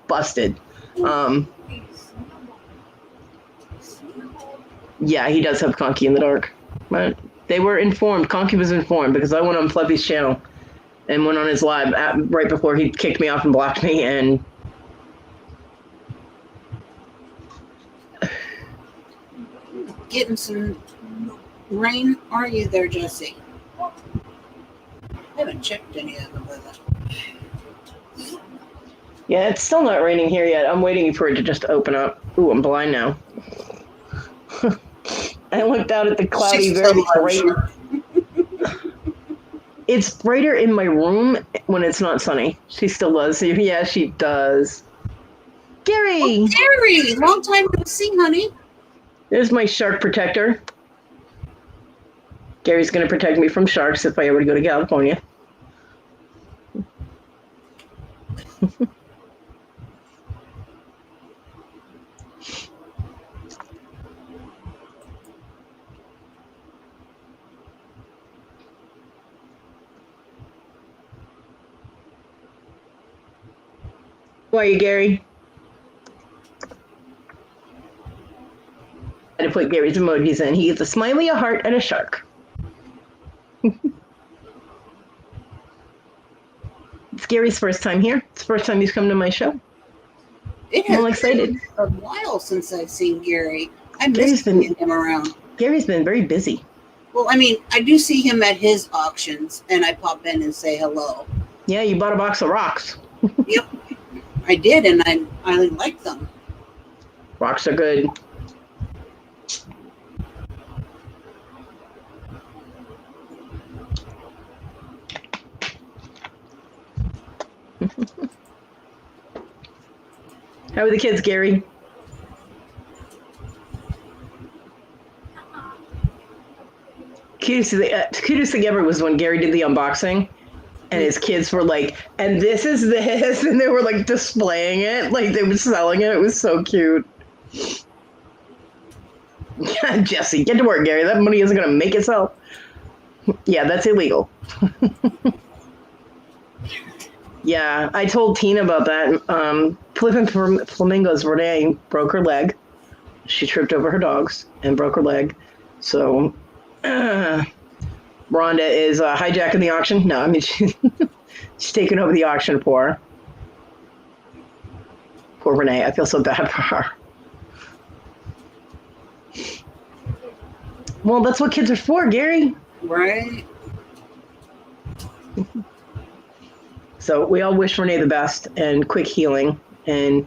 [SPEAKER 1] Busted. Yeah, he does have Conky in the dark. But they were informed. Conky was informed because I went on Fluffy's channel and went on his live right before he kicked me off and blocked me, and
[SPEAKER 2] getting some rain, are you there, Jesse? I haven't checked any of them with it.
[SPEAKER 1] Yeah, it's still not raining here yet. I'm waiting for it to just open up. Ooh, I'm blind now. I looked out at the cloudy, very bright. It's brighter in my room when it's not sunny. She still does. Yeah, she does. Gary!
[SPEAKER 2] Oh, Gary! Long time no see, honey.
[SPEAKER 1] There's my shark protector. Gary's going to protect me from sharks if I ever go to California. Who are you, Gary? I had to put Gary's emojis in. He gets a smiley, a heart, and a shark. It's Gary's first time here. It's the first time he's come to my show. I'm all excited.
[SPEAKER 2] A while since I've seen Gary. I miss seeing him around.
[SPEAKER 1] Gary's been very busy.
[SPEAKER 2] Well, I mean, I do see him at his auctions, and I pop in and say hello.
[SPEAKER 1] Yeah, you bought a box of rocks.
[SPEAKER 2] Yep, I did, and I like them.
[SPEAKER 1] Rocks are good. How are the kids, Gary? Cutest thing ever was when Gary did the unboxing, and his kids were like, "And this is this," and they were like displaying it, like they were selling it. It was so cute. Jesse, get to work, Gary. That money isn't going to make itself. Yeah, that's illegal. Yeah, I told Tina about that. Flipping Flamingos, Renee broke her leg. She tripped over her dogs and broke her leg. So, Rhonda is hijacking the auction. No, I mean, she's taking over the auction for her. Poor Renee. I feel so bad for her. Well, that's what kids are for, Gary.
[SPEAKER 2] Right.
[SPEAKER 1] So we all wish Renee the best and quick healing. And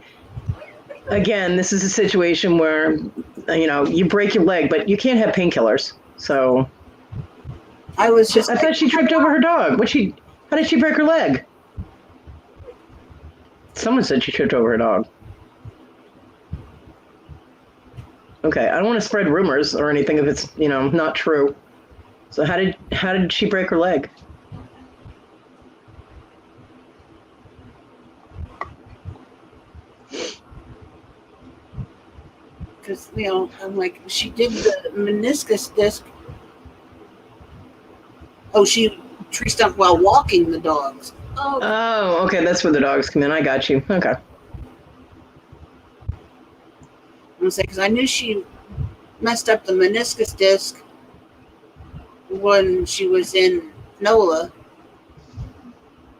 [SPEAKER 1] again, this is a situation where, you break your leg, but you can't have painkillers. So
[SPEAKER 2] I
[SPEAKER 1] thought she tripped over her dog. How did she break her leg? Someone said she tripped over her dog. Okay, I don't want to spread rumors or anything if it's, not true. So how did she break her leg?
[SPEAKER 2] Because, I'm like, she did the meniscus disc. Oh, she tree stumped while walking the dogs.
[SPEAKER 1] Oh, okay, that's where the dogs come in. I got you. Okay.
[SPEAKER 2] I was like, because I knew she messed up the meniscus disc when she was in NOLA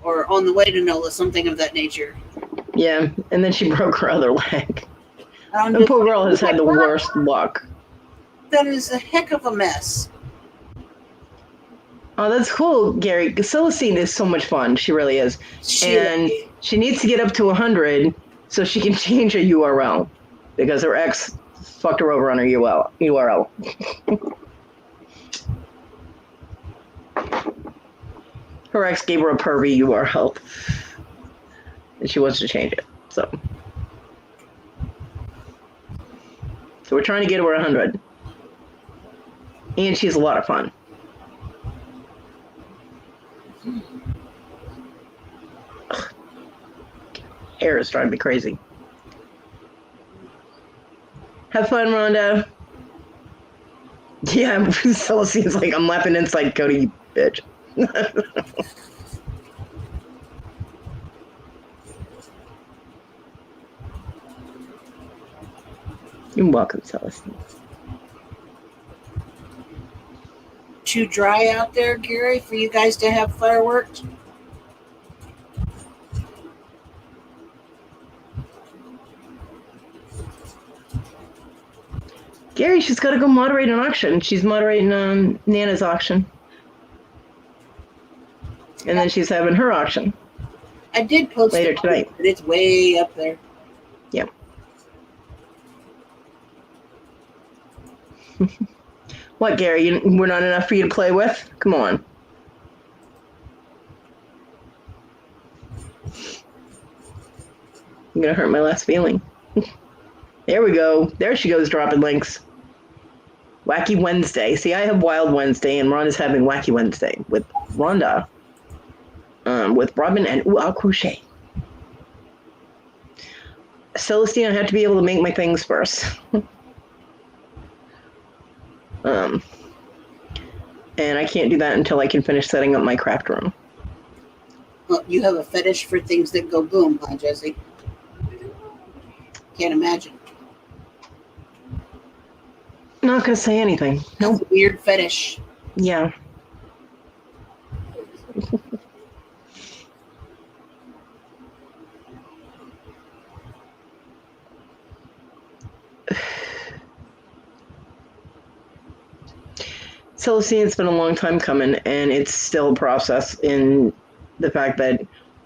[SPEAKER 2] or on the way to NOLA, something of that nature.
[SPEAKER 1] Yeah, and then she broke her other leg. The poor girl has had the worst luck.
[SPEAKER 2] That is a heck of a mess.
[SPEAKER 1] Oh, that's cool, Gary. Celestine is so much fun. She really is. And she needs to get up to 100 so she can change her URL because her ex fucked her over on her URL. Her ex gave her a pervy URL. And she wants to change it. So we're trying to get her 100. And she's a lot of fun. Ugh. Hair is driving me crazy. Have fun, Rhonda. Yeah, Celestine's like, I'm laughing inside Kodi, you bitch. You're welcome, Celestine.
[SPEAKER 2] Too dry out there, Gary, for you guys to have fireworks?
[SPEAKER 1] Gary, she's got to go moderate an auction. She's moderating Nana's auction. And then she's having her auction.
[SPEAKER 2] I did post
[SPEAKER 1] later
[SPEAKER 2] it
[SPEAKER 1] tonight.
[SPEAKER 2] But it's way up there.
[SPEAKER 1] Yep. What, Gary? We're not enough for you to play with? Come on. I'm going to hurt my last feeling. There we go. There she goes, dropping links. Wacky Wednesday. See, I have Wild Wednesday, and Rhonda's having Wacky Wednesday with Rhonda. With Robin and I'll crochet. Celestine, I have to be able to make my things first. And I can't do that until I can finish setting up my craft room.
[SPEAKER 2] Well, you have a fetish for things that go boom, huh, Jesse? Can't imagine.
[SPEAKER 1] Not gonna say anything.
[SPEAKER 2] That's a weird fetish.
[SPEAKER 1] Yeah. Celestine, it's been a long time coming, and it's still a process in the fact that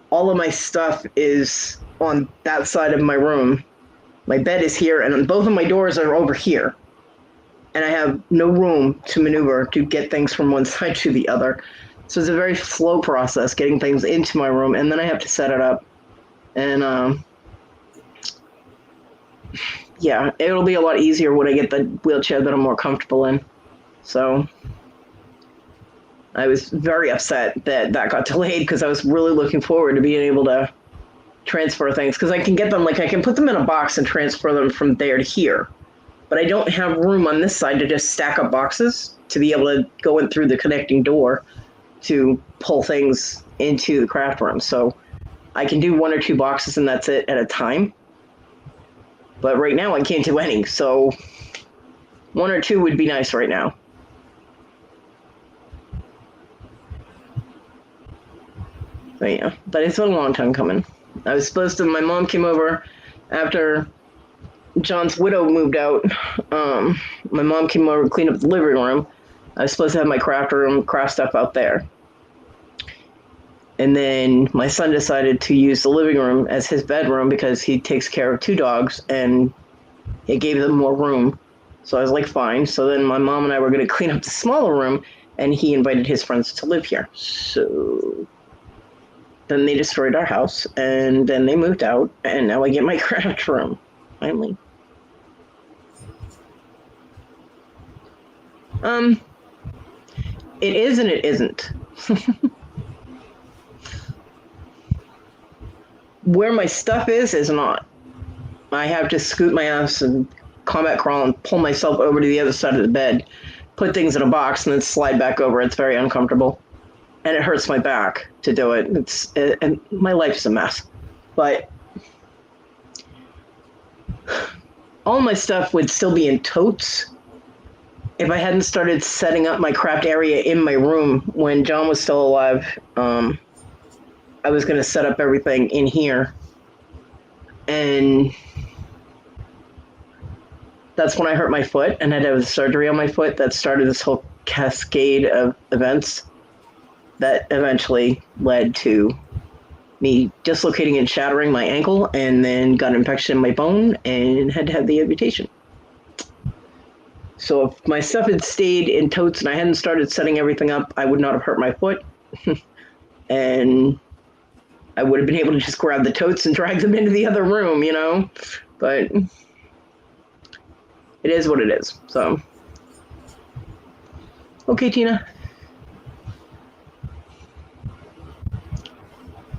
[SPEAKER 1] all of my stuff is on that side of my room. My bed is here, and both of my doors are over here. And I have no room to maneuver to get things from one side to the other. So it's a very slow process getting things into my room, and then I have to set it up. And yeah, it'll be a lot easier when I get the wheelchair that I'm more comfortable in. So I was very upset that that got delayed because I was really looking forward to being able to transfer things because I can get them, like I can put them in a box and transfer them from there to here. But I don't have room on this side to just stack up boxes to be able to go in through the connecting door to pull things into the craft room. So I can do 1 or 2 boxes and that's it at a time. But right now I can't do any. So 1 or 2 would be nice right now. But yeah, but it's been a long time coming. I was supposed to, my mom came over after John's widow moved out. My mom came over to clean up the living room. I was supposed to have my craft room, craft stuff out there. And then my son decided to use the living room as his bedroom because he takes care of 2 dogs and it gave them more room. So I was like, fine. So then my mom and I were going to clean up the smaller room and he invited his friends to live here. So then they destroyed our house and then they moved out and now I get my craft room. Finally. It is and it isn't. Where my stuff is not. I have to scoot my ass and combat crawl and pull myself over to the other side of the bed, put things in a box, and then slide back over. It's very uncomfortable. And it hurts my back to do it. And my life's a mess. But all my stuff would still be in totes if I hadn't started setting up my craft area in my room when John was still alive. I was going to set up everything in here. And that's when I hurt my foot and had to have surgery on my foot that started this whole cascade of events that eventually led to me dislocating and shattering my ankle and then got an infection in my bone and had to have the amputation. So if my stuff had stayed in totes and I hadn't started setting everything up, I would not have hurt my foot. And I would have been able to just grab the totes and drag them into the other room, you know? But it is what it is, so. Okay, Tina.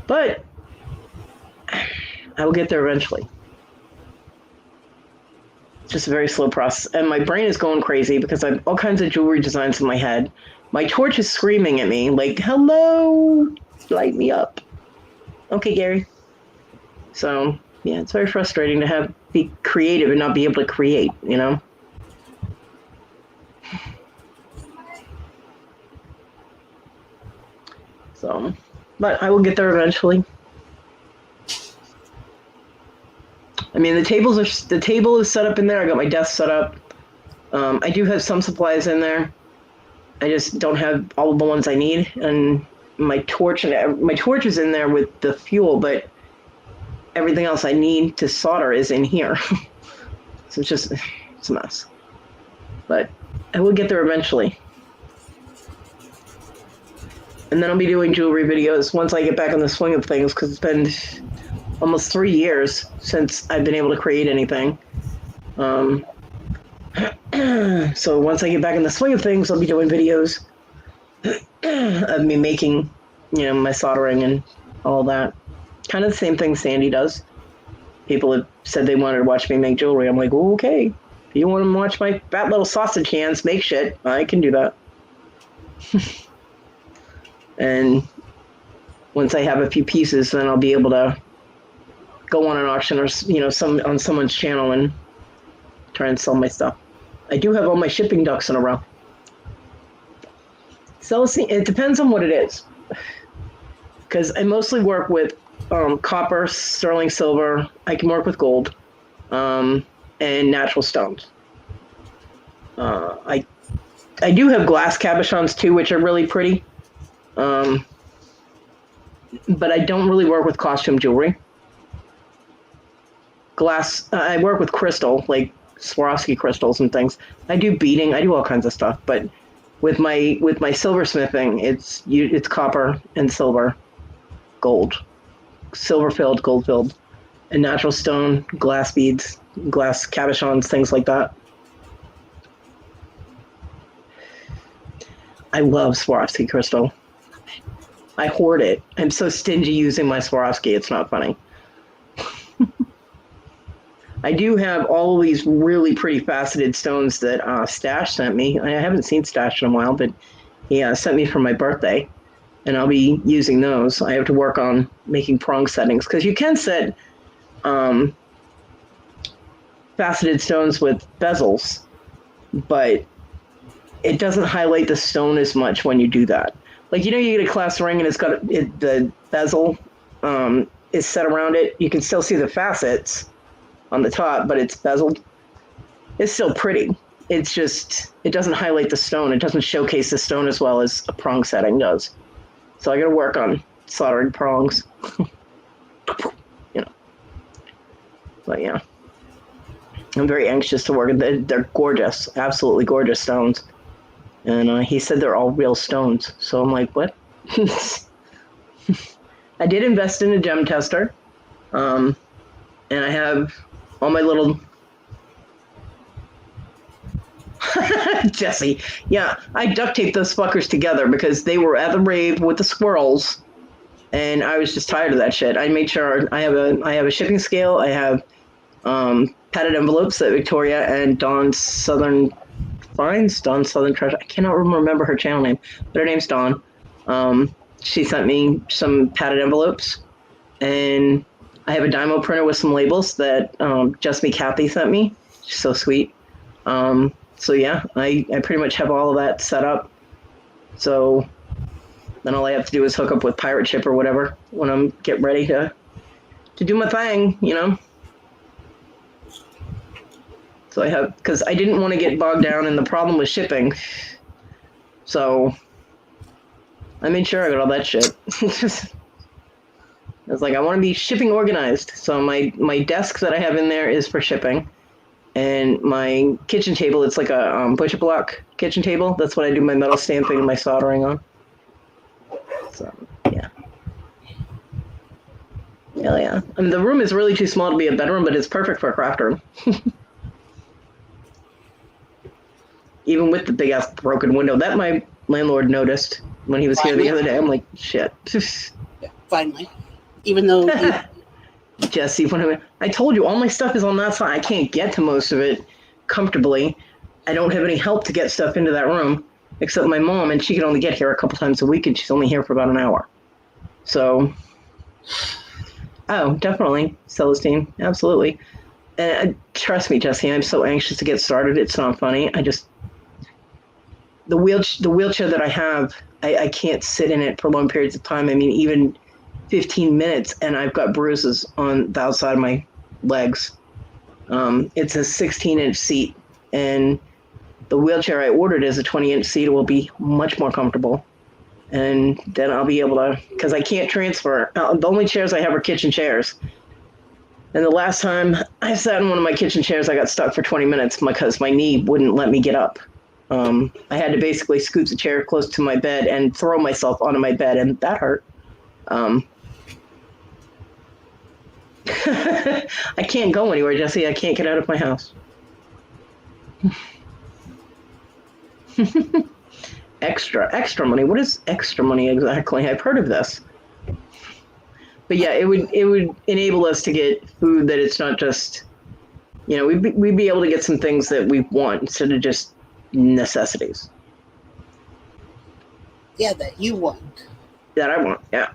[SPEAKER 1] But I will get there eventually. It's just a very slow process. And my brain is going crazy because I have all kinds of jewelry designs in my head. My torch is screaming at me like, hello, light me up. Okay, Gary. So, yeah, it's very frustrating to be creative and not be able to create, you know? So, but I will get there eventually. I mean, the table is set up in there. I got my desk set up. I do have some supplies in there. I just don't have all of the ones I need. And my torch is in there with the fuel, but everything else I need to solder is in here. So it's a mess. But I will get there eventually. And then I'll be doing jewelry videos once I get back in the swing of things, because it's been almost 3 years since I've been able to create anything. So once I get back in the swing of things, I'll be doing videos of me making, you know, my soldering and all that. Kind of the same thing Sandy does. People have said they wanted to watch me make jewelry. I'm like, oh, okay. If you want to watch my fat little sausage hands make shit, I can do that. And once I have a few pieces, then I'll be able to go on an auction or, you know, on someone's channel and try and sell my stuff. I do have all my shipping ducks in a row. So it depends on what it is. Because I mostly work with copper, sterling silver. I can work with gold, and natural stones. I do have glass cabochons too, which are really pretty. But I don't really work with costume jewelry. Glass, I work with crystal, like Swarovski crystals and things. I do beading, I do all kinds of stuff. But with my silversmithing, it's copper and silver, gold, silver filled, gold filled, and natural stone, glass beads, glass cabochons, things like that. I love Swarovski crystal. I hoard it. I'm so stingy using my Swarovski, it's not funny. I do have all of these really pretty faceted stones that Stash sent me. I haven't seen Stash in a while, but he sent me for my birthday, and I'll be using those. I have to work on making prong settings, because you can set faceted stones with bezels, but it doesn't highlight the stone as much when you do that. Like, you get a class ring and it's got the bezel is set around it. You can still see the facets on the top, but it's bezeled. It's still pretty. It's just, it doesn't highlight the stone. It doesn't showcase the stone as well as a prong setting does. So I got to work on soldering prongs. But yeah, I'm very anxious to work. They're gorgeous, absolutely gorgeous stones. And he said they're all real stones. So I'm like, what? I did invest in a gem tester. And I have all my little... Jesse. Yeah, I duct taped those fuckers together because they were at the rave with the squirrels. And I was just tired of that shit. I made sure I have a shipping scale. I have padded envelopes that Victoria and Dawn Southern Treasure. I cannot remember her channel name, but her name's Dawn. She sent me some padded envelopes, and I have a Dymo printer with some labels that Just Me Kathy sent me. She's so sweet. So yeah, I pretty much have all of that set up. So then all I have to do is hook up with Pirate Ship or whatever when I'm getting ready to do my thing, So I have, because I didn't want to get bogged down in the problem with shipping. So I made sure I got all that shit. I was like, I want to be shipping organized. So my desk that I have in there is for shipping. And my kitchen table, it's like a butcher block kitchen table. That's what I do my metal stamping and my soldering on. So, yeah. Hell yeah. I mean, the room is really too small to be a bedroom, but it's perfect for a craft room. Even with the big-ass broken window. That my landlord noticed when he was here the other day. I'm like, shit.
[SPEAKER 2] Yeah, finally. Even though...
[SPEAKER 1] Jesse, I told you, all my stuff is on that side. I can't get to most of it comfortably. I don't have any help to get stuff into that room, except my mom, and she can only get here a couple times a week, and she's only here for about an hour. So, oh, definitely, Celestine, absolutely. And trust me, Jesse, I'm so anxious to get started. It's not funny. The wheelchair that I have, I can't sit in it for long periods of time. I mean, even 15 minutes, and I've got bruises on the outside of my legs. It's a 16-inch seat, and the wheelchair I ordered is a 20-inch seat. It will be much more comfortable, and then I'll be able to, because I can't transfer. The only chairs I have are kitchen chairs. And the last time I sat in one of my kitchen chairs, I got stuck for 20 minutes because my knee wouldn't let me get up. I had to basically scoot the chair close to my bed and throw myself onto my bed, and that hurt. I can't go anywhere, Jesse. I can't get out of my house. Extra money. What is extra money exactly? I've heard of this. But yeah, it would enable us to get food that it's not just, we'd be able to get some things that we want instead of just necessities.
[SPEAKER 2] Yeah, that you want.
[SPEAKER 1] That I want, yeah.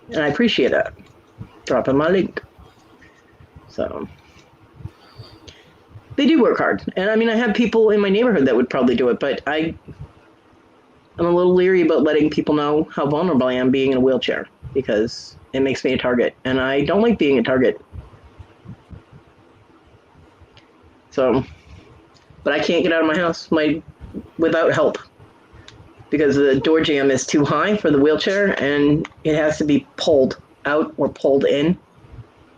[SPEAKER 1] And I appreciate that. Dropping my link. So they do work hard. And I mean, I have people in my neighborhood that would probably do it, but I'm a little leery about letting people know how vulnerable I am being in a wheelchair, because it makes me a target, and I don't like being a target. So, but I can't get out of my house without help, because the door jamb is too high for the wheelchair, and it has to be pulled out or pulled in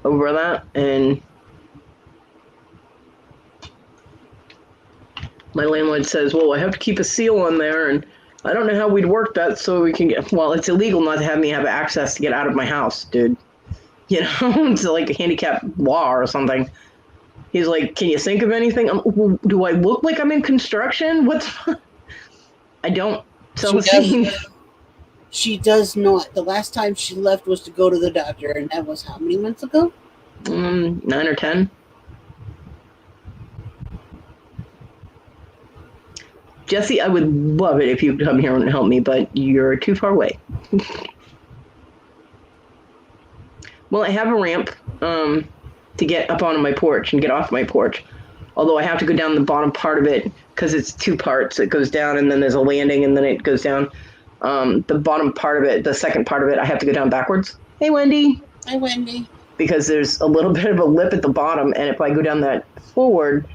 [SPEAKER 1] over that. And my landlord says, well, I have to keep a seal on there, and I don't know how we'd work that so we can get, well, it's illegal not to have me have access to get out of my house, dude. you know, to like a handicap wall or something. He's like, "Can you think of anything? Do I look like I'm in construction? What's?" I don't. Celestine.
[SPEAKER 2] She does not. The last time she left was to go to the doctor, and that was how many months ago?
[SPEAKER 1] 9 or 10. Jesse, I would love it if you'd come here and help me, but you're too far away. Well, I have a ramp to get up onto my porch and get off my porch. Although I have to go down the bottom part of it because it's two parts. It goes down and then there's a landing and then it goes down. The bottom part of it, the second part of it, I have to go down backwards. Hey, Wendy.
[SPEAKER 2] Hi, Wendy.
[SPEAKER 1] Because there's a little bit of a lip at the bottom, and if I go down that forward,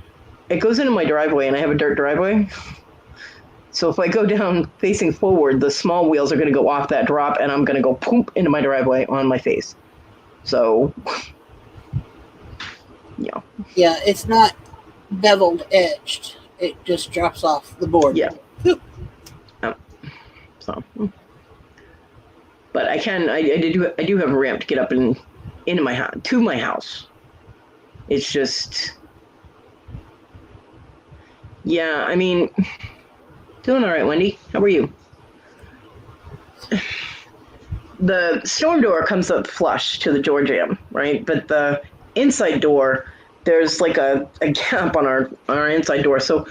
[SPEAKER 1] it goes into my driveway, and I have a dirt driveway. So if I go down facing forward, the small wheels are going to go off that drop, and I'm going to go poop into my driveway on my face. So, yeah.
[SPEAKER 2] Yeah, it's not beveled edged. It just drops off the board.
[SPEAKER 1] Yeah. So, but I do have a ramp to get up and into my house, to my house. It's just, yeah, I mean, doing all right, Wendy. How are you? The storm door comes up flush to the door jamb, right? But the inside door, there's like a gap on our inside door. So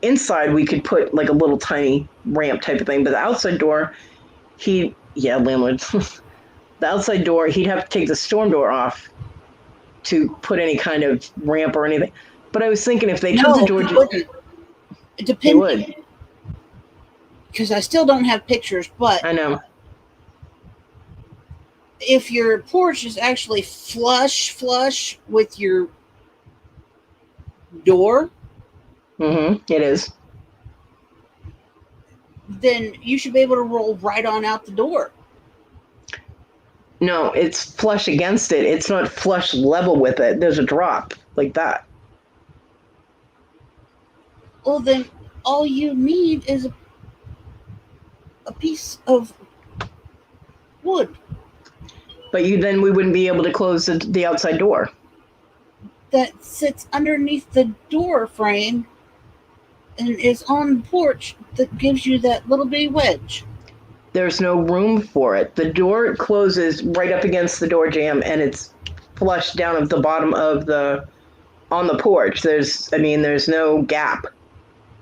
[SPEAKER 1] inside we could put like a little tiny ramp type of thing, but the outside door, landlord. The outside door, he'd have to take the storm door off to put any kind of ramp or anything. But I was thinking if they come to Georgia,
[SPEAKER 2] it depends. They would. Because I still don't have pictures, but
[SPEAKER 1] I know.
[SPEAKER 2] If your porch is actually flush with your door,
[SPEAKER 1] it is.
[SPEAKER 2] Then you should be able to roll right on out the door.
[SPEAKER 1] No, it's flush against it. It's not flush level with it. There's a drop like that.
[SPEAKER 2] Well, then all you need is a piece of wood.
[SPEAKER 1] But we wouldn't be able to close the outside door.
[SPEAKER 2] That sits underneath the door frame and is on the porch that gives you that little bitty wedge.
[SPEAKER 1] There's no room for it. The door closes right up against the door jamb, and it's flush down at the bottom of on the porch. There's no gap.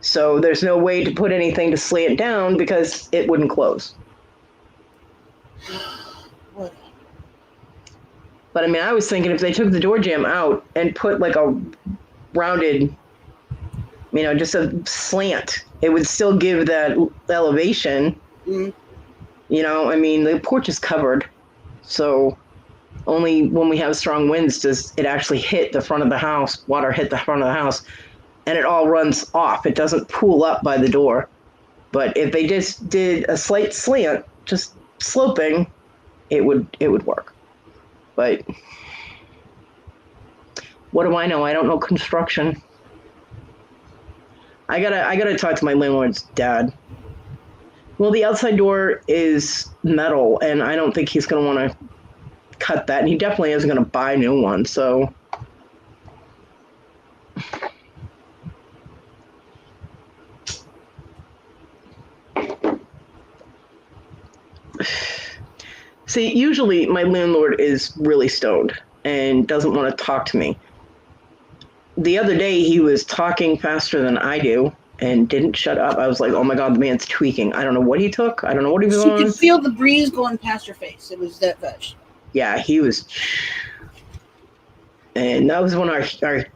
[SPEAKER 1] So there's no way to put anything to slant down because it wouldn't close.
[SPEAKER 2] What?
[SPEAKER 1] But I mean, I was thinking if they took the door jamb out and put like a rounded, just a slant, it would still give that elevation.
[SPEAKER 2] Mm-hmm.
[SPEAKER 1] The porch is covered, so only when we have strong winds does it actually hit the front of the house, water hit the front of the house, and it all runs off. It doesn't pool up by the door. But if they just did a slight slant, just sloping, it would work. But what do I know? I don't know construction. I gotta talk to my landlord's dad. Well, the outside door is metal, and I don't think he's going to want to cut that, and he definitely isn't going to buy a new one, so. See, usually my landlord is really stoned and doesn't want to talk to me. The other day, he was talking faster than I do and didn't shut up. I was like, oh my God, the man's tweaking. I don't know what he took. I don't know what he was on.
[SPEAKER 2] You could feel the breeze going past your face. It was that much.
[SPEAKER 1] Yeah, he was. And that was when our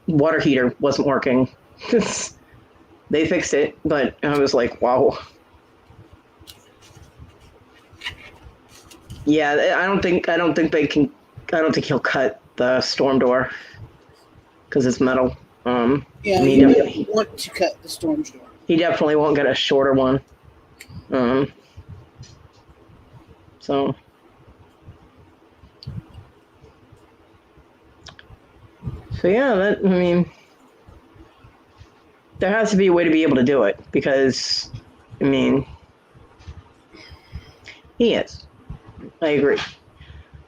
[SPEAKER 1] water heater wasn't working. They fixed it, but I was like, wow. Yeah, I don't think they can. I don't think he'll cut the storm door because it's metal.
[SPEAKER 2] Yeah, he definitely want to cut the storm door.
[SPEAKER 1] He definitely won't get a shorter one. So yeah, there has to be a way to be able to do it because, he is. I agree.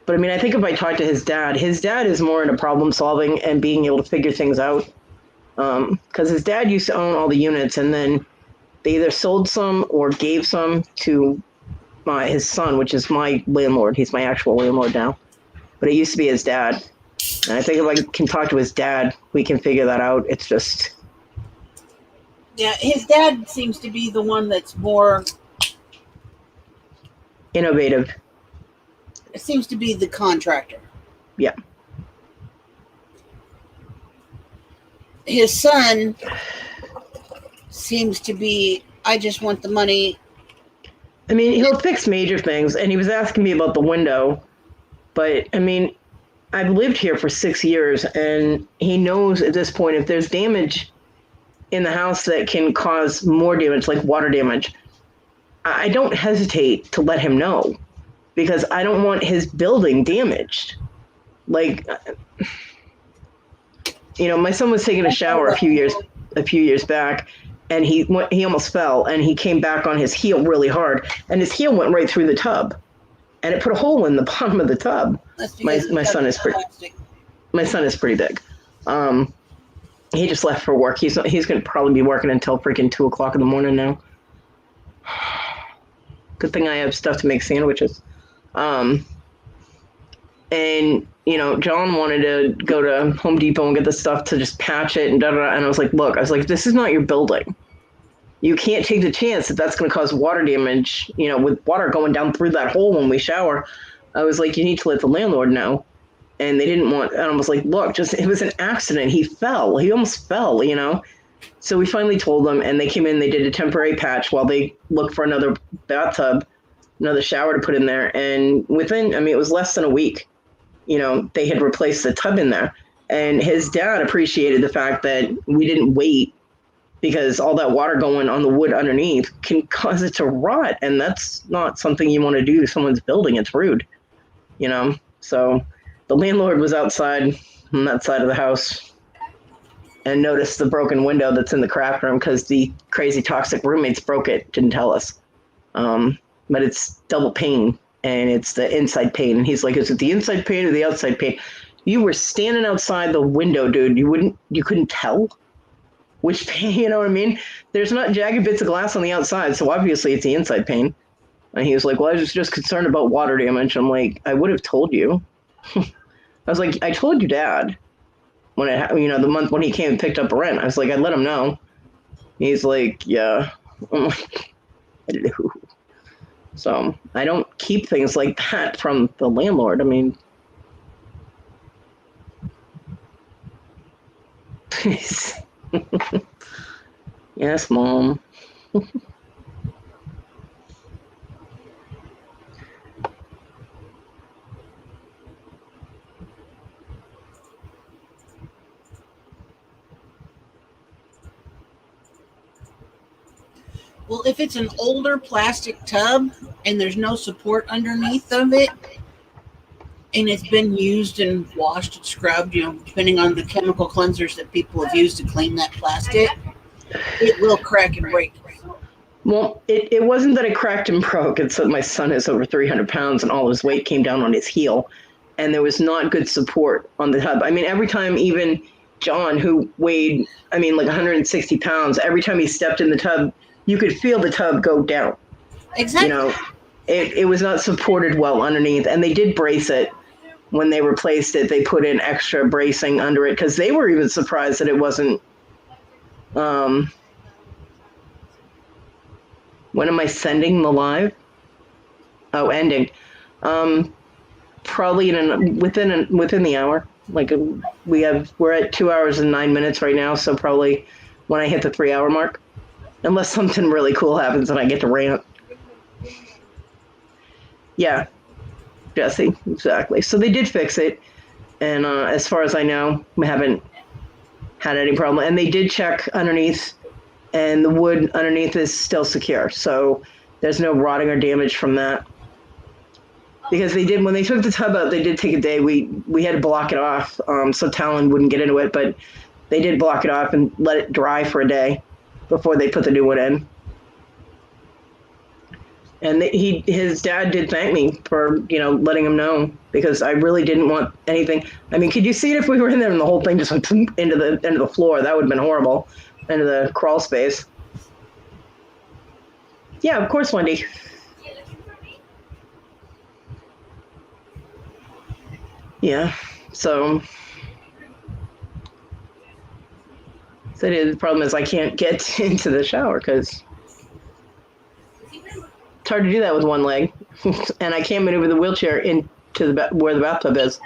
[SPEAKER 1] But I mean, I think if I talk to his dad is more into problem solving and being able to figure things out. Because his dad used to own all the units, and then they either sold some or gave some to his son, which is my landlord. He's my actual landlord now. But it used to be his dad. And I think if I can talk to his dad, we can figure that out. It's just...
[SPEAKER 2] Yeah, his dad seems to be the one that's more...
[SPEAKER 1] innovative.
[SPEAKER 2] It seems to be the contractor.
[SPEAKER 1] Yeah.
[SPEAKER 2] His son seems to be, I just want the money.
[SPEAKER 1] I mean, he'll fix major things, and he was asking me about the window, but I mean, I've lived here for 6 years, and he knows at this point if there's damage in the house that can cause more damage, like water damage, I don't hesitate to let him know, because I don't want his building damaged. Like, you know, my son was taking a shower a few years back, and he almost fell, and he came back on his heel really hard, and his heel went right through the tub, and it put a hole in the bottom of the tub. My son is pretty big. He just left for work. He's going to probably be working until freaking 2:00 in the morning now. Good thing I have stuff to make sandwiches. And, you know, John wanted to go to Home Depot and get the stuff to just patch it and da-da-da. And I was like, look, this is not your building. You can't take the chance that that's going to cause water damage, you know, with water going down through that hole when we shower. I was like, you need to let the landlord know. And they didn't want, and I was like, look, it was an accident. He fell. He almost fell, you know. So we finally told them, and they came in, they did a temporary patch while they looked for another bathtub, another shower to put in there. And within, I mean, it was less than a week, you know, they had replaced the tub in there. And his dad appreciated the fact that we didn't wait, because all that water going on the wood underneath can cause it to rot. And that's not something you want to do to someone's building. It's rude, you know. So the landlord was outside on that side of the house and noticed the broken window that's in the craft room, because the crazy toxic roommates broke it, didn't tell us. But it's double pane, and it's the inside pane. And he's like, is it the inside pane or the outside pane? You were standing outside the window, dude. You couldn't tell which pane, you know what I mean? There's not jagged bits of glass on the outside, so obviously it's the inside pane. And he was like, well, I was just concerned about water damage. I'm like, I would have told you. I was like, I told you, Dad, when the month when he came and picked up rent. I was like, I'd let him know. He's like, yeah. I'm like, hello. So I don't keep things like that from the landlord. I mean, yes, Mom.
[SPEAKER 2] Well, if it's an older plastic tub and there's no support underneath of it, and it's been used and washed and scrubbed, you know, depending on the chemical cleansers that people have used to clean that plastic, it will crack and break.
[SPEAKER 1] Well, it wasn't that it cracked and broke. It's that my son is over 300 pounds and all his weight came down on his heel, and there was not good support on the tub. I mean, every time, even John, who weighed, I mean, like 160 pounds, every time he stepped in the tub, you could feel the tub go down.
[SPEAKER 2] Exactly.
[SPEAKER 1] You know, it was not supported well underneath, and they did brace it. When they replaced it, they put in extra bracing under it, because they were even surprised that it wasn't. When am I sending the live? Oh, ending. Probably within the hour. Like we're at 2 hours and 9 minutes right now, so probably when I hit the 3 hour mark. Unless something really cool happens and I get to rant. Yeah, Jesse, exactly. So they did fix it. And as far as I know, we haven't had any problem. And they did check underneath, and the wood underneath is still secure. So there's no rotting or damage from that. Because they did, when they took the tub out, they did take a day. We had to block it off so Talon wouldn't get into it. But they did block it off and let it dry for a day before they put the new one in. And his dad did thank me for, letting him know, because I really didn't want anything. I mean, could you see it if we were in there and the whole thing just went into the floor? That would have been horrible. Into the crawl space. Yeah, of course, Wendy. Yeah, so the problem is I can't get into the shower because it's hard to do that with one leg, and I can't maneuver the wheelchair into where the bathtub is.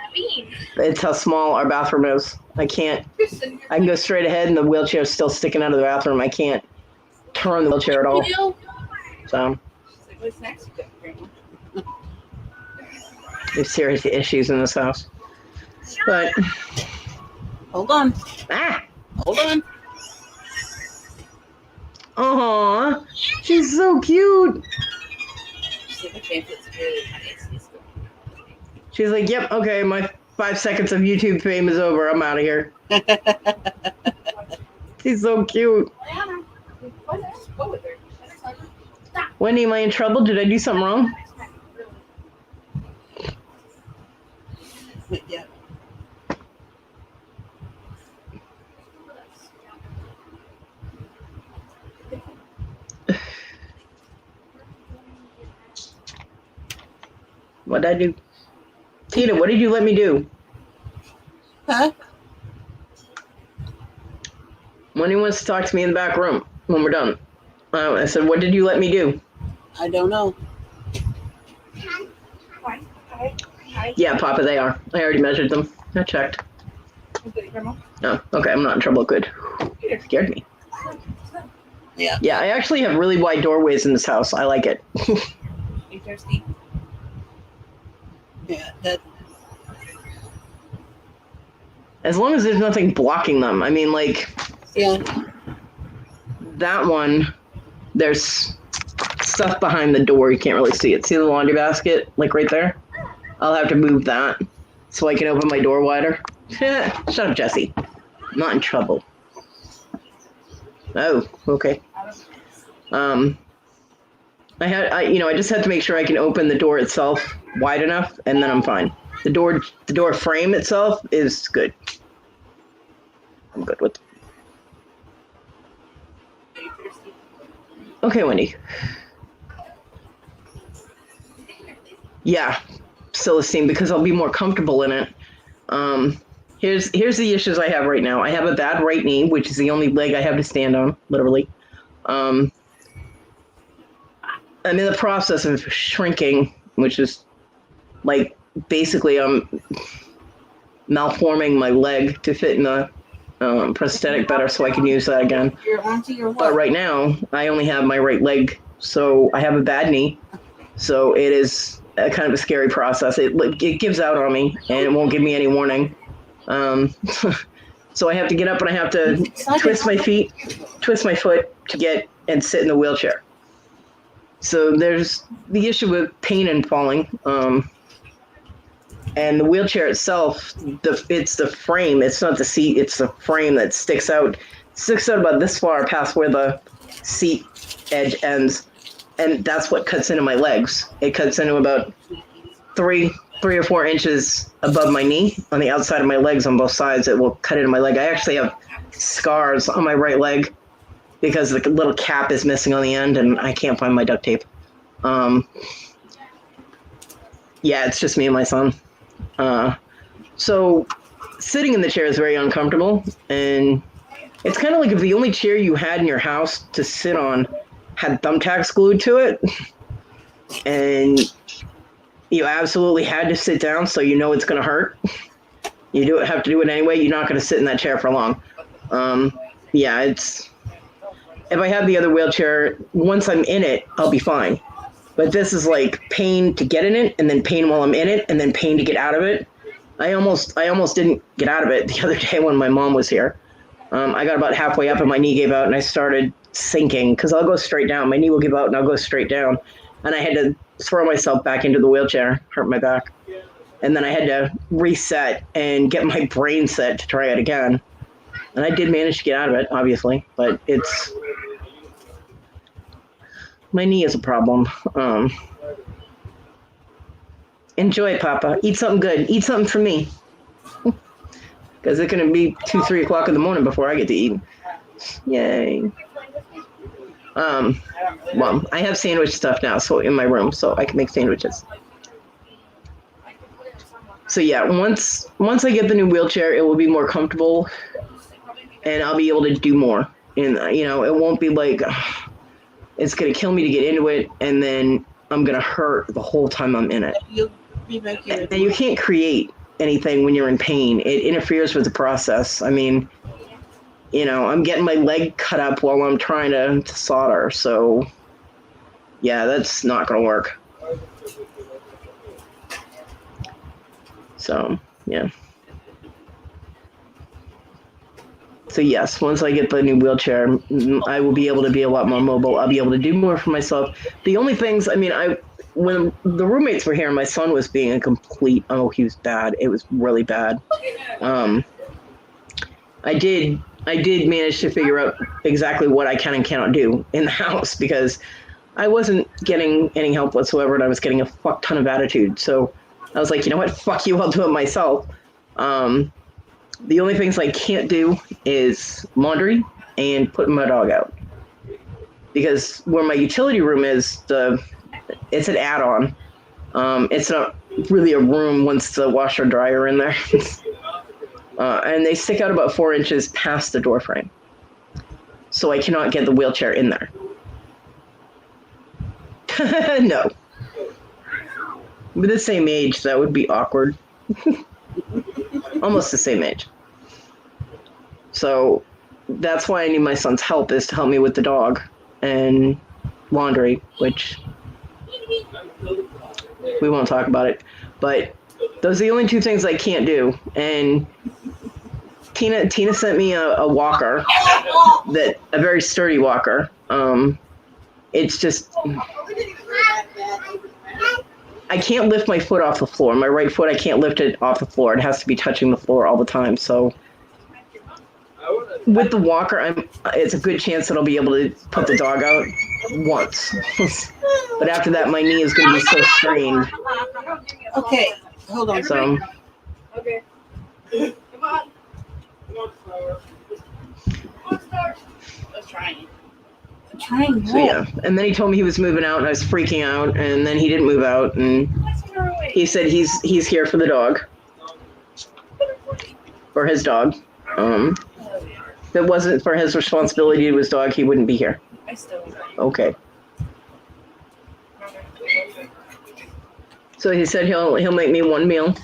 [SPEAKER 1] It's how small our bathroom is. I can't. I can go straight ahead, and the wheelchair's still sticking out of the bathroom. I can't turn the wheelchair at all. So there's serious issues in this house. But
[SPEAKER 2] hold on.
[SPEAKER 1] Ah.
[SPEAKER 2] Hold on.
[SPEAKER 1] Aw, she's so cute. She's like, yep, okay, my 5 seconds of YouTube fame is over. I'm out of here. She's so cute. Wendy, am I in trouble? Did I do something wrong?
[SPEAKER 2] Yeah.
[SPEAKER 1] What did I do? Tina, what did you let me do?
[SPEAKER 2] Huh?
[SPEAKER 1] Wendy wants to talk to me in the back room when we're done. I said, what did you let me do?
[SPEAKER 2] I don't know.
[SPEAKER 1] Yeah, Papa, they are. I already measured them. I checked. Oh, okay, I'm not in trouble. Good. It scared me.
[SPEAKER 2] Yeah.
[SPEAKER 1] Yeah, I actually have really wide doorways in this house. I like it.
[SPEAKER 5] You thirsty?
[SPEAKER 2] Yeah. That.
[SPEAKER 1] As long as there's nothing blocking them. I mean, like,
[SPEAKER 2] Yeah.
[SPEAKER 1] that one, there's stuff behind the door. You can't really see it. See the laundry basket, like right there? I'll have to move that so I can open my door wider. Shut up, Jesse. I'm not in trouble. Oh, okay. I just have to make sure I can open the door itself wide enough, and then I'm fine. The door frame itself is good. I'm good with it. Okay, Wendy. Yeah, Celestine, because I'll be more comfortable in it. Here's the issues I have right now. I have a bad right knee, which is the only leg I have to stand on, literally. I'm in the process of shrinking, which is like basically I'm malforming my leg to fit in the prosthetic better so I can use that again.
[SPEAKER 2] You're onto your what?
[SPEAKER 1] But right now, I only have my right leg, so I have a bad knee. So it is a kind of a scary process. It gives out on me, and it won't give me any warning. So I have to get up and I have to twist my foot to get and sit in the wheelchair. So there's the issue with pain and falling. And the wheelchair itself, it's the frame. It's not the seat. It's the frame that sticks out. Sticks out about this far past where the seat edge ends. And that's what cuts into my legs. It cuts into about 3 or 4 inches above my knee on the outside of my legs on both sides. It will cut into my leg. I actually have scars on my right leg because the little cap is missing on the end and I can't find my duct tape. Yeah, it's just me and my son. So sitting in the chair is very uncomfortable, and it's kind of like if the only chair you had in your house to sit on had thumbtacks glued to it, and you absolutely had to sit down, so you know it's going to hurt. You have to do it anyway. You're not going to sit in that chair for long. Yeah, if I have the other wheelchair, once I'm in it, I'll be fine. But this is like pain to get in it, and then pain while I'm in it, and then pain to get out of it. I almost didn't get out of it the other day when my mom was here. I got about halfway up and my knee gave out, and I started sinking because I'll go straight down. My knee will give out, and I'll go straight down. And I had to throw myself back into the wheelchair, hurt my back. And then I had to reset and get my brain set to try it again. And I did manage to get out of it, obviously, but My knee is a problem. Enjoy it, Papa. Eat something good. Eat something for me. Because it's going to be 2, 3 o'clock in the morning before I get to eat. Yay. Well, I have sandwich stuff now, so in my room, so I can make sandwiches. So yeah, once I get the new wheelchair, it will be more comfortable, and I'll be able to do more. And it won't be like it's gonna kill me to get into it, and then I'm gonna hurt the whole time I'm in it.
[SPEAKER 2] You'll be making it.
[SPEAKER 1] And you can't create anything when you're in pain. It interferes with the process. I mean, I'm getting my leg cut up while I'm trying to solder. So, yeah, that's not going to work. So, yeah. So, yes, once I get the new wheelchair, I will be able to be a lot more mobile. I'll be able to do more for myself. The only things, when the roommates were here, my son was being a complete, he was bad. It was really bad. I did manage to figure out exactly what I can and cannot do in the house because I wasn't getting any help whatsoever, and I was getting a fuck ton of attitude. So I was like, you know what? Fuck you. I'll do it myself. The only things I can't do is laundry and putting my dog out. Because where my utility room is, it's an add-on. It's not really a room once the washer and dryer are in there. And they stick out about 4 inches past the door frame. So I cannot get the wheelchair in there. No. With the same age, that would be awkward. Almost the same age. So that's why I need my son's help, is to help me with the dog and laundry, which we won't talk about it. But those are the only 2 things I can't do. And Tina sent me a walker, a very sturdy walker. It's just, I can't lift my foot off the floor. My right foot, I can't lift it off the floor. It has to be touching the floor all the time. So with the walker, it's a good chance that I'll be able to put the dog out once. But after that, my knee is going to be so strained.
[SPEAKER 2] Okay, hold on.
[SPEAKER 1] So,
[SPEAKER 5] Okay. Come on. Let's try it.
[SPEAKER 2] Trying
[SPEAKER 1] so yeah, and then he told me he was moving out, and I was freaking out, and then he didn't move out, and he said he's here for the dog, for his dog. If it wasn't for his responsibility to his dog, he wouldn't be here.
[SPEAKER 5] I still.
[SPEAKER 1] Okay. So he said he'll make me 1 meal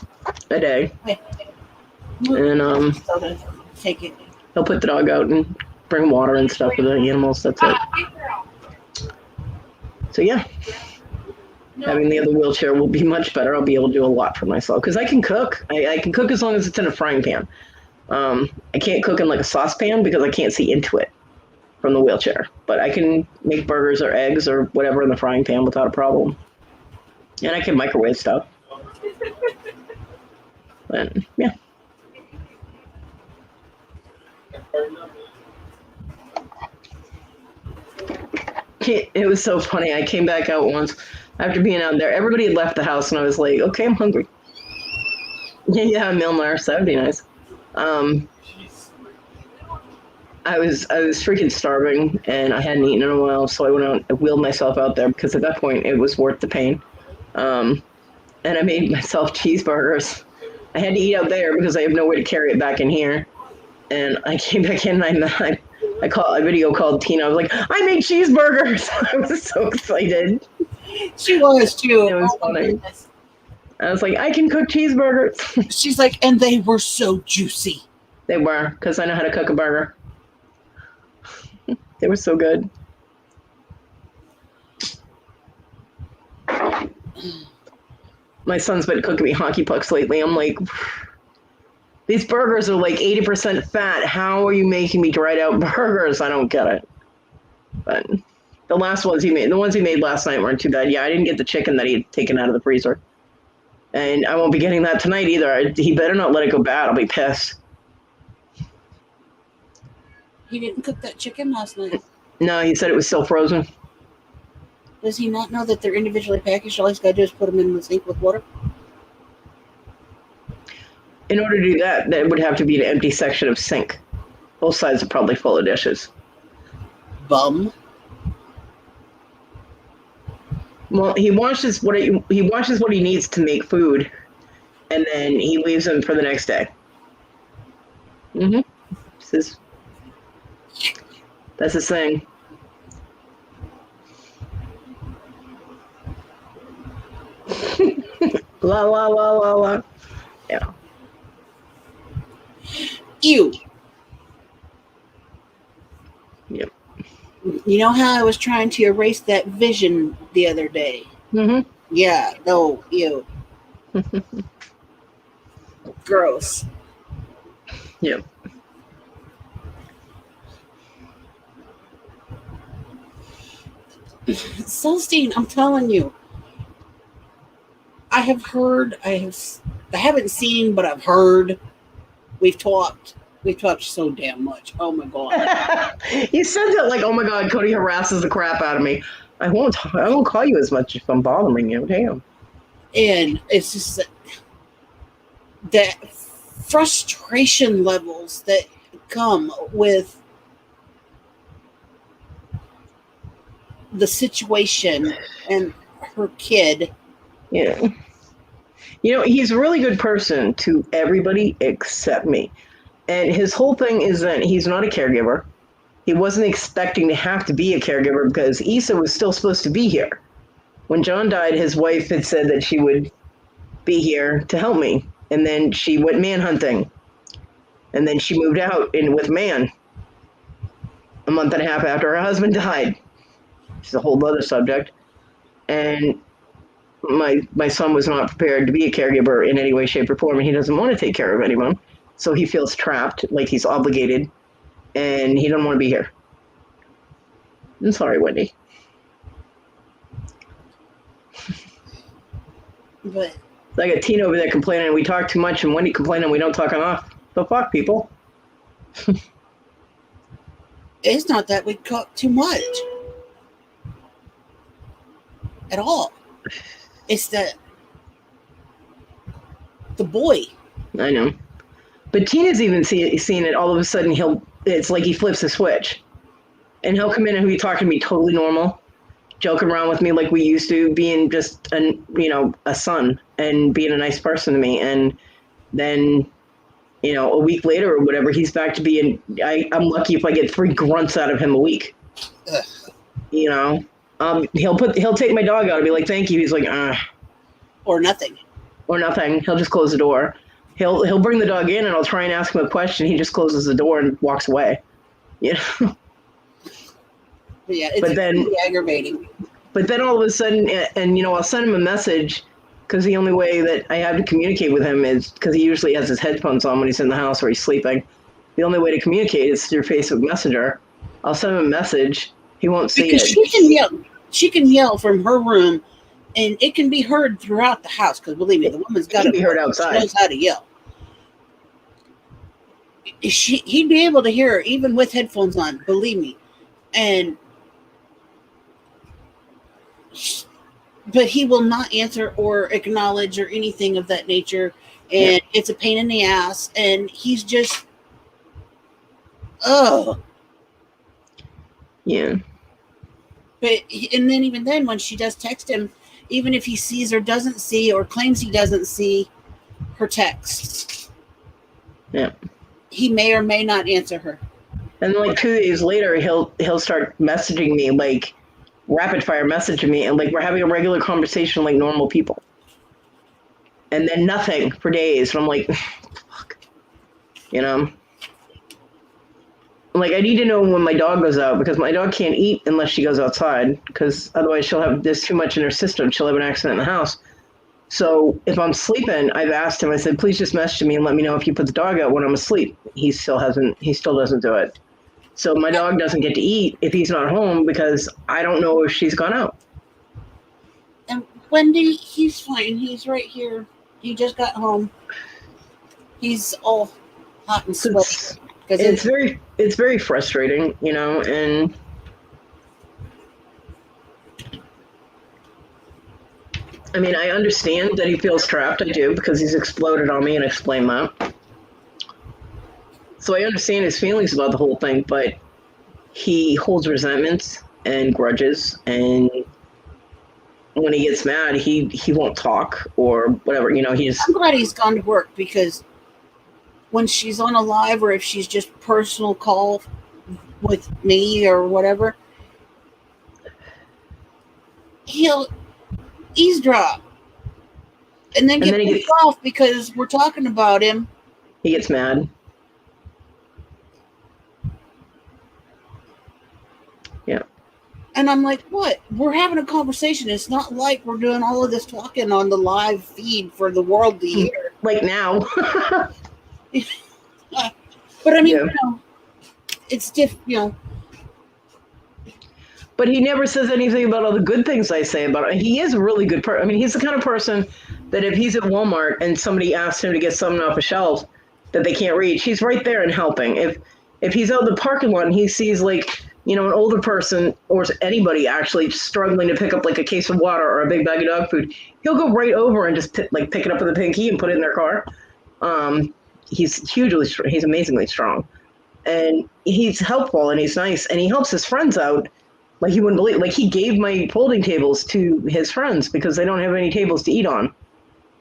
[SPEAKER 1] a day, and
[SPEAKER 2] take it.
[SPEAKER 1] he'll put the dog out and bring water and stuff for the animals. That's it. So yeah, having the other wheelchair will be much better. I'll be able to do a lot for myself because I can cook. I can cook as long as it's in a frying pan. I can't cook in like a saucepan because I can't see into it from the wheelchair. But I can make burgers or eggs or whatever in the frying pan without a problem. And I can microwave stuff. But yeah. It was so funny. I came back out once after being out there. Everybody had left the house, and I was like, okay, I'm hungry. Yeah, meal nurse. That would be nice. I was freaking starving, and I hadn't eaten in a while, so I went out and wheeled myself out there because at that point it was worth the pain. And I made myself cheeseburgers. I had to eat out there because I have no way to carry it back in here. And I came back in, and I video called Tina. I was like, I made cheeseburgers. I was so excited.
[SPEAKER 2] She was too.
[SPEAKER 1] It was funny. I was like, I can cook cheeseburgers.
[SPEAKER 2] She's like, and they were so juicy.
[SPEAKER 1] They were, because I know how to cook a burger. They were so good. My son's been cooking me hockey pucks lately. I'm like, these burgers are like 80% fat. How are you making me dried out burgers? I don't get it. But the ones he made last night weren't too bad. Yeah, I didn't get the chicken that he had taken out of the freezer. And I won't be getting that tonight either. He better not let it go bad. I'll be pissed.
[SPEAKER 2] He didn't cook that chicken last night.
[SPEAKER 1] No, he said it was still frozen.
[SPEAKER 2] Does he not know that they're individually packaged? All he's got to do is put them in the sink with water?
[SPEAKER 1] In order to do that, that would have to be an empty section of sink. Both sides are probably full of dishes.
[SPEAKER 2] Bum.
[SPEAKER 1] Well, he washes what he needs to make food, and then he leaves them for the next day. Mm-hmm. That's his thing. La la la la la. Yeah.
[SPEAKER 2] Ew.
[SPEAKER 1] Yep.
[SPEAKER 2] You know how I was trying to erase that vision the other day?
[SPEAKER 1] Mm-hmm.
[SPEAKER 2] Yeah, no, ew. Gross.
[SPEAKER 1] Yep.
[SPEAKER 2] Celestine, I'm telling you, I haven't seen, but I've heard. We've talked so damn much. Oh my god.
[SPEAKER 1] You said that like, oh my god, Kodi harasses the crap out of me. I won't call you as much if I'm bothering you. Damn.
[SPEAKER 2] And it's just that frustration levels that come with the situation and her kid.
[SPEAKER 1] Yeah. You know, he's a really good person to everybody except me. And his whole thing is that he's not a caregiver. He wasn't expecting to have to be a caregiver because Issa was still supposed to be here. When John died, his wife had said that she would be here to help me. And then she went man hunting. And then she moved out with man a month and a half after her husband died. It's a whole other subject. And my son was not prepared to be a caregiver in any way, shape, or form, and he doesn't want to take care of anyone. So he feels trapped, like he's obligated, and he doesn't want to be here. I'm sorry, Wendy.
[SPEAKER 2] But
[SPEAKER 1] I got Tina over there complaining we talk too much, and Wendy complaining we don't talk enough. The fuck, people?
[SPEAKER 2] it's not that we talk too much at all. It's that the boy.
[SPEAKER 1] I know. But Tina's even seen it. All of a sudden, it's like he flips a switch. And he'll come in and he'll be talking to me totally normal, joking around with me like we used to, being just a son and being a nice person to me. And then, a week later or whatever, he's back to being, I'm lucky if I get 3 grunts out of him a week.
[SPEAKER 2] Ugh.
[SPEAKER 1] He'll take my dog out and be like, thank you. He's like,
[SPEAKER 2] or nothing.
[SPEAKER 1] Or nothing. He'll just close the door. He'll bring the dog in and I'll try and ask him a question. He just closes the door and walks away.
[SPEAKER 2] Yeah, it's really aggravating.
[SPEAKER 1] But then all of a sudden, and I'll send him a message because the only way that I have to communicate with him is because he usually has his headphones on when he's in the house or he's sleeping. The only way to communicate is through Facebook Messenger. I'll send him a message. He won't see
[SPEAKER 2] because
[SPEAKER 1] it.
[SPEAKER 2] She can yell. She can yell from her room, and it can be heard throughout the house. Because believe me, the woman's got to
[SPEAKER 1] be heard outside.
[SPEAKER 2] She knows how to yell. He'd be able to hear her even with headphones on. Believe me, but he will not answer or acknowledge or anything of that nature, and it's a pain in the ass. And he's just,
[SPEAKER 1] yeah.
[SPEAKER 2] And then even then, when she does text him, even if he sees or doesn't see or claims he doesn't see her texts, he may or may not answer her.
[SPEAKER 1] And like 2 days later, he'll start messaging me, like rapid fire messaging me, and like we're having a regular conversation like normal people. And then nothing for days. And I'm like, fuck. Like, I need to know when my dog goes out because my dog can't eat unless she goes outside because otherwise there's too much in her system. She'll have an accident in the house. So if I'm sleeping, I've asked him, I said, please just message me and let me know if you put the dog out when I'm asleep. He still doesn't do it. So my dog doesn't get to eat if he's not home because I don't know if she's gone out.
[SPEAKER 2] And Wendy, he's fine. He's right here. He just got home. He's all hot and sweaty.
[SPEAKER 1] It's very frustrating, and I mean, I understand that he feels trapped. I do, because he's exploded on me and explained that. So I understand his feelings about the whole thing, but he holds resentments and grudges, and when he gets mad, he won't talk or whatever. He's
[SPEAKER 2] I'm glad he's gone to work, because when she's on a live, or if she's just personal call with me or whatever, he'll eavesdrop and then get pissed off because we're talking about him.
[SPEAKER 1] He gets mad. Yeah.
[SPEAKER 2] And I'm like, what? We're having a conversation. It's not like we're doing all of this talking on the live feed for the world to hear.
[SPEAKER 1] Like now.
[SPEAKER 2] But I mean, it's different,
[SPEAKER 1] But he never says anything about all the good things I say about him. He is a really good person. I mean, he's the kind of person that if he's at Walmart and somebody asks him to get something off a shelf that they can't reach, he's right there and helping. If he's out in the parking lot and he sees an older person or anybody actually struggling to pick up like a case of water or a big bag of dog food, he'll go right over and just pick it up with a pinky and put it in their car. He's he's amazingly strong, and he's helpful and he's nice, and he helps his friends out. Like he wouldn't believe. Like he gave my folding tables to his friends because they don't have any tables to eat on.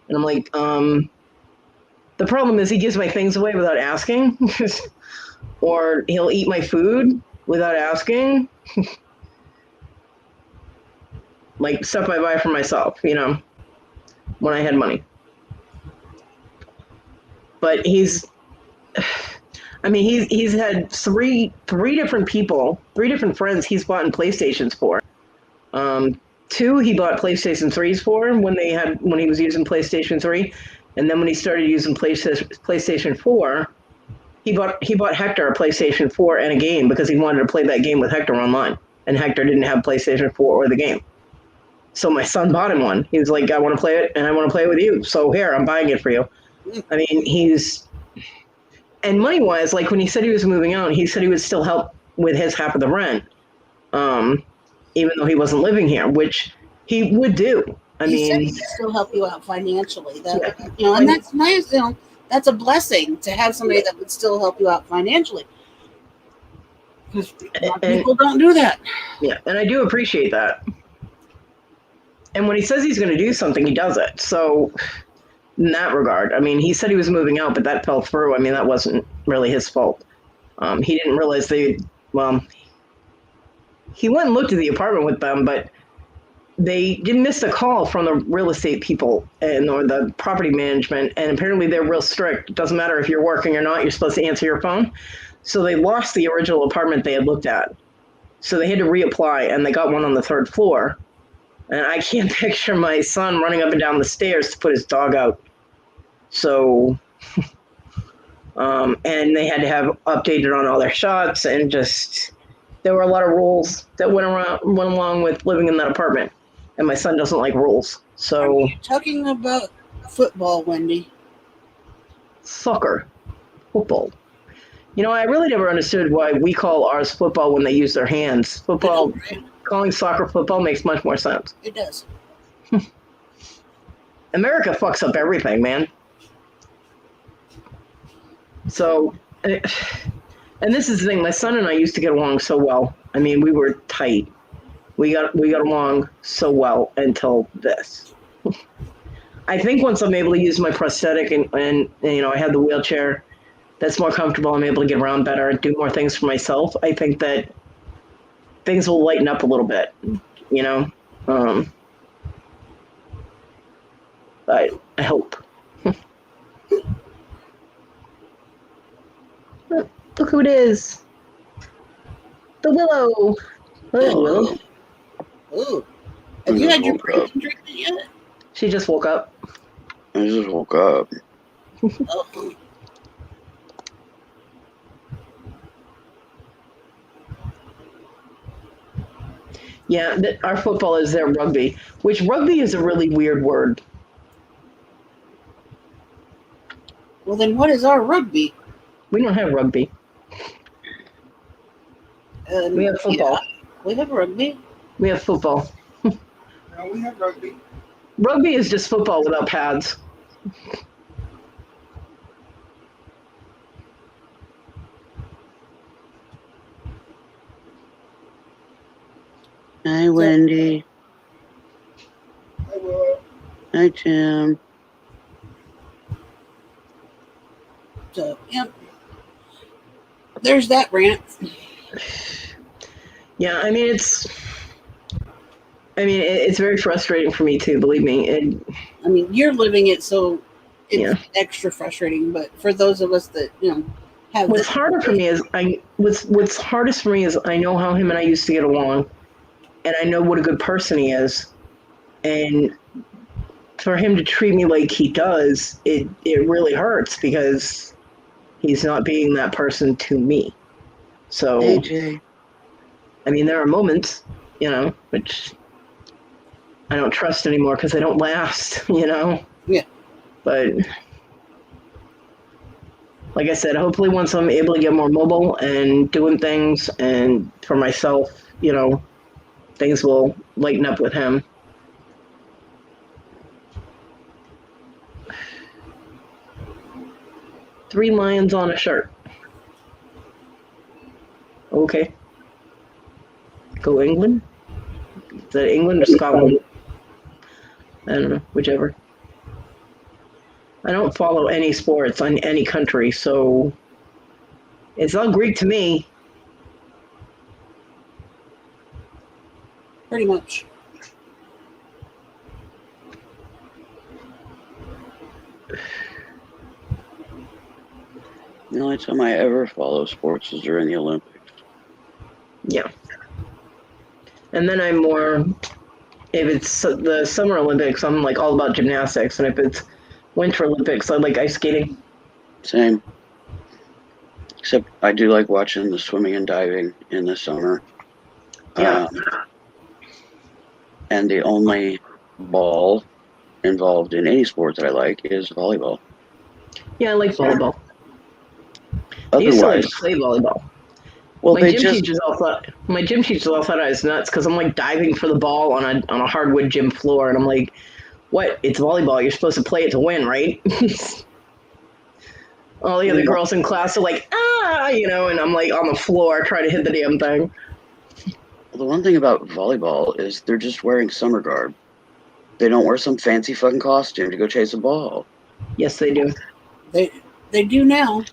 [SPEAKER 1] And I'm like, the problem is he gives my things away without asking, or he'll eat my food without asking. Like stuff I buy for myself, when I had money. But he's had three different people, three different friends he's bought PlayStations for. Two he bought PlayStation 3s for when he was using PlayStation 3, and then when he started using PlayStation 4, he bought Hector a PlayStation 4 and a game because he wanted to play that game with Hector online, and Hector didn't have PlayStation 4 or the game. So my son bought him one. He was like, I want to play it, and I want to play it with you. So here, I'm buying it for you. I mean, and money-wise, like when he said he was moving out, he said he would still help with his half of the rent, even though he wasn't living here, which he would do.
[SPEAKER 2] He said he could still help you out financially. And that's nice. That's a blessing to have somebody that would still help you out financially. Because people don't do that.
[SPEAKER 1] Yeah, and I do appreciate that. And when he says he's going to do something, he does it. So in that regard, I mean, he said he was moving out, but that fell through. I mean, that wasn't really his fault. He didn't realize he went and looked at the apartment with them, but they didn't miss a call from the real estate people or the property management. And apparently they're real strict. It doesn't matter if you're working or not, you're supposed to answer your phone. So they lost the original apartment they had looked at. So they had to reapply, and they got one on the third floor. And I can't picture my son running up and down the stairs to put his dog out. So, and they had to have updated on all their shots, and just, there were a lot of rules that went along with living in that apartment. And my son doesn't like rules. So,
[SPEAKER 2] are you talking about football, Wendy?
[SPEAKER 1] Soccer. Football. I really never understood why we call ours football when they use their hands. Football.
[SPEAKER 2] Know, right?
[SPEAKER 1] Calling soccer football makes much more sense.
[SPEAKER 2] It does.
[SPEAKER 1] America fucks up everything, man. So, and this is the thing. My son and I used to get along so well. I mean, we were tight. We got along so well until this. I think once I'm able to use my prosthetic and I have the wheelchair that's more comfortable, I'm able to get around better and do more things for myself. I think that things will lighten up a little bit, but I hope. Look who it is. The Willow. Hello, Willow.
[SPEAKER 2] Ooh. Have you had your protein drink yet?
[SPEAKER 1] She just woke up.
[SPEAKER 6] I just woke up.
[SPEAKER 2] Oh.
[SPEAKER 1] Yeah, our football is their rugby, which rugby is a really weird word.
[SPEAKER 2] Well, then what is our rugby?
[SPEAKER 1] We don't have rugby. We have football.
[SPEAKER 2] Yeah, we have rugby.
[SPEAKER 1] We have football.
[SPEAKER 3] No, we have rugby.
[SPEAKER 1] Rugby is just football without pads.
[SPEAKER 6] Hi, Wendy.
[SPEAKER 3] I will.
[SPEAKER 6] Hi, Tim.
[SPEAKER 2] So, yep. There's that rant.
[SPEAKER 1] Yeah, I mean it's very frustrating for me too. Believe me.
[SPEAKER 2] I mean, you're living it, so it's
[SPEAKER 1] Yeah.
[SPEAKER 2] extra frustrating. But for those of us that have
[SPEAKER 1] What's harder for me is what's hardest for me is I know how him and I used to get along, and I know what a good person he is, and for him to treat me like he does, it really hurts because he's not being that person to me. So
[SPEAKER 6] Hey, Jay.
[SPEAKER 1] I mean, there are moments, which I don't trust anymore because they don't last,
[SPEAKER 2] Yeah.
[SPEAKER 1] But like I said, hopefully once I'm able to get more mobile and doing things and for myself, things will lighten up with him. Three lions on a shirt. Okay. Go England? Is that England or Scotland? I don't know, whichever. I don't follow any sports on any country, so it's all Greek to me.
[SPEAKER 2] pretty much.
[SPEAKER 6] The only time I ever follow sports is during the Olympics.
[SPEAKER 1] Yeah. And then I'm more, if it's the Summer Olympics, I'm like all about gymnastics. And if it's Winter Olympics, I like ice skating.
[SPEAKER 6] Same. Except I do like watching the swimming and diving in the summer.
[SPEAKER 1] Yeah.
[SPEAKER 6] And the only ball involved in any sport that I like is volleyball.
[SPEAKER 1] Yeah, I like volleyball. I used to like
[SPEAKER 6] Otherwise,
[SPEAKER 1] to play volleyball.
[SPEAKER 6] well,
[SPEAKER 1] My gym teachers all thought I was nuts because I'm like diving for the ball on a hardwood gym floor, and I'm like, "What? It's volleyball. You're supposed to play it to win, right?" All the other girls in class are like, and I'm like on the floor trying to hit the damn thing.
[SPEAKER 6] the one thing about volleyball is they're just wearing summer garb. They don't wear some fancy fucking costume to go chase a ball.
[SPEAKER 1] Yes, they do.
[SPEAKER 2] They do now.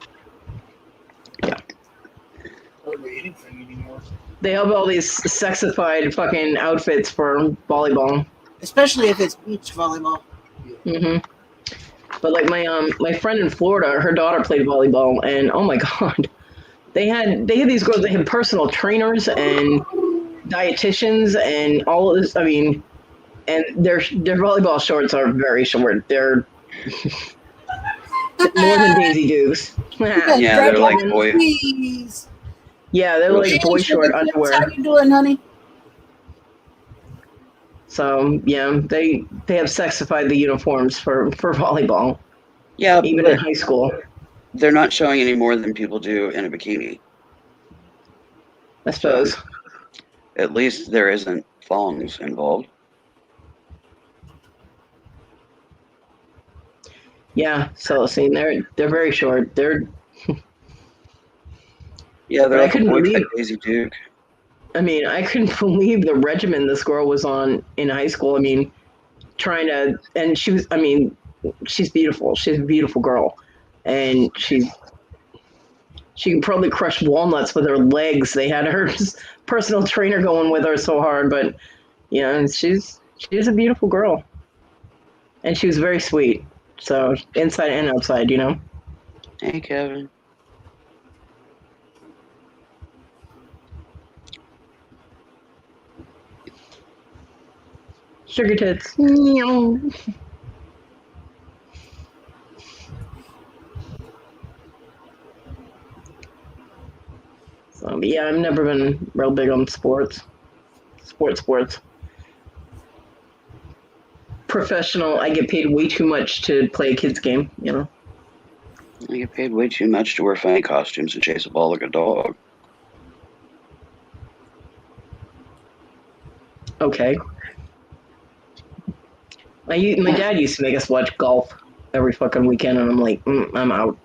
[SPEAKER 3] Hardly anything anymore.
[SPEAKER 1] They have all these sexified fucking outfits for volleyball.
[SPEAKER 2] Especially if it's beach volleyball.
[SPEAKER 1] hmm But like my friend in Florida, her daughter played volleyball, and oh my god, they had these girls. They had personal trainers and dietitians and all of this. I mean, and their volleyball shorts are very short. They're more than Daisy Dukes.
[SPEAKER 6] Yeah, they're like boy.
[SPEAKER 2] Please.
[SPEAKER 1] Yeah, they're like
[SPEAKER 2] Hey,
[SPEAKER 1] boy short
[SPEAKER 2] Sugar Tits,
[SPEAKER 1] underwear.
[SPEAKER 2] how you doing, honey?
[SPEAKER 1] So yeah, they have sexified the uniforms for volleyball,
[SPEAKER 6] Yeah,
[SPEAKER 1] even
[SPEAKER 6] but
[SPEAKER 1] in high school.
[SPEAKER 6] they're not showing any more than people do in a bikini.
[SPEAKER 1] I suppose.
[SPEAKER 6] So, at least there isn't thongs involved.
[SPEAKER 1] Yeah, Celestine, they're very short.
[SPEAKER 6] Yeah, they're
[SPEAKER 1] I
[SPEAKER 6] like a
[SPEAKER 1] couldn't
[SPEAKER 6] boy
[SPEAKER 1] believe.
[SPEAKER 6] cut Daisy Duke.
[SPEAKER 1] I mean, I couldn't believe the regimen this girl was on in high school. I mean, and she was. I mean, she's beautiful. She's a beautiful girl, and she can probably crush walnuts with her legs. They had her personal trainer going with her so hard, but she's a beautiful girl, and she was very sweet. So inside and outside,
[SPEAKER 6] Hey, Kevin.
[SPEAKER 1] Sugar tits. So yeah, I've never been real big on sports. Sports. Professional, I get paid way too much to play a kid's game,
[SPEAKER 6] I get paid way too much to wear funny costumes and chase a ball like a dog.
[SPEAKER 1] Okay. My dad used to make us watch golf every fucking weekend, and I'm like, I'm out.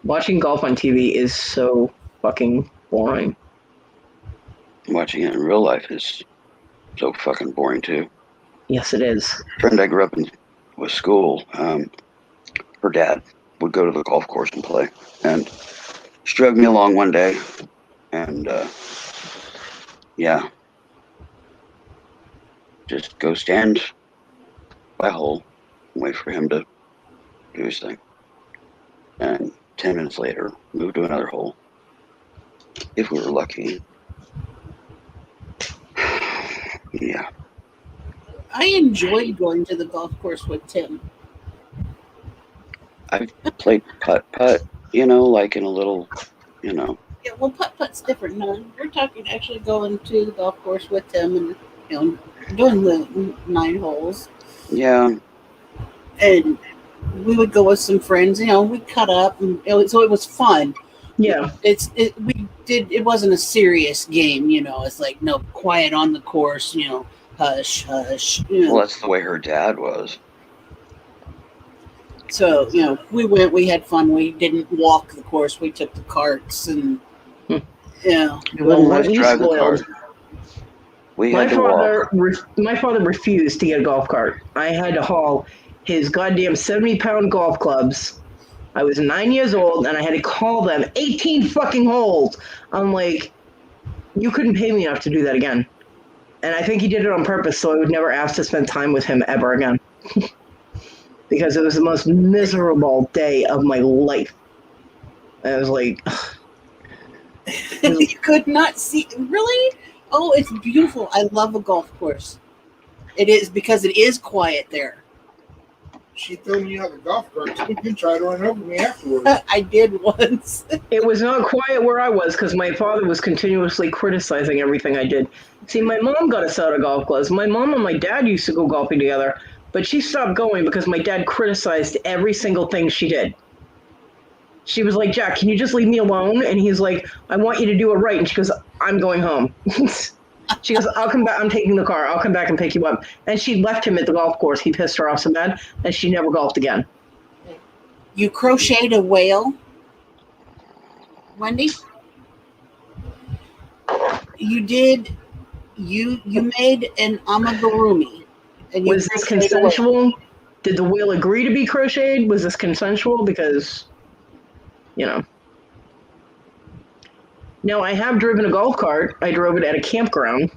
[SPEAKER 1] Watching golf on TV is so fucking boring.
[SPEAKER 6] Watching it in real life is so fucking boring too.
[SPEAKER 1] Yes, it is.
[SPEAKER 6] A friend I grew up in with school, her dad would go to the golf course and play, and she dragged me along one day, and yeah, just go stand by a hole and wait for him to do his thing, and 10 minutes later, move to another hole if we were lucky. Yeah.
[SPEAKER 2] I enjoyed going to the golf course with Tim.
[SPEAKER 6] I've played putt-putt, like in a little,
[SPEAKER 2] Yeah, well, putt-putt's different. No, we're talking actually going to the golf course with Tim and, doing the 9 holes.
[SPEAKER 6] Yeah.
[SPEAKER 2] And we would go with some friends, we'd cut up, and so it was fun.
[SPEAKER 1] Yeah.
[SPEAKER 2] It wasn't a serious game, it's like, no, quiet on the course, hush, hush.
[SPEAKER 6] Well, that's the way her dad was.
[SPEAKER 2] So, we went, we had fun. We didn't walk the course. We took the carts and,
[SPEAKER 1] Well,
[SPEAKER 6] Let's
[SPEAKER 1] we
[SPEAKER 6] drive the
[SPEAKER 1] spoiled.
[SPEAKER 6] cart. We had to walk.
[SPEAKER 1] My father refused to get a golf cart. I had to haul his goddamn 70-pound golf clubs. I was 9 years old, and I had to call them 18 fucking holes. I'm like, you couldn't pay me enough to do that again. And I think he did it on purpose, so I would never ask to spend time with him ever again. Because it was the most miserable day of my life. I was like,
[SPEAKER 2] you could not see. Really? Oh, it's beautiful. I love a golf course. It is, because it is quiet there.
[SPEAKER 3] She threw me out of the golf cart so you can try to run over me afterwards.
[SPEAKER 2] I did once.
[SPEAKER 1] it was not quiet where I was because my father was continuously criticizing everything I did. See, my mom got us out of golf clubs. My mom and my dad used to go golfing together, but she stopped going because my dad criticized every single thing she did. She was like, Jack, can you just leave me alone? And he's like, I want you to do it right. And she goes, I'm going home. She goes, I'll come back. I'm taking the car. I'll come back and pick you up. And she left him at the golf course. He pissed her off so bad, and she never golfed again.
[SPEAKER 2] You crocheted a whale, Wendy? You did. You made an amigurumi. And
[SPEAKER 1] Was this consensual? Did the whale agree to be crocheted? Was this consensual? Because, Now, I have driven a golf cart. I drove it at a campground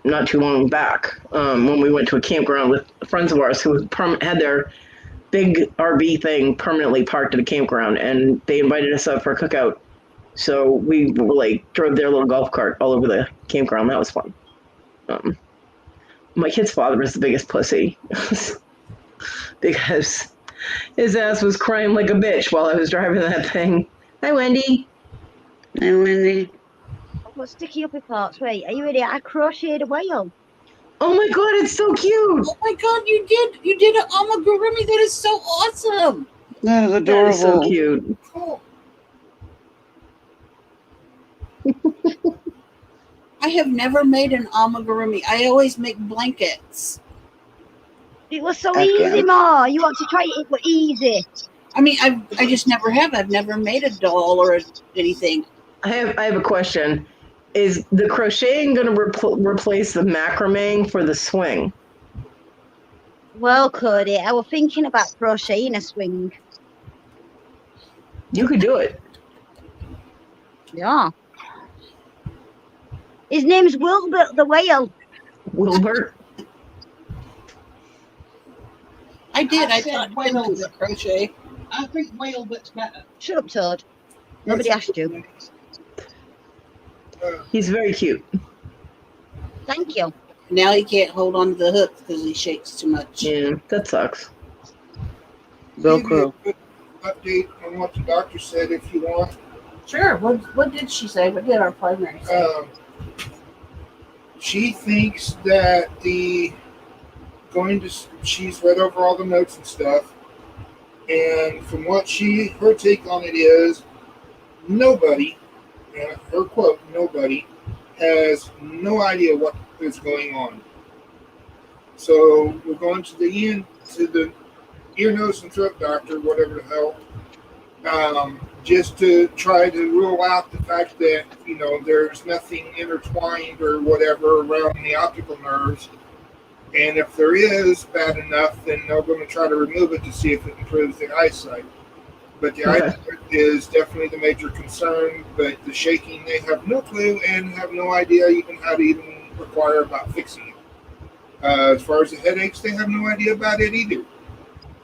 [SPEAKER 1] not too long back when we went to a campground with friends of ours who had their big RV thing permanently parked at a campground, and they invited us up for a cookout. So we drove their little golf cart all over the campground. That was fun. My kid's father was the biggest pussy because his ass was crying like a bitch while I was driving that thing. Hi, Wendy.
[SPEAKER 6] Hey, Wendy.
[SPEAKER 7] What's sticky up parts? Wait, are you ready? I crocheted a whale.
[SPEAKER 1] Oh my god, it's so cute.
[SPEAKER 2] Oh my god, you did an amigurumi. That is so awesome.
[SPEAKER 6] That is adorable.
[SPEAKER 1] That is so cute.
[SPEAKER 3] Cool.
[SPEAKER 2] I have never made an amigurumi. I always make blankets.
[SPEAKER 7] It was so
[SPEAKER 6] Okay.
[SPEAKER 7] easy, Ma. You want to try it? It was easy.
[SPEAKER 2] I mean, I just never have. I've never made a doll or anything.
[SPEAKER 1] I have a question. Is the crocheting going to replace the macrame for the swing?
[SPEAKER 7] Well, Cody, I was thinking about crocheting a swing.
[SPEAKER 1] You could do it.
[SPEAKER 7] Yeah. His name's Wilbert the whale.
[SPEAKER 1] Wilbert.
[SPEAKER 2] I did. I
[SPEAKER 8] said
[SPEAKER 2] thought
[SPEAKER 8] whale.
[SPEAKER 2] it was a crochet.
[SPEAKER 8] I think Whalebit's better.
[SPEAKER 7] Shut up, Toad. Nobody asked you.
[SPEAKER 1] He's very cute.
[SPEAKER 7] Thank you.
[SPEAKER 2] Now he can't hold on to the hook because he shakes too much.
[SPEAKER 1] Yeah, that sucks.
[SPEAKER 3] Give you a quick update on what the doctor said if you want.
[SPEAKER 2] Sure. What did she say? What did our primary say?
[SPEAKER 3] She thinks that she's read over all the notes and stuff, and from what her take on it is, nobody, her quote, nobody has no idea what is going on. So we're going to the ear, nose, and throat doctor, whatever the hell, just to try to rule out the fact that there's nothing intertwined or whatever around the optical nerves. And if there is bad enough, then they're going to try to remove it to see if it improves the eyesight. But the eyesight is definitely the major concern. But the shaking, they have no clue and have no idea even how to even inquire about fixing it. As far as the headaches, they have no idea about it either.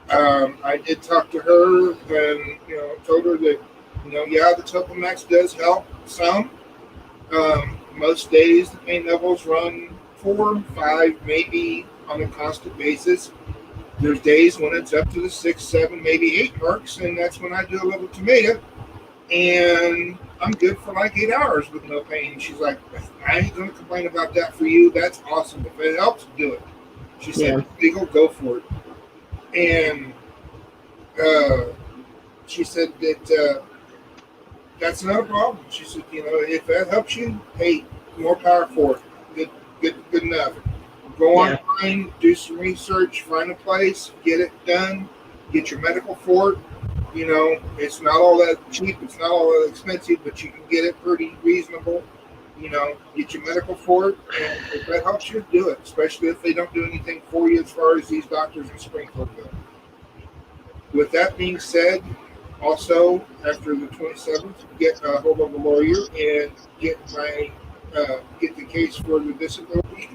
[SPEAKER 3] I did talk to her and told her that the Topamax does help some. Most days the pain levels run 4, 5, maybe on a constant basis. There's days when it's up to the 6, 7, maybe 8 marks, and that's when I do a little tomato, and I'm good for like 8 hours with no pain. She's like, I ain't going to complain about that for you. That's awesome. If it helps, do it. She said, Legal, go for it. And she said that that's not a problem. She said, if that helps you, hey, more power for it. Good enough. Go online, do some research, find a place, get it done, get your medical for it. It's not all that cheap, it's not all that expensive, but you can get it pretty reasonable. Get your medical for it, and if that helps you, do it, especially if they don't do anything for you as far as these doctors in Springfield go. With that being said, also, after the 27th, get a hold of a lawyer and get the case for the disability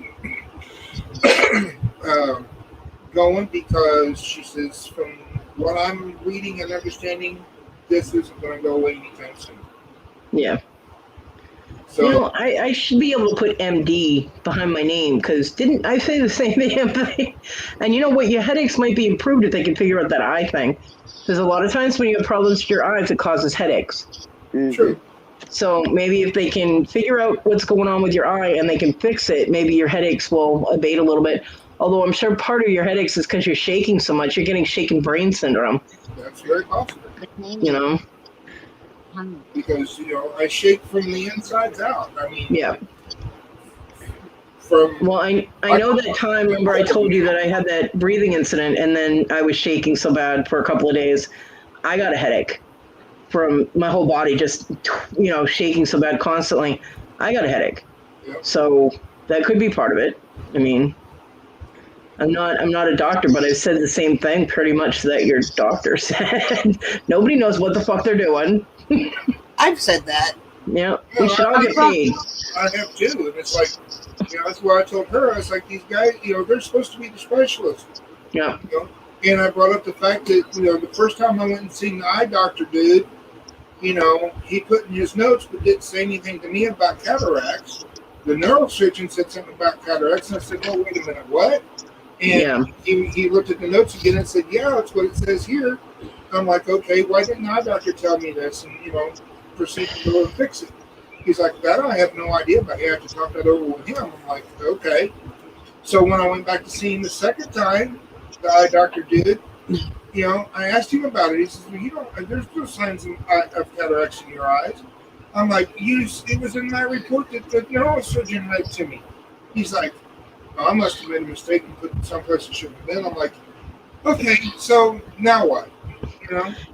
[SPEAKER 3] going, because she says, from what I'm reading and understanding, this isn't going to go away anytime soon.
[SPEAKER 1] Yeah.
[SPEAKER 3] So
[SPEAKER 1] I should be able to put MD behind my name, because didn't I say the same thing? And you know what? Your headaches might be improved if they can figure out that eye thing. Because a lot of times when you have problems with your eyes, it causes headaches.
[SPEAKER 3] True.
[SPEAKER 1] So maybe if they can figure out what's going on with your eye and they can fix it, maybe your headaches will abate a little bit. Although I'm sure part of your headaches is because you're shaking so much. You're getting shaken brain syndrome.
[SPEAKER 3] That's very possible. Because, I shake from the insides out. I mean,
[SPEAKER 1] Well, I know that time, remember I told you that I had that breathing incident and then I was shaking so bad for a couple of days. I got a headache from my whole body, just, shaking so bad constantly. I got a headache.
[SPEAKER 3] Yep.
[SPEAKER 1] So that could be part of it. I mean, I'm not a doctor, but I've said the same thing pretty much that your doctor said. Nobody knows what the fuck they're doing.
[SPEAKER 2] I've said that.
[SPEAKER 1] Yeah, we should all get paid.
[SPEAKER 3] I have too, and it's like, that's why I told her. I was like, these guys, they're supposed to be the specialists.
[SPEAKER 1] Yeah.
[SPEAKER 3] And I brought up the fact that, the first time I went and seen the eye doctor dude, he put in his notes but didn't say anything to me about cataracts. The neurosurgeon said something about cataracts, and I said, oh, wait a minute, what? And he looked at the notes again and said, yeah, that's what it says here. I'm like, okay, why didn't the eye doctor tell me this? And, proceed to go and fix it. He's like, that I have no idea, but you have to talk that over with him. I'm like, okay. So when I went back to see him the second time, the eye doctor did, I asked him about it. He says, well, there's no signs of cataracts in your eyes. I'm like, it was in my report that the neurosurgeon read to me. He's like, I must have made a mistake and put it someplace it shouldn't have been. I'm like, okay, so now what?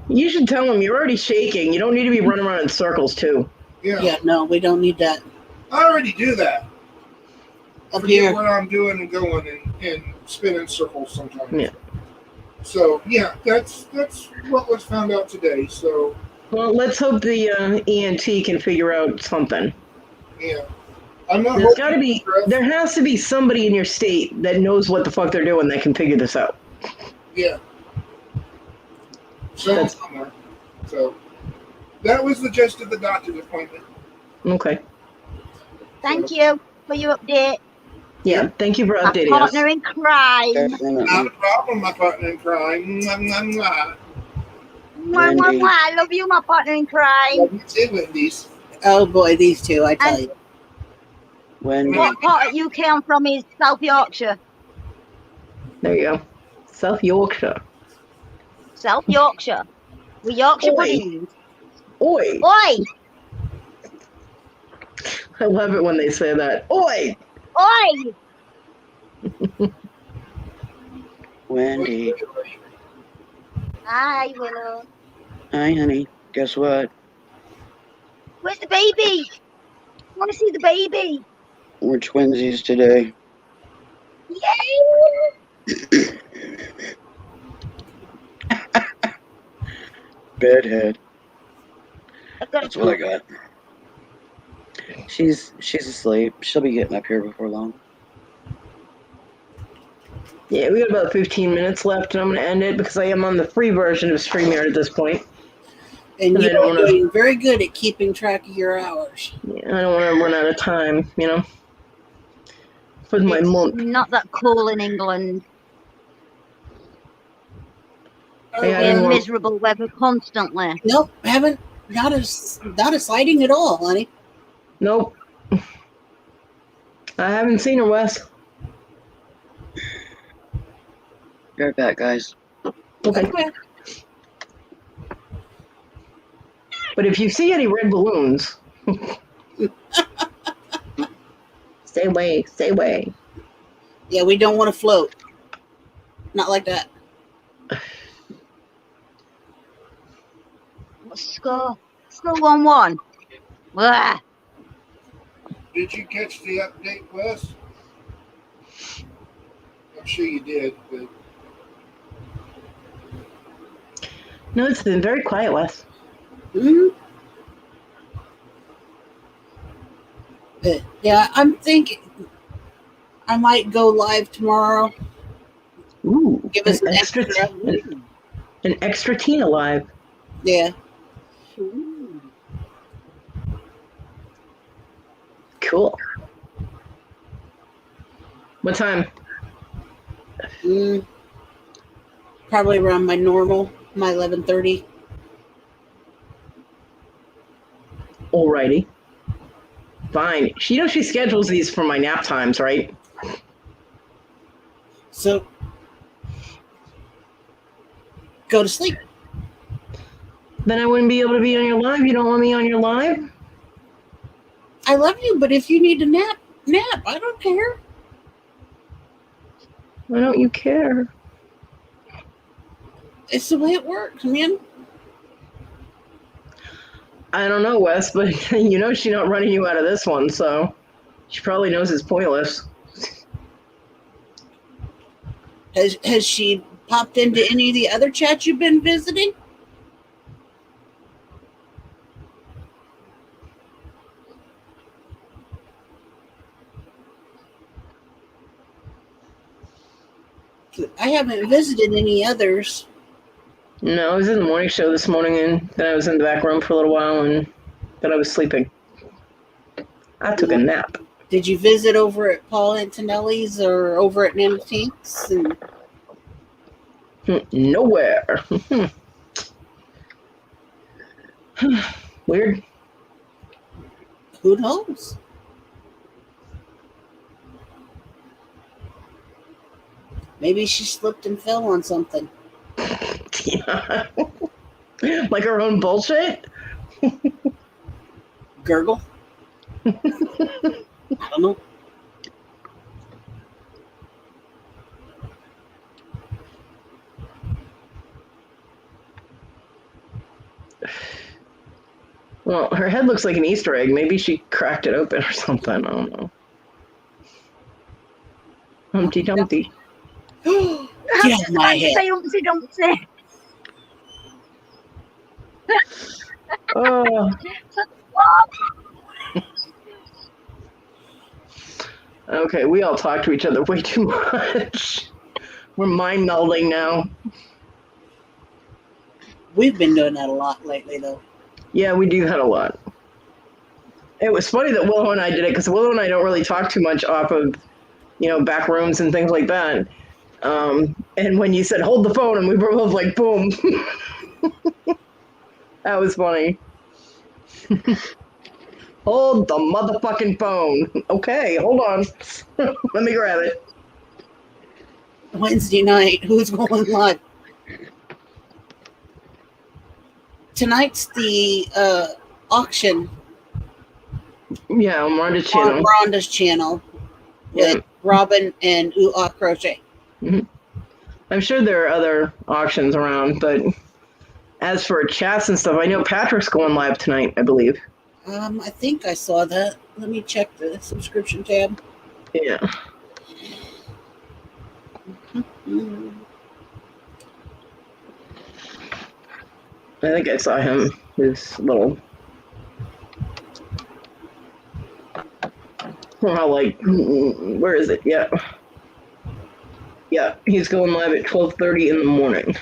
[SPEAKER 1] You should tell him you're already shaking. You don't need to be running around in circles, too.
[SPEAKER 2] Yeah, no, we don't need that.
[SPEAKER 3] I already do that. I
[SPEAKER 2] Up
[SPEAKER 3] forget
[SPEAKER 2] here.
[SPEAKER 3] what I'm doing and going and spinning circles sometimes.
[SPEAKER 1] Yeah.
[SPEAKER 3] So, that's what was found out today. So,
[SPEAKER 1] Well, let's hope the ENT can figure out something.
[SPEAKER 3] yeah. I'm not
[SPEAKER 1] There has to be somebody in your state that knows what the fuck they're doing that can figure this out.
[SPEAKER 3] Yeah. Somewhere. So that was the gist of the doctor's appointment.
[SPEAKER 1] Okay.
[SPEAKER 7] Thank you for your update.
[SPEAKER 1] Yeah, thank you for
[SPEAKER 7] My
[SPEAKER 1] updating us.
[SPEAKER 7] partner in crime.
[SPEAKER 3] Not a problem, my partner in crime. Mwah, mwah, mwah.
[SPEAKER 7] Mwah, mwah, mwah. I love you, my partner in crime.
[SPEAKER 3] Love you too, Wendy's.
[SPEAKER 2] Oh boy, these two, I tell
[SPEAKER 7] And-
[SPEAKER 2] you.
[SPEAKER 7] What part of UK I'm from is South Yorkshire.
[SPEAKER 1] There you go. South Yorkshire.
[SPEAKER 7] South Yorkshire. We're Yorkshire
[SPEAKER 1] Oi.
[SPEAKER 7] buddies.
[SPEAKER 1] Oi!
[SPEAKER 7] Oi!
[SPEAKER 1] I love it when they say that. Oi!
[SPEAKER 7] Oi!
[SPEAKER 6] Wendy.
[SPEAKER 7] Hi, Willow.
[SPEAKER 6] Hi, honey. Guess what?
[SPEAKER 7] Where's the baby? I want to see the baby.
[SPEAKER 6] We're twinsies today.
[SPEAKER 7] Yay!
[SPEAKER 6] Bedhead.
[SPEAKER 7] I've got
[SPEAKER 6] That's what I got. She's asleep. She'll be getting up here before long.
[SPEAKER 1] Yeah, we got about 15 minutes left, and I'm going to end it because I am on the free version of StreamYard at this point.
[SPEAKER 2] And
[SPEAKER 1] And I
[SPEAKER 2] you
[SPEAKER 1] don't
[SPEAKER 2] are
[SPEAKER 1] wanna-
[SPEAKER 2] doing very good at keeping track of your hours.
[SPEAKER 1] Yeah, I don't want to run out of time, you know, for my
[SPEAKER 7] It's
[SPEAKER 1] month.
[SPEAKER 7] not that cool in England.
[SPEAKER 1] I had
[SPEAKER 7] We're
[SPEAKER 1] more-
[SPEAKER 7] miserable weather constantly.
[SPEAKER 2] Nope, haven't. Not a sighting at all, honey.
[SPEAKER 1] Nope. I haven't seen her, Wes.
[SPEAKER 6] Be right back, guys.
[SPEAKER 1] Okay. But if you see any red balloons, stay away, stay away.
[SPEAKER 2] Yeah, we don't want to float. Not like that.
[SPEAKER 7] What's the score? Still 1-1. Blah.
[SPEAKER 3] Did you catch the update, Wes? I'm sure you did, but
[SPEAKER 1] No, it's been very quiet, Wes.
[SPEAKER 2] Hmm. But yeah, I'm thinking I might go live tomorrow.
[SPEAKER 1] Ooh,
[SPEAKER 2] Give us
[SPEAKER 1] an
[SPEAKER 2] an
[SPEAKER 1] extra,
[SPEAKER 2] extra.
[SPEAKER 1] an extra Tina live.
[SPEAKER 2] Yeah.
[SPEAKER 1] Cool. What time?
[SPEAKER 2] Probably around my normal, my 11:30.
[SPEAKER 1] Alrighty. Fine. She schedules these for my nap times, right?
[SPEAKER 2] So go to sleep.
[SPEAKER 1] Then I wouldn't be able to be on your live. You don't want me on your live?
[SPEAKER 2] I love you, but if you need to nap. I don't care.
[SPEAKER 1] Why don't you care?
[SPEAKER 2] It's the way it works, man.
[SPEAKER 1] I don't know, Wes, but you know she's not running you out of this one, so she probably knows it's pointless.
[SPEAKER 2] Has she popped into any of the other chats you've been visiting? I haven't visited any others.
[SPEAKER 1] No, I was in the morning show this morning, and then I was in the back room for a little while, and then I was sleeping. I took a nap.
[SPEAKER 2] Did you visit over at Paul Antonelli's or over at Nana Tink's? And
[SPEAKER 1] Nowhere. Weird.
[SPEAKER 2] who knows? Maybe she slipped and fell on something.
[SPEAKER 1] Yeah. Like her own bullshit?
[SPEAKER 2] Gurgle? I don't know.
[SPEAKER 1] Well, her head looks like an Easter egg. Maybe she cracked it open or something. I don't know. Humpty Dumpty.
[SPEAKER 2] Get off my head.
[SPEAKER 7] Say Humpty Dumpty.
[SPEAKER 1] Oh. Okay, we all talk to each other way too much. We're mind melding now.
[SPEAKER 2] We've been doing that a lot lately, though.
[SPEAKER 1] Yeah, we do that a lot. It was funny that Willow and I did it because Willow and I don't really talk too much off of, back rooms and things like that. And when you said hold the phone, and we were both like, boom. That was funny. Hold the motherfucking phone. Okay, hold on. Let me grab it.
[SPEAKER 2] Wednesday night, who's going live? Tonight's the auction
[SPEAKER 1] Yeah, on Rhonda's
[SPEAKER 2] on
[SPEAKER 1] channel.
[SPEAKER 2] Rhonda's channel with
[SPEAKER 1] Yeah.
[SPEAKER 2] Robin and Crochet.
[SPEAKER 1] I I'm sure there are other auctions around, but as for chats and stuff, I know Patrick's going live tonight, I believe.
[SPEAKER 2] I think I saw that. Let me check the subscription tab.
[SPEAKER 1] Yeah.
[SPEAKER 2] Mm.
[SPEAKER 1] I think I saw him. His little. Where is it? Yeah. Yeah, he's going live at 12:30 in the morning.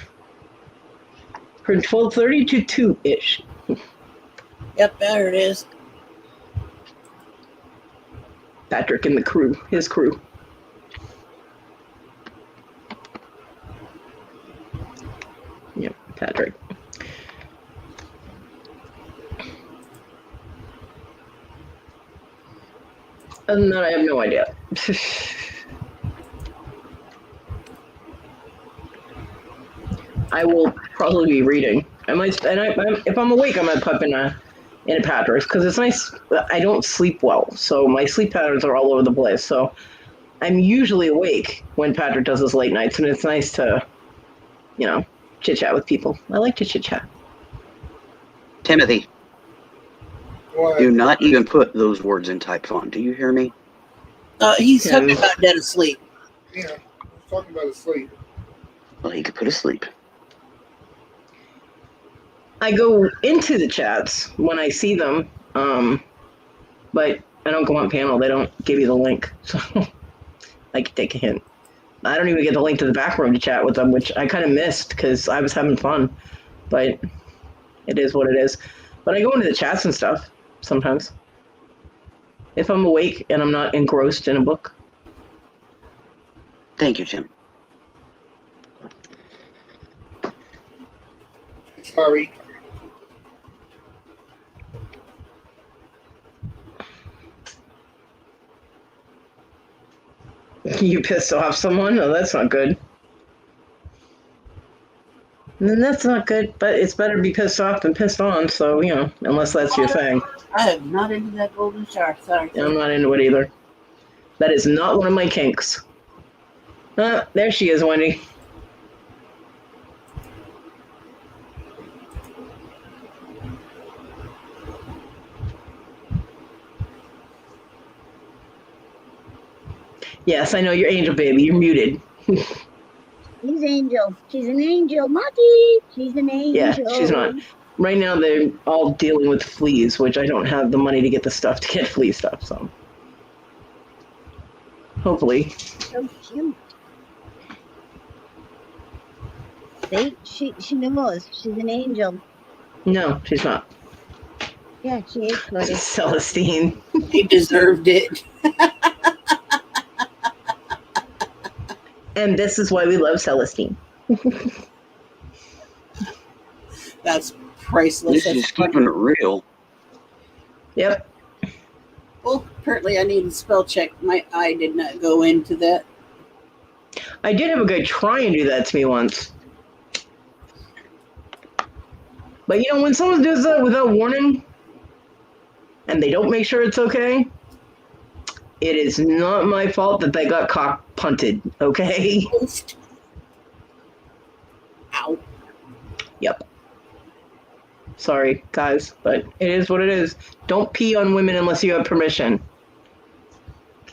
[SPEAKER 1] From 12:30 to 2-ish.
[SPEAKER 2] Yep, there it is.
[SPEAKER 1] Patrick and the crew, his crew. Yep, Patrick. Other than that, I have no idea. I will probably be reading. I might, if I'm awake, I might pop in a Patrick's because it's nice. I don't sleep well, so my sleep patterns are all over the place. So I'm usually awake when Patrick does his late nights, and it's nice to, chit chat with people. I like to chit chat.
[SPEAKER 6] Timothy,
[SPEAKER 3] What?
[SPEAKER 6] do not even put those words in type font. Do you hear me?
[SPEAKER 2] He's talking about dead asleep.
[SPEAKER 3] Yeah, I was talking about asleep.
[SPEAKER 6] Well, he could put asleep.
[SPEAKER 1] I go into the chats when I see them, but I don't go on panel. They don't give you the link, so I can take a hint. I don't even get the link to the back room to chat with them, which I kind of missed because I was having fun. But it is what it is. But I go into the chats and stuff sometimes if I'm awake and I'm not engrossed in a book.
[SPEAKER 6] Thank you, Tim.
[SPEAKER 3] Sorry.
[SPEAKER 1] You pissed off someone? Oh, that's not good. Then that's not good, but it's better to be pissed off than pissed on, so, unless that's your thing.
[SPEAKER 2] I am not into that golden shower. Sorry.
[SPEAKER 1] I'm not into it either. That is not one of my kinks. There she is, Wendy. Yes, I know you're Angel Baby. You're muted.
[SPEAKER 7] She's Angel. She's an angel. Marty! She's an angel.
[SPEAKER 1] Yeah, she's not. Right now, they're all dealing with fleas, which I don't have the money to get the stuff to get flea stuff, so. Hopefully.
[SPEAKER 7] So cute. See, she knows. She's an angel.
[SPEAKER 1] No, she's not.
[SPEAKER 7] Yeah, she is, Kodi.
[SPEAKER 1] Celestine.
[SPEAKER 2] He deserved it.
[SPEAKER 1] And this is why we love Celestine.
[SPEAKER 2] That's priceless.
[SPEAKER 6] This is just keeping it real.
[SPEAKER 1] Yep.
[SPEAKER 2] Well, apparently I need a spell check. My eye did not go into that.
[SPEAKER 1] I did have a guy try and do that to me once. But when someone does that without warning, and they don't make sure it's okay, it is not my fault that they got cock punted, okay?
[SPEAKER 2] Ow.
[SPEAKER 1] Yep. Sorry, guys, but it is what it is. Don't pee on women unless you have permission.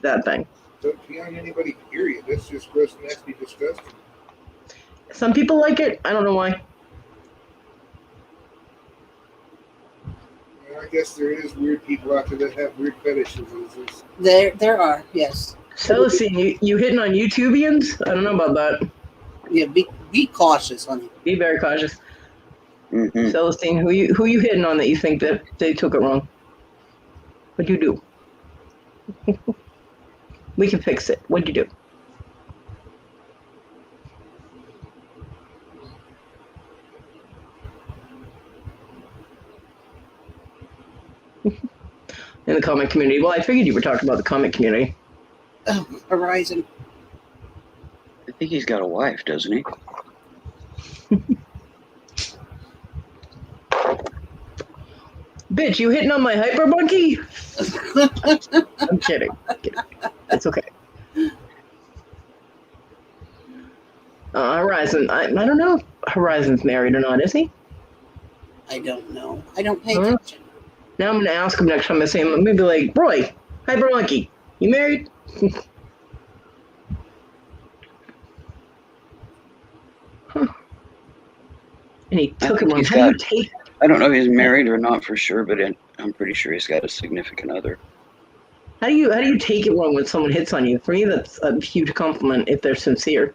[SPEAKER 1] That thing.
[SPEAKER 3] Don't pee on anybody, period. That's just gross, nasty, disgusting.
[SPEAKER 1] Some people like it. I don't know why.
[SPEAKER 3] I guess there is weird people out there that have weird fetishes.
[SPEAKER 2] There are, yes.
[SPEAKER 1] Celestine, you hitting on YouTubians? I don't know about that.
[SPEAKER 2] Yeah, be cautious, honey.
[SPEAKER 1] Be very cautious.
[SPEAKER 6] Mm-hmm.
[SPEAKER 1] Celestine, who you hitting on that you think that they took it wrong? What'd you do? We can fix it. What'd you do? In the comic community. Well, I figured you were talking about the comic community.
[SPEAKER 2] Oh, Horizon.
[SPEAKER 6] I think he's got a wife, doesn't he?
[SPEAKER 1] Bitch, you hitting on my hyper monkey? I'm kidding. It's okay. Horizon. I don't know if Horizon's married or not. Is he?
[SPEAKER 2] I don't know. I don't pay
[SPEAKER 1] Huh?
[SPEAKER 2] attention.
[SPEAKER 1] Now I'm gonna ask him next time I see him. I'm gonna be like, Roy, Hyper Monkey, you married? Huh. And he
[SPEAKER 6] I
[SPEAKER 1] took it
[SPEAKER 6] think
[SPEAKER 1] wrong.
[SPEAKER 6] he's
[SPEAKER 1] How do you
[SPEAKER 6] got.
[SPEAKER 1] take?
[SPEAKER 6] I don't know if he's married or not for sure, but I'm pretty sure he's got a significant other.
[SPEAKER 1] How do you take it wrong when someone hits on you? For me, that's a huge compliment if they're sincere.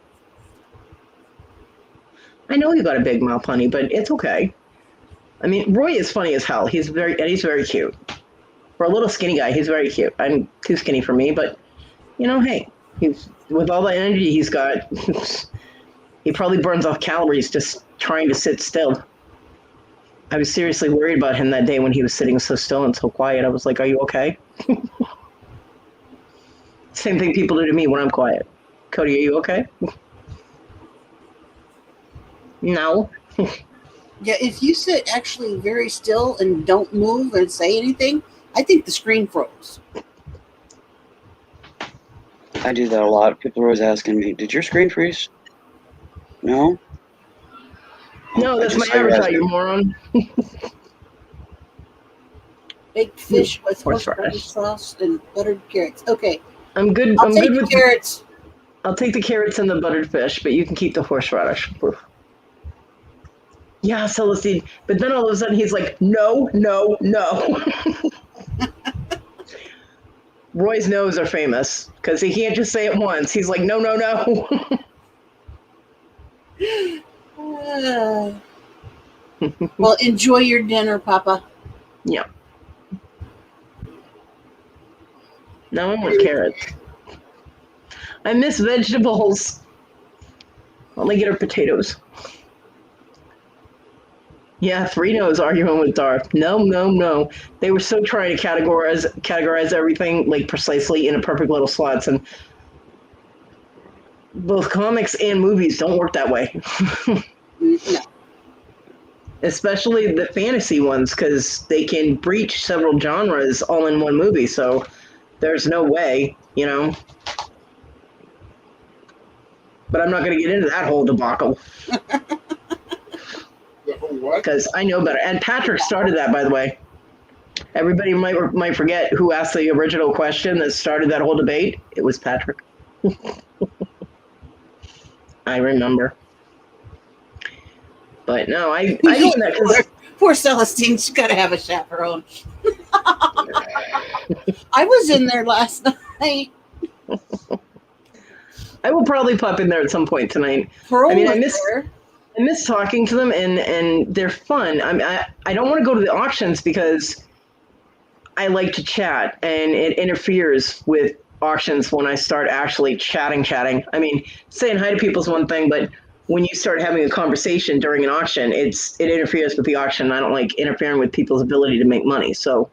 [SPEAKER 1] I know you got a big mouth, honey, but it's okay. I mean, Roy is funny as hell. He's very cute. For a little skinny guy, he's very cute. I'm too skinny for me, but hey, he's with all the energy he's got, he probably burns off calories just trying to sit still. I was seriously worried about him that day when he was sitting so still and so quiet. I was like, "Are you okay?" Same thing people do to me when I'm quiet. Kodi, are you okay? No.
[SPEAKER 2] Yeah, if you sit actually very still and don't move and say anything, I think the screen froze.
[SPEAKER 6] I do that a lot. People are always asking me, "Did your screen freeze?" No.
[SPEAKER 1] No,
[SPEAKER 6] I
[SPEAKER 1] that's my
[SPEAKER 6] just saw your
[SPEAKER 1] avatar,
[SPEAKER 6] eyes.
[SPEAKER 1] you moron.
[SPEAKER 2] Baked fish with
[SPEAKER 1] Horseradish.
[SPEAKER 2] horseradish sauce and buttered carrots. Okay,
[SPEAKER 1] I'm good.
[SPEAKER 2] I'll
[SPEAKER 1] I'm
[SPEAKER 2] take
[SPEAKER 1] good
[SPEAKER 2] the
[SPEAKER 1] with.
[SPEAKER 2] carrots.
[SPEAKER 1] I'll take the carrots and the buttered fish, but you can keep the horseradish. Yeah, Celestine. But then all of a sudden he's like, no, no, no. Roy's no's are famous because he can't just say it once. He's like, no, no, no.
[SPEAKER 2] Well, enjoy your dinner, Papa.
[SPEAKER 1] Yeah. Now I want carrots. I miss vegetables. Only get her potatoes. Yeah, 3 no's arguing with Darth. No, no, no. They were so trying to categorize everything like precisely in a perfect little slots, and both comics and movies don't work that way.
[SPEAKER 2] No.
[SPEAKER 1] Especially the fantasy ones, because they can breach several genres all in one movie. So there's no way, But I'm not going to get into that whole debacle
[SPEAKER 3] The whole what?
[SPEAKER 1] because I know better. And Patrick started that, by the way. Everybody might forget who asked the original question that started that whole debate. It was Patrick. I remember. But no, I go in that because
[SPEAKER 2] Poor Celestine, she's got to have a chaperone. I was in there last night.
[SPEAKER 1] I will probably pop in there at some point tonight.
[SPEAKER 2] Pearl
[SPEAKER 1] I mean, I
[SPEAKER 2] was
[SPEAKER 1] miss talking to them, and they're fun. I don't want to go to the auctions because I like to chat, and it interferes with auctions when I start actually chatting. I mean, saying hi to people is one thing, but when you start having a conversation during an auction, it interferes with the auction. I don't like interfering with people's ability to make money. So,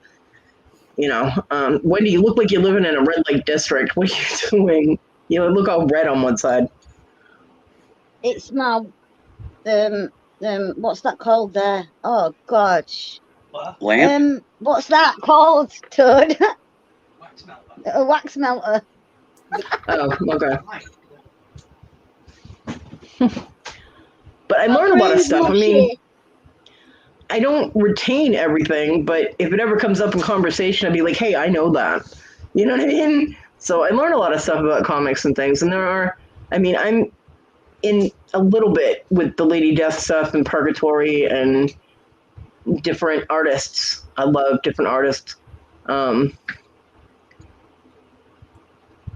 [SPEAKER 1] Wendy, you look like you're living in a red light district. What are you doing? You look all red on one side.
[SPEAKER 7] It's my what's that called there? Oh gosh.
[SPEAKER 4] What?
[SPEAKER 6] Lamp?
[SPEAKER 7] What's that called, Toad?
[SPEAKER 8] Wax melter.
[SPEAKER 7] A wax melter.
[SPEAKER 1] Oh, okay. But I learn a lot of stuff. I mean, I don't retain everything, but if it ever comes up in conversation, I'd be like, hey, I know that. You know what I mean? So I learn a lot of stuff about comics and things. And I'm in a little bit with the Lady Death stuff and Purgatory and different artists. I love different artists.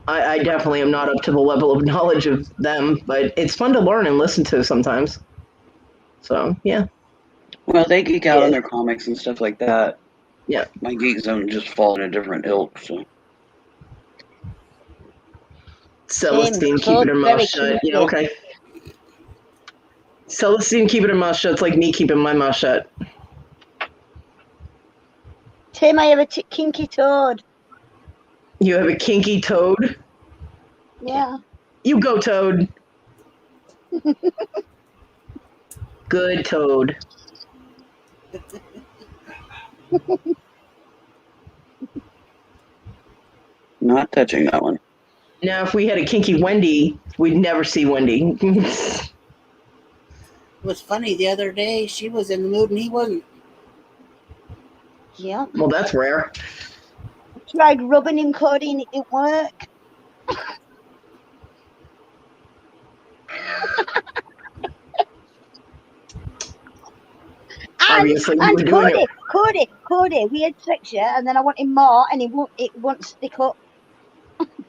[SPEAKER 1] I definitely am not up to the level of knowledge of them, but it's fun to learn and listen to sometimes. So, yeah.
[SPEAKER 6] Well, they geek out on their comics and stuff like that.
[SPEAKER 1] Yeah.
[SPEAKER 6] My geek zone just fall in a different ilk. So
[SPEAKER 1] Celestine keeping her mouth shut. Yeah, okay. Celestine keeping her mouth shut. It's like me keeping my mouth shut.
[SPEAKER 7] Tim, I have a kinky toad.
[SPEAKER 1] You have a kinky toad?
[SPEAKER 7] Yeah.
[SPEAKER 1] You go, Toad. Good Toad.
[SPEAKER 6] not touching that one.
[SPEAKER 1] Now, if we had a kinky Wendy, we'd never see Wendy.
[SPEAKER 2] It was funny the other day. She was in the mood and he wasn't.
[SPEAKER 7] Yeah.
[SPEAKER 1] Well, that's rare.
[SPEAKER 7] Tried rubbing him, Kodi, and it didn't work.
[SPEAKER 1] Obviously, you
[SPEAKER 7] and
[SPEAKER 1] were doing it.
[SPEAKER 7] Kodi, we had sex, yeah, and then I wanted more, and it won't stick up.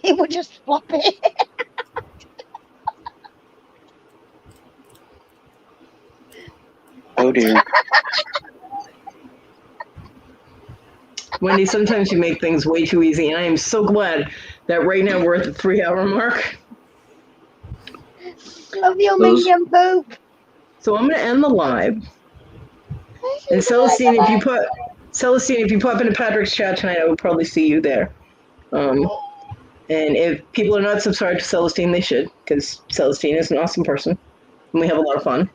[SPEAKER 7] It would just flop it.
[SPEAKER 6] Oh dear.
[SPEAKER 1] Wendy, sometimes you make things way too easy, and I am so glad that right now we're at the 3-hour mark.
[SPEAKER 7] Love you,
[SPEAKER 6] Those-
[SPEAKER 7] minion poop.
[SPEAKER 1] So I'm going to end the live. And Celestine, if you pop into Patrick's chat tonight, I will probably see you there. And if people are not subscribed to Celestine, they should, because Celestine is an awesome person, and we have a lot of fun.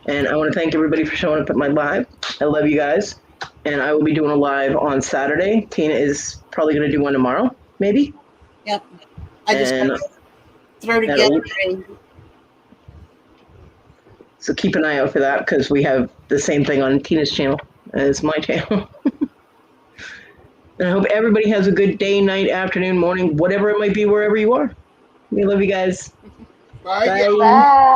[SPEAKER 1] And I want to thank everybody for showing up at my live. I love you guys. And I will be doing a live on Saturday. Tina is probably going to do one tomorrow, maybe.
[SPEAKER 2] Yep. I just
[SPEAKER 1] And-
[SPEAKER 2] got to throw together a
[SPEAKER 1] So keep an eye out for that, because we have the same thing on Tina's channel as my channel. And I hope everybody has a good day, night, afternoon, morning, whatever it might be, wherever you are. We love you guys.
[SPEAKER 3] Bye.
[SPEAKER 1] Bye.
[SPEAKER 7] Bye.